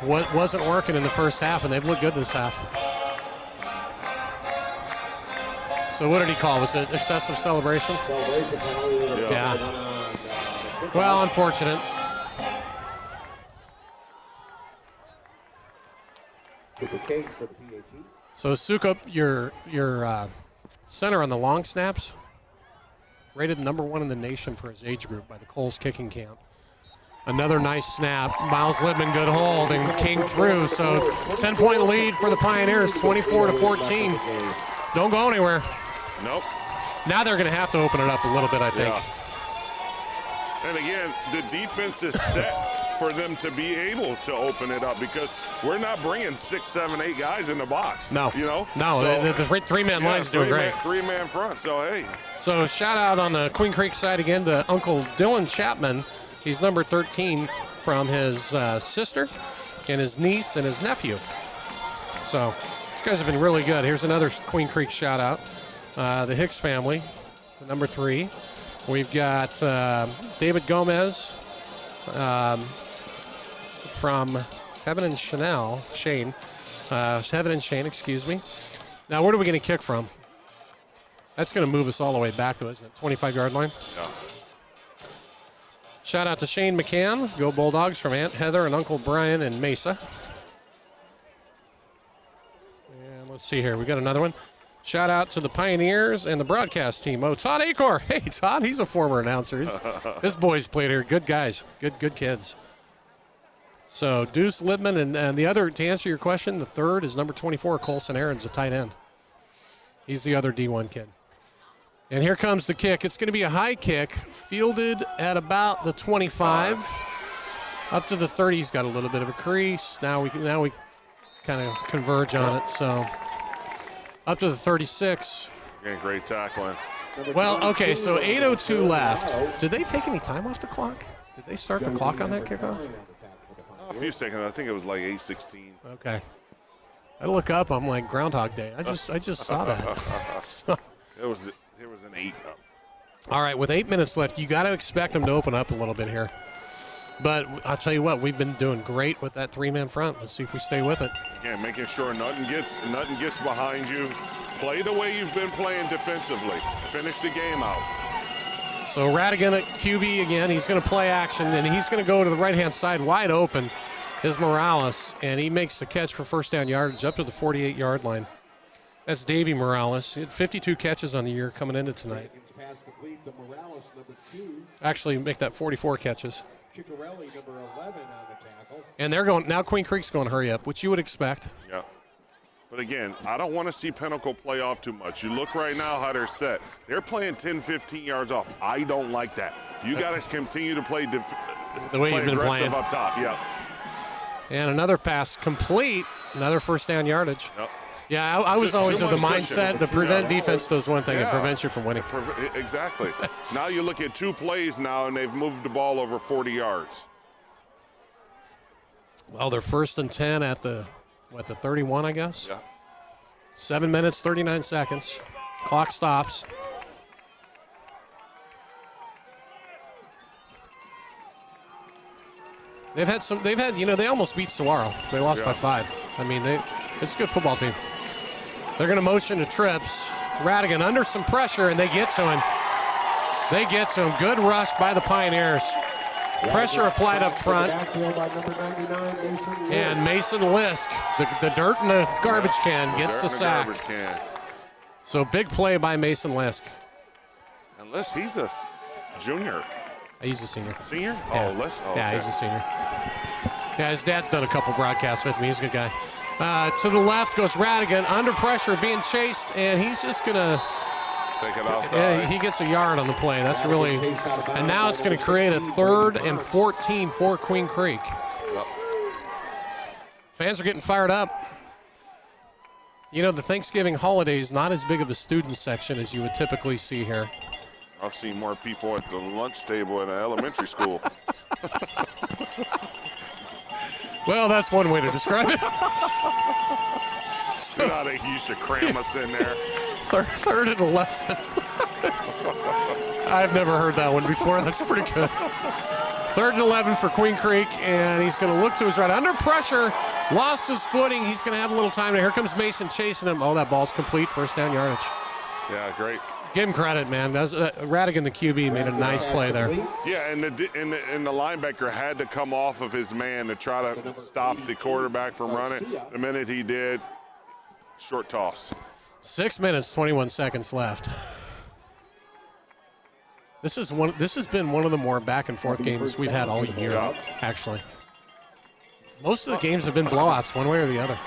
what wasn't working in the first half, and they've looked good this half. So what did he call? Was it excessive celebration? Yeah. Well, unfortunate. So Sukup, your center on the long snaps, rated number 1 in the nation for his age group by the Coles Kicking Camp. Another nice snap. Miles Libman, good hold, and came through. So 10-point lead for the Pioneers, 24-14. Don't go anywhere. Nope. Now they're going to have to open it up a little bit, I think. Yeah. And again, the defense is set for them to be able to open it up because we're not bringing 6, 7, 8 guys in the box. No. No, so, the three-man line's doing great. Three-man front, so hey. So shout out on the Queen Creek side again to Uncle Dylan Chapman. He's number 13 from his sister and his niece and his nephew. So these guys have been really good. Here's another Queen Creek shout out. The Hicks family, number 3. We've got David Gomez from Heaven and Shane, excuse me. Now, where are we going to kick from? That's going to move us all the way back, though, isn't it? 25-yard line? Yeah. Shout out to Shane McCann. Go Bulldogs from Aunt Heather and Uncle Brian in Mesa. And let's see here. We got another one. Shout out to the Pioneers and the broadcast team. Oh, Todd Acor. Hey, Todd, he's a former announcer. His boys played here. Good guys. Good kids. So Deuce Littman and the other, to answer your question, the third is number 24, Colson Aaron's a tight end. He's the other D1 kid. And here comes the kick. It's going to be a high kick, fielded at about the 25. Up to the 30. He's got a little bit of a crease. Now we kind of converge on it. So up to the 36. Again, great tackling. Well, okay, so 8:02 left. Did they take any time off the clock? Did they start the clock on that kickoff? A few seconds. I think it was like 8:16. Okay. I look up. I'm like Groundhog Day. I just saw that. So. There was an 8 up. All right, with 8 minutes left, you got to expect them to open up a little bit here. But I'll tell you what, we've been doing great with that three-man front. Let's see if we stay with it. Again, making sure nothing gets behind you. Play the way you've been playing defensively. Finish the game out. So Radigan at QB again. He's going to play action, and he's going to go to the right-hand side wide open is Morales, and he makes the catch for first down yardage up to the 48-yard line. That's Davey Morales. He had 52 catches on the year coming into tonight. Actually, make that 44 catches. And they're going now. Queen Creek's going to hurry up, which you would expect. Yeah. But again, I don't want to see Pinnacle play off too much. You look right now how they're set. They're playing 10, 15 yards off. I don't like that. You got to continue to play the way you've been playing up top. Yeah. And another pass complete. Another first down yardage. Yep. Yeah, I was always of the mindset, the prevent defense does one thing, it prevents you from winning. Exactly. Now you look at 2 plays now, and they've moved the ball over 40 yards. Well, they're 1st and 10 at the 31, I guess? Yeah. 7 minutes, 39 seconds. Clock stops. They almost beat Saguaro. They lost by 5. I mean, it's a good football team. They're going to motion to trips. Radigan under some pressure, and they get to him. Good rush by the Pioneers. Pressure applied up front. And Mason Lisk, the dirt in the garbage can, gets the sack. So big play by Mason Lisk. And Lisk, he's a junior. He's a senior. Senior? Yeah. Oh, Lisk. Oh, yeah, okay. he's a senior. Yeah, his dad's done a couple broadcasts with me. He's a good guy. To the left goes Radigan, under pressure, being chased, and he's just going to take it outside. Yeah, he gets a yard on the play. That's really, and now it's going to create a 3rd and 14 for Queen Creek. Yep. Fans are getting fired up. You know, the Thanksgiving holiday is not as big of a student section as you would typically see here. I've seen more people at the lunch table in an elementary school. Well, that's one way to describe it. Get out of here, you should cram us in there. 3rd and 11. I've never heard that one before. That's pretty good. 3rd and 11 for Queen Creek, and he's going to look to his right. Under pressure, lost his footing. He's going to have a little time. Here comes Mason chasing him. Oh, that ball's complete. First down yardage. Yeah, great. Give him credit, man. Radigan, the QB, made a nice play there. Yeah, and the linebacker had to come off of his man to try to stop the quarterback from running. The minute he did, short toss. 6 minutes, 21 seconds left. This has been one of the more back and forth games we've had all year, actually. Most of the games have been blowouts, one way or the other.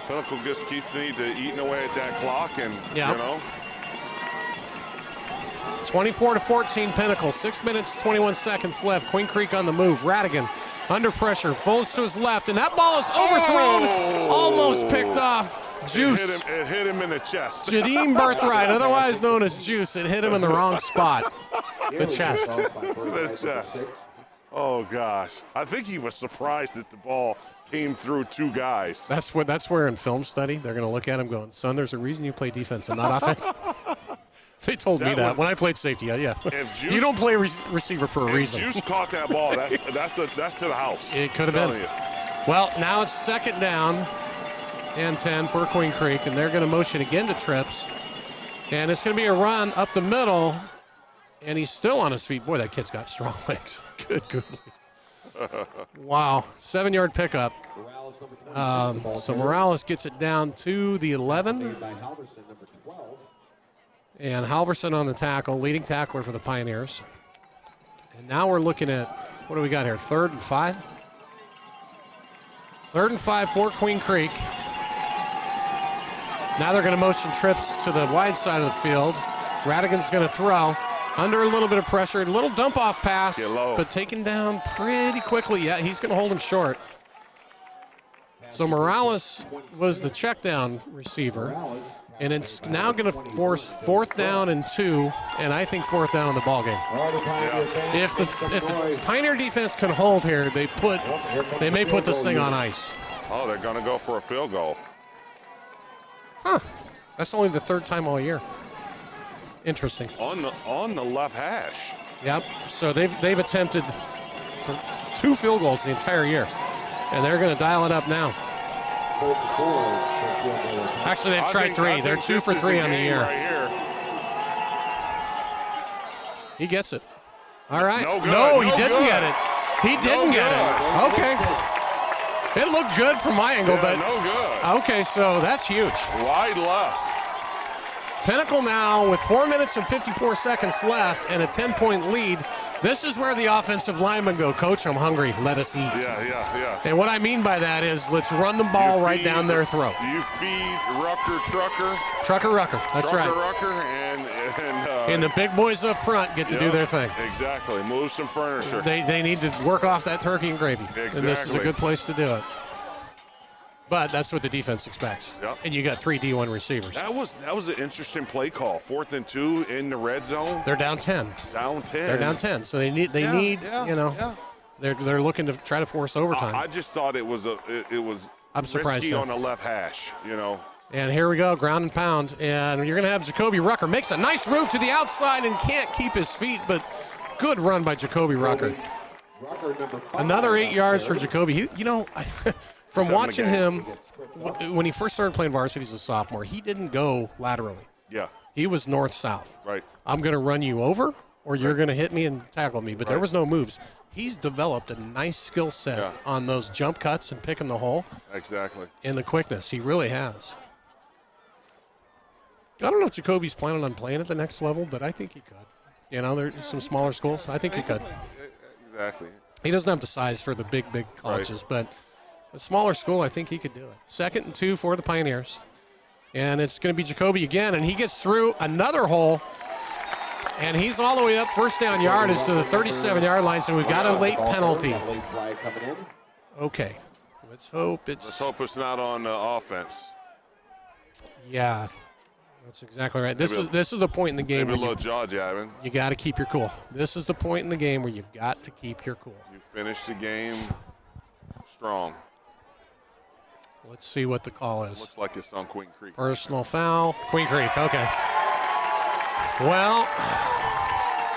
Pinnacle just keeps eating away at that clock, and you know. 24-14 Pinnacle. 6 minutes, 21 seconds left. Queen Creek on the move. Radigan under pressure, folds to his left, and that ball is overthrown. Almost picked off. Juice. It hit him in the chest. Jadeem Birthright, otherwise known as Juice. It hit him in the wrong spot. The chest. The chest. Oh, gosh. I think he was surprised that the ball came through 2 guys. That's where in film study, they're going to look at him going, son, there's a reason you play defense and not offense. They told me that when I played safety. Yeah. Juice, you don't play receiver for a reason. Juice caught that ball. That's to the house. It could have been. Well, now it's 2nd down. and 10 for Queen Creek, and they're going to motion again to trips. And it's going to be a run up the middle, and he's still on his feet. Boy, that kid's got strong legs. Good. Wow, 7-yard pickup. So Morales gets it down to the 11. And Halverson on the tackle, leading tackler for the Pioneers. And now we're looking at, what do we got here, 3rd and 5? 3rd and 5 for Queen Creek. Now they're going to motion trips to the wide side of the field. Radigan's going to throw. Under a little bit of pressure, a little dump-off pass, but taken down pretty quickly. Yeah, he's going to hold him short. So Morales was the check down receiver, and it's now going to force 4th down and 2, and I think 4th down in the ballgame. If the Pioneer defense can hold here, they may put this thing on ice. Oh, they're going to go for a field goal. Huh. That's only the 3rd time all year. Interesting. On the left hash. Yep. So they've attempted 2 field goals the entire year, and they're going to dial it up now. Actually, they've tried 3. They're 2 for 3 on the year. Right he gets it. All right. No, he didn't get it. He didn't get it. Okay. It looked good from my angle, but no good. Okay, so that's huge. Wide left. Pinnacle now with 4 minutes and 54 seconds left and a 10-point lead. This is where the offensive linemen go, Coach, I'm hungry. Let us eat. Yeah. And what I mean by that is let's run the ball right down their throat. You feed Trucker. Trucker. That's right. Rucker And the big boys up front get to do their thing. Exactly. Move some furniture. They need to work off that turkey and gravy. Exactly. And this is a good place to do it. But that's what the defense expects. Yep. And you got 3 D1 receivers. That was an interesting play call. 4th and 2 in the red zone. They're down 10. They're down 10. So they need they're looking to try to force overtime. I just thought it was I'm surprised risky though. on the left hash, And here we go, ground and pound. And you're going to have Jacoby Rucker. Makes a nice move to the outside and can't keep his feet, but good run by Jacoby Rucker. Another 8 yards for Jacoby. From watching him, when he first started playing varsity as a sophomore, he didn't go laterally. Yeah. He was north-south. Right. I'm going to run you over, or you're going to hit me and tackle me. But there was no moves. He's developed a nice skill set on those jump cuts and picking the hole. Exactly. And the quickness. He really has. I don't know if Jacoby's planning on playing at the next level, but I think he could. There's some smaller schools. I think he could. Exactly. He doesn't have the size for the big colleges, but a smaller school, I think he could do it. 2nd and 2 for the Pioneers. And it's going to be Jacoby again, and he gets through another hole. And he's all the way up, 1st down yardage to the 37-yard line, so we've got a late penalty. Okay. Let's hope it's not on the offense. Yeah. That's exactly right. This is the point in the game Maybe where a little jaw jabbing. You got to keep your cool. This is the point in the game where you've got to keep your cool. You finish the game strong. Let's see what the call is. Looks like it's on Queen Creek. Personal foul. Queen Creek, okay. Well,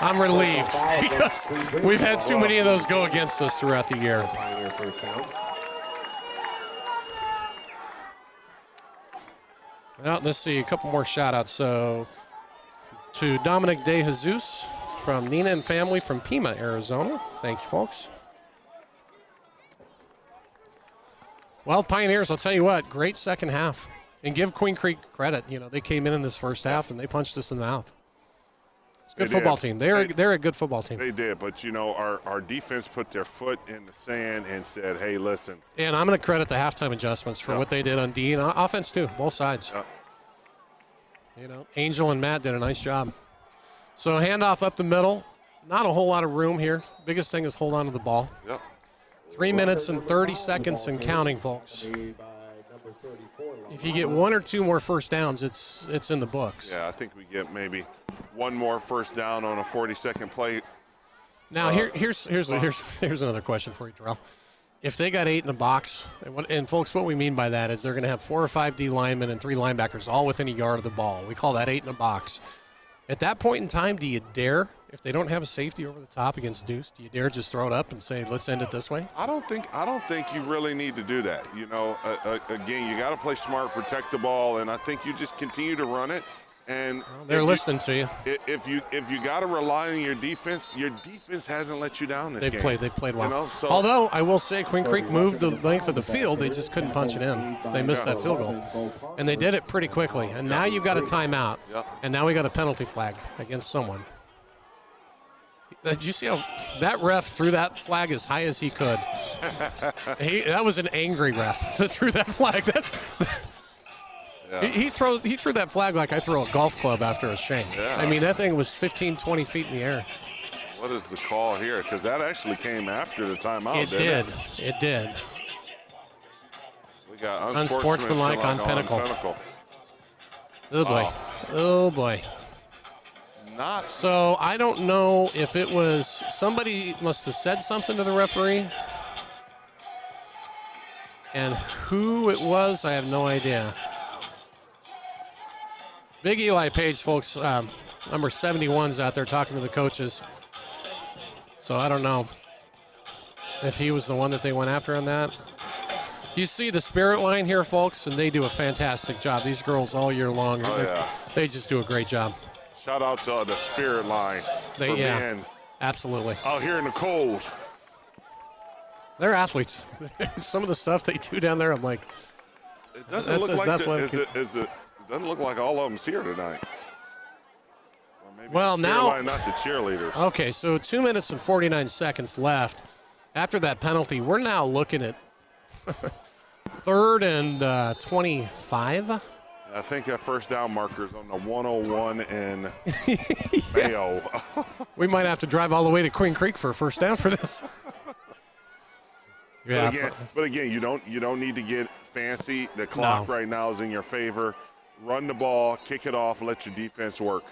I'm relieved because we've had too many of those go against us throughout the year. Well, let's see, a couple more shout-outs. So, to Dominic De Jesus from Nina and family from Pima, Arizona. Thank you, folks. Well, Pioneers, I'll tell you what, great second half. And give Queen Creek credit. They came in this first half, and they punched us in the mouth. It's a good football team. They're a good football team. They did, but, our defense put their foot in the sand and said, hey, listen. And I'm going to credit the halftime adjustments for what they did on D and offense, too, both sides. Angel and Matt did a nice job. So handoff up the middle. Not a whole lot of room here. Biggest thing is hold on to the ball. Yep. 3 minutes and 30 seconds and counting, folks. If you get 1 or 2 more first downs, it's in the books. Yeah, I think we get maybe 1 more first down on a 40-second play. Now, here's another question for you, Terrell. If they got 8 in the box, and folks, what we mean by that is they're going to have 4 or 5 D linemen and 3 linebackers all within a yard of the ball. We call that 8 in a box. At that point in time, do you dare, if they don't have a safety over the top against Deuce, do you dare just throw it up and say, let's end it this way? I don't think you really need to do that. You know, again, you got to play smart, protect the ball, and I think you just continue to run it. And they're listening to you. If you got to rely on your defense hasn't let you down this game. They've played well. You know, so although I will say Queen Creek moved the length of the field, they just couldn't punch it in. They missed that field goal, and they did it pretty quickly. And now you've got a timeout, and now we got a penalty flag against someone. Did you see how that ref threw that flag as high as he could? That was an angry ref that threw that flag. Yeah. He threw that flag like I throw a golf club after a shank. Yeah. I mean, that thing was 15, 20 feet in the air. What is the call here? Because that actually came after the timeout. It did. We got unsportsmanlike on Pinnacle. Oh, boy. Wow. Oh, boy. Not so I don't know if it was somebody must have said something to the referee. And who it was, I have no idea. Big Eli Page, folks, number 71's out there talking to the coaches. So I don't know if he was the one that they went after on that. You see the Spirit line here, folks, and they do a fantastic job. These girls all year long, they just do a great job. Shout out to the Spirit line for being absolutely out here in the cold. They're athletes. Some of the stuff they do down there, I'm like, it doesn't look like doesn't look like all of them's here tonight. Or maybe now not the cheerleaders. Okay, so 2 minutes and 49 seconds left. After that penalty, we're now looking at 3rd and 25. I think that first down marker's on the 101 and Mayo. We might have to drive all the way to Queen Creek for a first down for this. But again, you don't need to get fancy. The clock right now is in your favor. Run the ball, kick it off, let your defense work.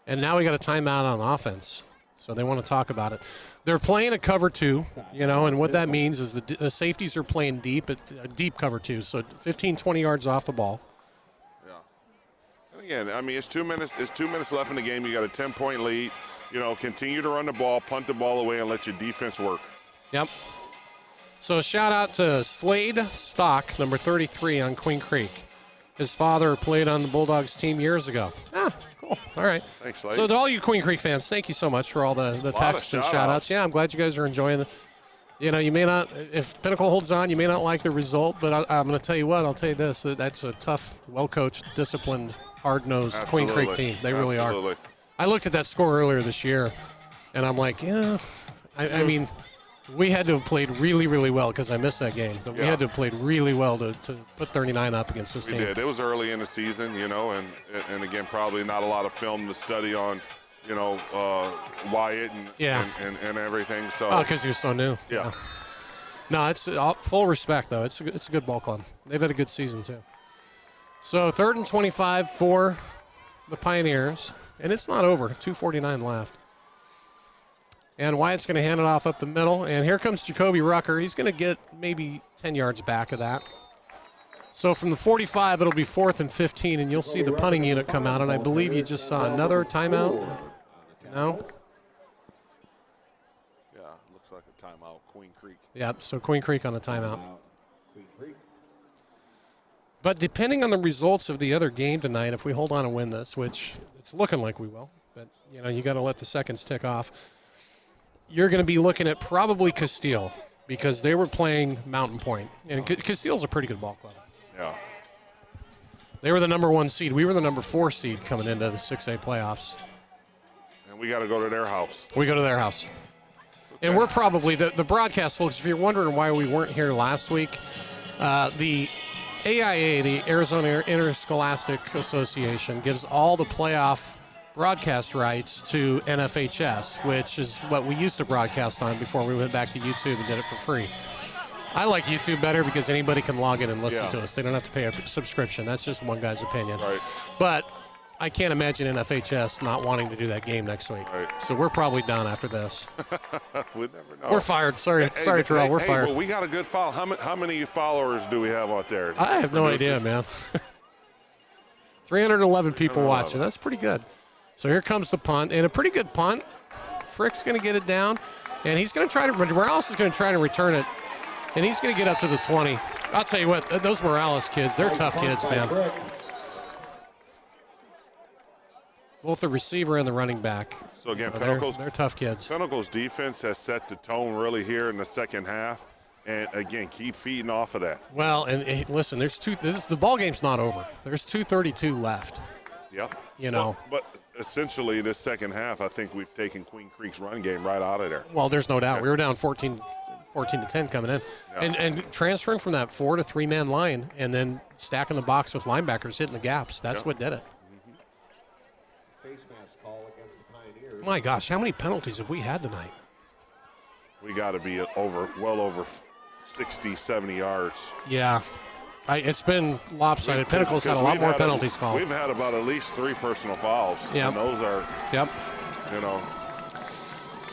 And now we got a timeout on offense, so they want to talk about it. They're playing a cover 2, and what that means is the safeties are playing deep at a deep cover 2, so 15, 20 yards off the ball. Yeah. And again, I mean, it's 2 minutes. It's 2 minutes left in the game. You got a 10-point lead. Continue to run the ball, punt the ball away, and let your defense work. Yep. So shout out to Slade Stock, number 33 on Queen Creek. His father played on the Bulldogs team years ago. Cool. All right. Thanks, Slade. So to all you Queen Creek fans, thank you so much for all the texts and shout-outs. Yeah, I'm glad you guys are enjoying it. You may not, if Pinnacle holds on, you may not like the result, but I'm going to tell you what, I'll tell you this, that's a tough, well-coached, disciplined, hard-nosed Queen Creek team. They really are. I looked at that score earlier this year, and I'm like, I mean, we had to have played really, really well because I missed that game. But we had to have played really well to put 39 up against this team. We did. It was early in the season, and again, probably not a lot of film to study on, Wyatt and everything. So because he was so new. Yeah. No, it's full respect though. It's a good ball club. They've had a good season too. So 3rd and 25 for the Pioneers, and it's not over. 2:49 left. And Wyatt's going to hand it off up the middle. And here comes Jacoby Rucker. He's going to get maybe 10 yards back of that. So from the 45, it'll be 4th and 15, and you'll see the punting unit come out. And I believe you just saw another timeout. No? Yeah, looks like a timeout, Queen Creek. Yep, so Queen Creek on a timeout. But depending on the results of the other game tonight, if we hold on and win this, which it's looking like we will, but, you got to let the seconds tick off. You're going to be looking at probably Castile because they were playing Mountain Point. And Castile's a pretty good ball club. Yeah. They were the number 1 seed. We were the number 4 seed coming into the 6A playoffs. And we got to go to their house. We go to their house. Okay. And we're probably, the broadcast folks, if you're wondering why we weren't here last week, the AIA, the Arizona Interscholastic Association, gives all the playoff broadcast rights to NFHS, which is what we used to broadcast on before we went back to YouTube and did it for free. I like YouTube better because anybody can log in and listen to us. They don't have to pay a subscription. That's just one guy's opinion. Right. But I can't imagine NFHS not wanting to do that game next week. Right. So we're probably done after this. We'll never know. We're fired. Sorry, Terrell. We're fired. Well, we got a good follow. How many followers do we have out there? I have no idea, man. 311 people watching. That's pretty good. So here comes the punt, and a pretty good punt. Frick's going to get it down, and he's going to try to. Morales is going to try to return it, and he's going to get up to the 20. I'll tell you what, those Morales kids, they're tough kids, man. Both the receiver and the running back. So again, they're tough kids. Pinnacle's defense has set the tone really here in the second half, and again, keep feeding off of that. Well, and listen, the ball game's not over. There's 2:32 left. Yep. You know. But essentially, this second half, I think we've taken Queen Creek's run game right out of there. Well, there's no doubt. We were down 14 to 10 coming in, and transferring from that 4 to 3 man line, and then stacking the box with linebackers hitting the gaps. That's what did it. Face mask call against the Pioneers. My gosh, how many penalties have we had tonight? We got to be well over 60, 70 yards. Yeah. It's been lopsided. Pinnacle's had a lot more penalties called. We've had about at least 3 personal fouls. Yeah. And those are, you know.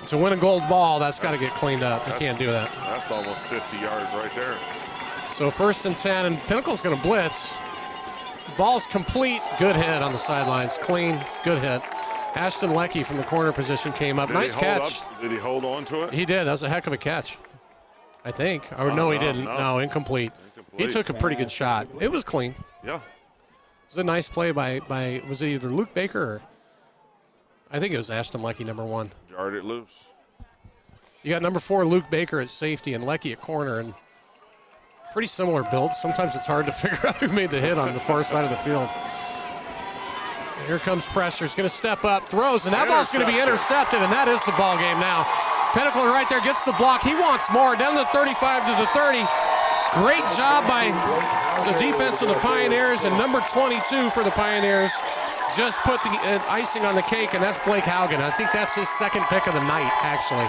To win a gold ball, that's got to get cleaned up. You can't do that. That's almost 50 yards right there. So 1st and 10, and Pinnacle's going to blitz. Ball's complete. Good hit on the sidelines. Clean. Good hit. Ashton Leckie from the corner position came up. Nice catch. Did he hold on to it? He did. That was a heck of a catch, I think. Or no, he didn't. No, incomplete. He took a pretty good shot. It was clean. Yeah. It was a nice play by was it either Luke Baker or I think it was Ashton Leckie, number 1. Jarred it loose. You got number 4, Luke Baker at safety and Leckie at corner, and pretty similar builds. Sometimes it's hard to figure out who made the hit on the far side of the field. And here comes pressure. He's going to step up, throws, and that ball's going to be intercepted, and that is the ball game now. Pinnacle right there gets the block. He wants more. Down the 35 to the 30. Great job by the defense of the Pioneers, and number 22 for the Pioneers just put the icing on the cake, and that's Blake Haugen. I think that's his second pick of the night, actually.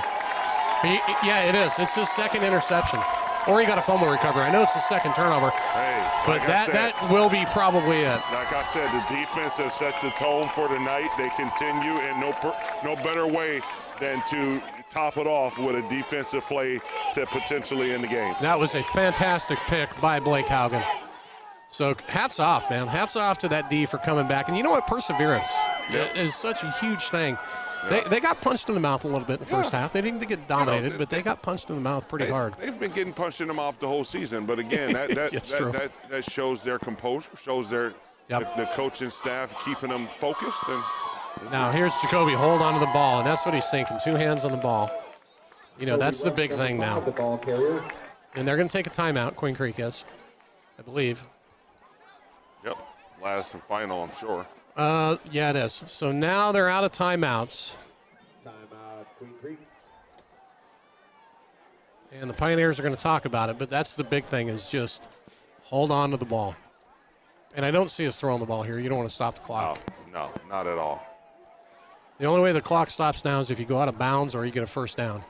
Yeah, it is. It's his second interception. Or he got a fumble recovery. I know it's his second turnover. Hey, but that will be probably it. Like I said, the defense has set the tone for the night. They continue, and no better way than to top it off with a defensive play to potentially end the game. That was a fantastic pick by Blake Haugen. So hats off, man. Hats off to that D for coming back. And you know what? Perseverance is such a huge thing. They got punched in the mouth a little bit in the first half. They didn't get dominated, but they got punched in the mouth pretty hard. They've been getting punched in the mouth the whole season. But again, that shows their composure, shows the coaching staff keeping them focused. And now here's Jacoby. Hold on to the ball, and that's what he's thinking. 2 hands on the ball. You know, that's the big thing now. And they're going to take a timeout, Queen Creek is, I believe. Yep, last and final, I'm sure. Yeah, it is. So now they're out of timeouts. Timeout, Queen Creek. And the Pioneers are going to talk about it, but that's the big thing is just hold on to the ball. And I don't see us throwing the ball here. You don't want to stop the clock. No, not at all. The only way the clock stops now is if you go out of bounds or you get a first down.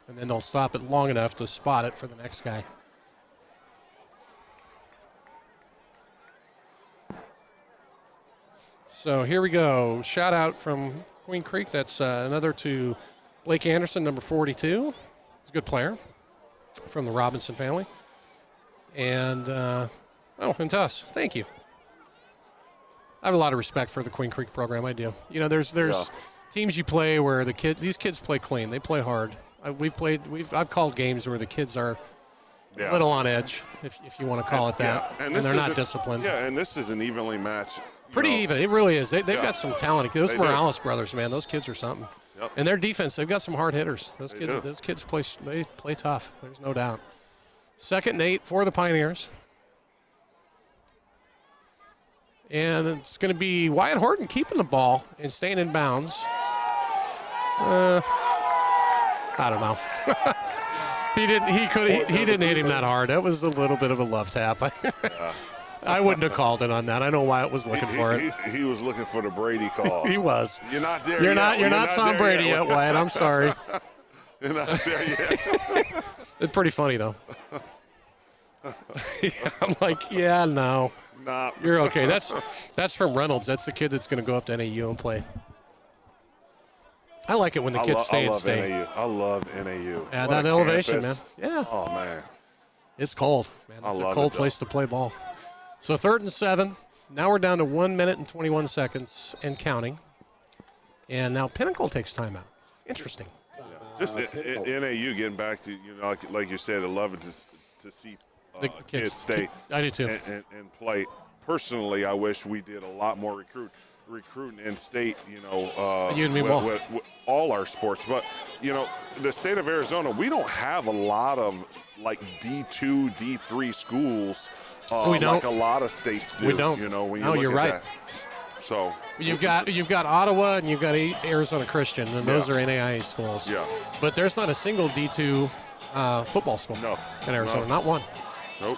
And then they'll stop it long enough to spot it for the next guy. So here we go. Shout out from Queen Creek. That's another to Blake Anderson, number 42. He's a good player from the Robinson family. And, and to us. Thank you. I have a lot of respect for the Queen Creek program. I do. You know, there's teams you play where these kids play clean. They play hard. I've called games where the kids are a little on edge, if you want to call it that, and they're not disciplined. Yeah, and this is an evenly matched. Pretty even. It really is. They've got some talent. Those Morales brothers, man, those kids are something. Yep. And their defense, they've got some hard hitters. Those kids play tough. There's no doubt. 2nd and 8 for the Pioneers. And it's going to be Wyatt Horton keeping the ball and staying in bounds. I don't know. He didn't hit him that hard. That was a little bit of a love tap. I wouldn't have called it on that. I know Wyatt was looking for it. He was looking for the Brady call. He was. You're not there You're yet. not Tom Brady yet, Wyatt. I'm sorry. You're not there yet. It's pretty funny, though. I'm like, yeah, no. Nah. You're okay. That's from Reynolds. That's the kid that's going to go up to NAU and play. I like it when the kids stay and stay. I love NAU. Yeah, that elevation, man. Yeah. Oh, man. It's cold, man. It's a cold place to play ball. So 3rd and 7. Now we're down to 1 minute and 21 seconds and counting. And now Pinnacle takes timeout. Interesting. Just NAU getting back to, like you said, I love it to see The kids stay I do too. and play. Personally, I wish we did a lot more recruiting in state, You and me both. with all our sports. But, the state of Arizona, we don't have a lot of, like, D2, D3 schools We don't. like a lot of states do. We don't. When you No, look you're at right. that. So You've got Ottawa and you've got Arizona Christian, and those are NAIA schools. Yeah. But there's not a single D2 football school in Arizona, not one. Nope.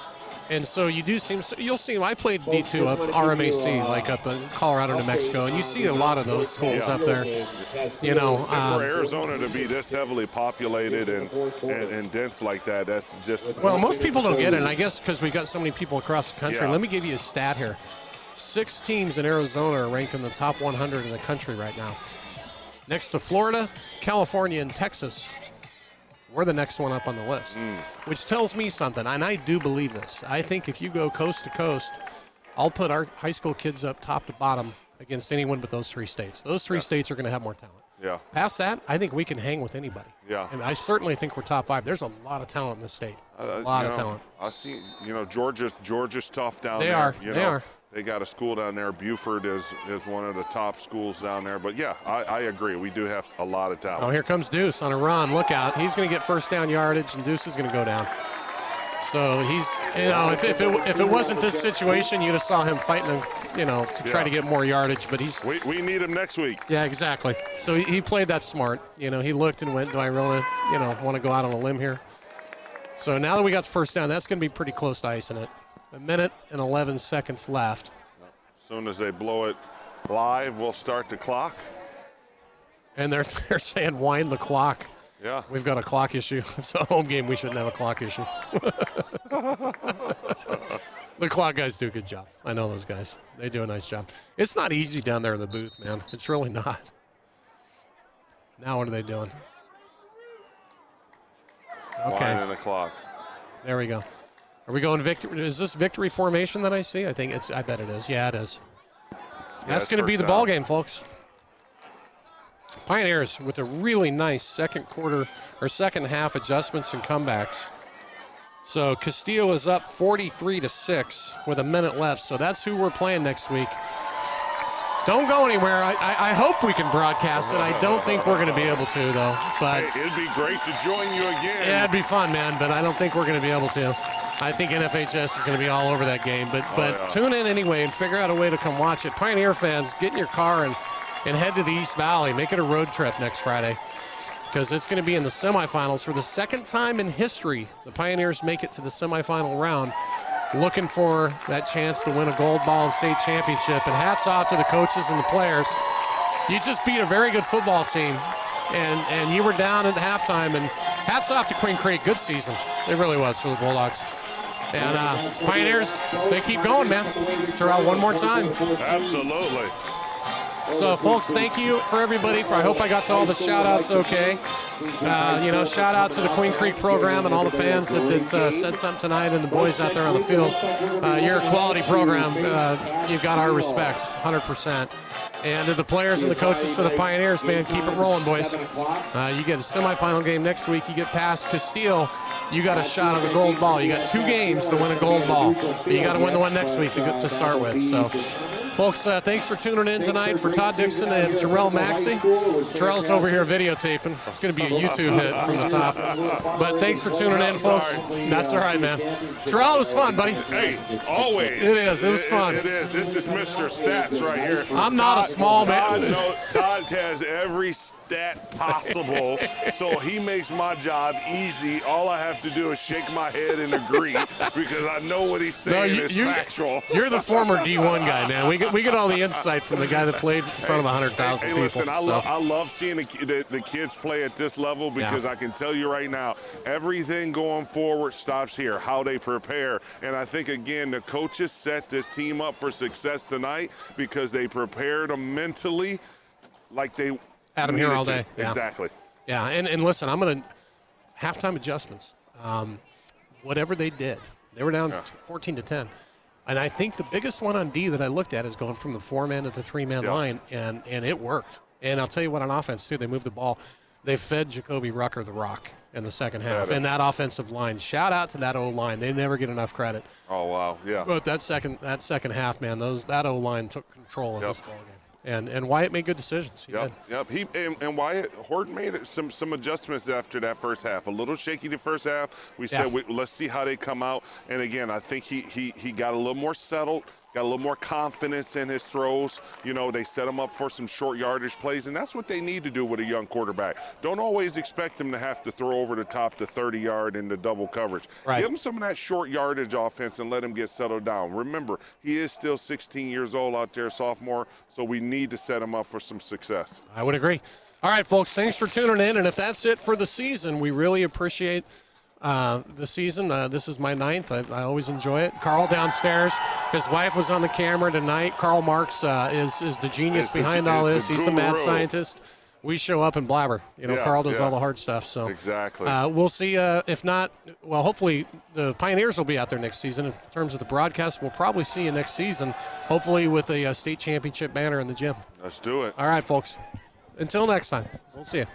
And so you'll see. I played D2 up RMAC, like up in Colorado, New Mexico, and you see a lot of those schools up there. And for Arizona to be this heavily populated and dense like that, that's just. Well, most people don't get it, and I guess because we've got so many people across the country. Yeah. Let me give you a stat here. 6 teams in Arizona are ranked in the top 100 in the country right now. Next to Florida, California, and Texas, we're the next one up on the list, which tells me something, and I do believe this. I think if you go coast to coast, I'll put our high school kids up top to bottom against anyone but those 3 states. Those 3 states are going to have more talent. Yeah. Past that, I think we can hang with anybody. Yeah. And I certainly think we're top 5. There's a lot of talent in the state. A lot of talent. I see. Georgia's tough down They there. are. They are. They got a school down there. Buford is one of the top schools down there. But, yeah, I agree. We do have a lot of talent. Oh, here comes Deuce on a run. Look out. He's going to get first down yardage, and Deuce is going to go down. So he's, if it wasn't this situation, you'd have saw him fighting, to try to get more yardage. But he's. We need him next week. Yeah, exactly. So he played that smart. He looked and went, do I really, want to go out on a limb here? So now that we got the first down, that's going to be pretty close to icing it. 1 minute and 11 seconds left. As soon as they blow it live, we'll start the clock. And they're saying wind the clock. Yeah. We've got a clock issue. It's a home game. We shouldn't have a clock issue. The clock guys do a good job. I know those guys. They do a nice job. It's not easy down there in the booth, man. It's really not. Now what are they doing? Okay. Winding the clock. There we go. Are we going victory? Is this victory formation that I see? I bet it is. Yeah, it is. That's going to be the ball game, folks. Pioneers with a really nice second half adjustments and comebacks. So Castillo is up 43-6 with a minute left. So that's who we're playing next week. Don't go anywhere. I hope we can broadcast it. I don't think we're going to be able to, though. But hey, it'd be great to join you again. Yeah, it'd be fun, man. But I don't think we're going to be able to. I think NFHS is going to be all over that game. But tune in anyway and figure out a way to come watch it. Pioneer fans, get in your car and head to the East Valley. Make it a road trip next Friday because it's going to be in the semifinals. For the second time in history, the Pioneers make it to the semifinal round, looking for that chance to win a gold ball and state championship. And hats off to the coaches and the players. You just beat a very good football team, and you were down at halftime. And hats off to Queen Creek. Good season. It really was for the Bulldogs. And Pioneers, they keep going, man. Terrell, one more time. Absolutely. So, folks, thank you for everybody. I hope I got to all the shout-outs okay. Shout out to the Queen Creek program and all the fans that said something tonight and the boys out there on the field. You're a quality program. You've got our respect, 100%. And to the players and the coaches for the Pioneers, man, keep it rolling, boys. You get a semifinal game next week. You get past Castile. You got a shot at the gold ball. You got 2 games to win a gold ball. But you got to win the one next week to start with. So, folks, thanks for tuning in tonight. For Todd Dixon and Terrell Maxey. Terrell's over here videotaping. It's going to be a YouTube hit from the top. But thanks for tuning in, folks. That's all right, man. Terrell, it was fun, buddy. Hey, always. It is. It was fun. It is. This is Mr. Stats right here. I'm not a small man. Todd has every stat possible, so he makes my job easy. All I have to do is shake my head and agree because I know what he's saying is factual. You're the former D1 guy, man. We get all the insight from the guy that played in front of 100,000 people. Listen, I love seeing the kids play at this level because I can tell you right now, everything going forward stops here, how they prepare. And I think, again, the coaches set this team up for success tonight because they prepared them mentally like they had them here all day. Yeah. Exactly. Yeah, and listen, I'm going to halftime adjustments. Whatever they did, they were down 14-10. And I think the biggest one on D that I looked at is going from the 4-man to the 3-man line, and it worked. And I'll tell you what, on offense, too, they moved the ball. They fed Jacoby Rucker the rock in the second half. And that offensive line, shout out to that O-line. They never get enough credit. Oh, wow, yeah. But that second half, man, that O-line took control of this ball game. And Wyatt made good decisions. He did. And Wyatt Horton made some adjustments after that first half. A little shaky the first half. We said let's see how they come out. And again, I think he got a little more settled, got a little more confidence in his throws. You know, they set him up for some short yardage plays, and that's what they need to do with a young quarterback. Don't always expect him to have to throw over the top to 30-yard into double coverage. Right. Give him some of that short yardage offense and let him get settled down. Remember, he is still 16 years old out there, sophomore, so we need to set him up for some success. I would agree. All right, folks, thanks for tuning in. And if that's it for the season, we really appreciate the season. This is my 9th. I always enjoy it. Carl downstairs, his wife was on the camera tonight. Karl Marx is the genius behind all this. He's the mad scientist. We show up and blabber. You know, Carl does all the hard stuff. So exactly. We'll see. If not, well, hopefully the Pioneers will be out there next season. In terms of the broadcast, we'll probably see you next season, hopefully with a state championship banner in the gym. Let's do it. All right, folks. Until next time, we'll see you.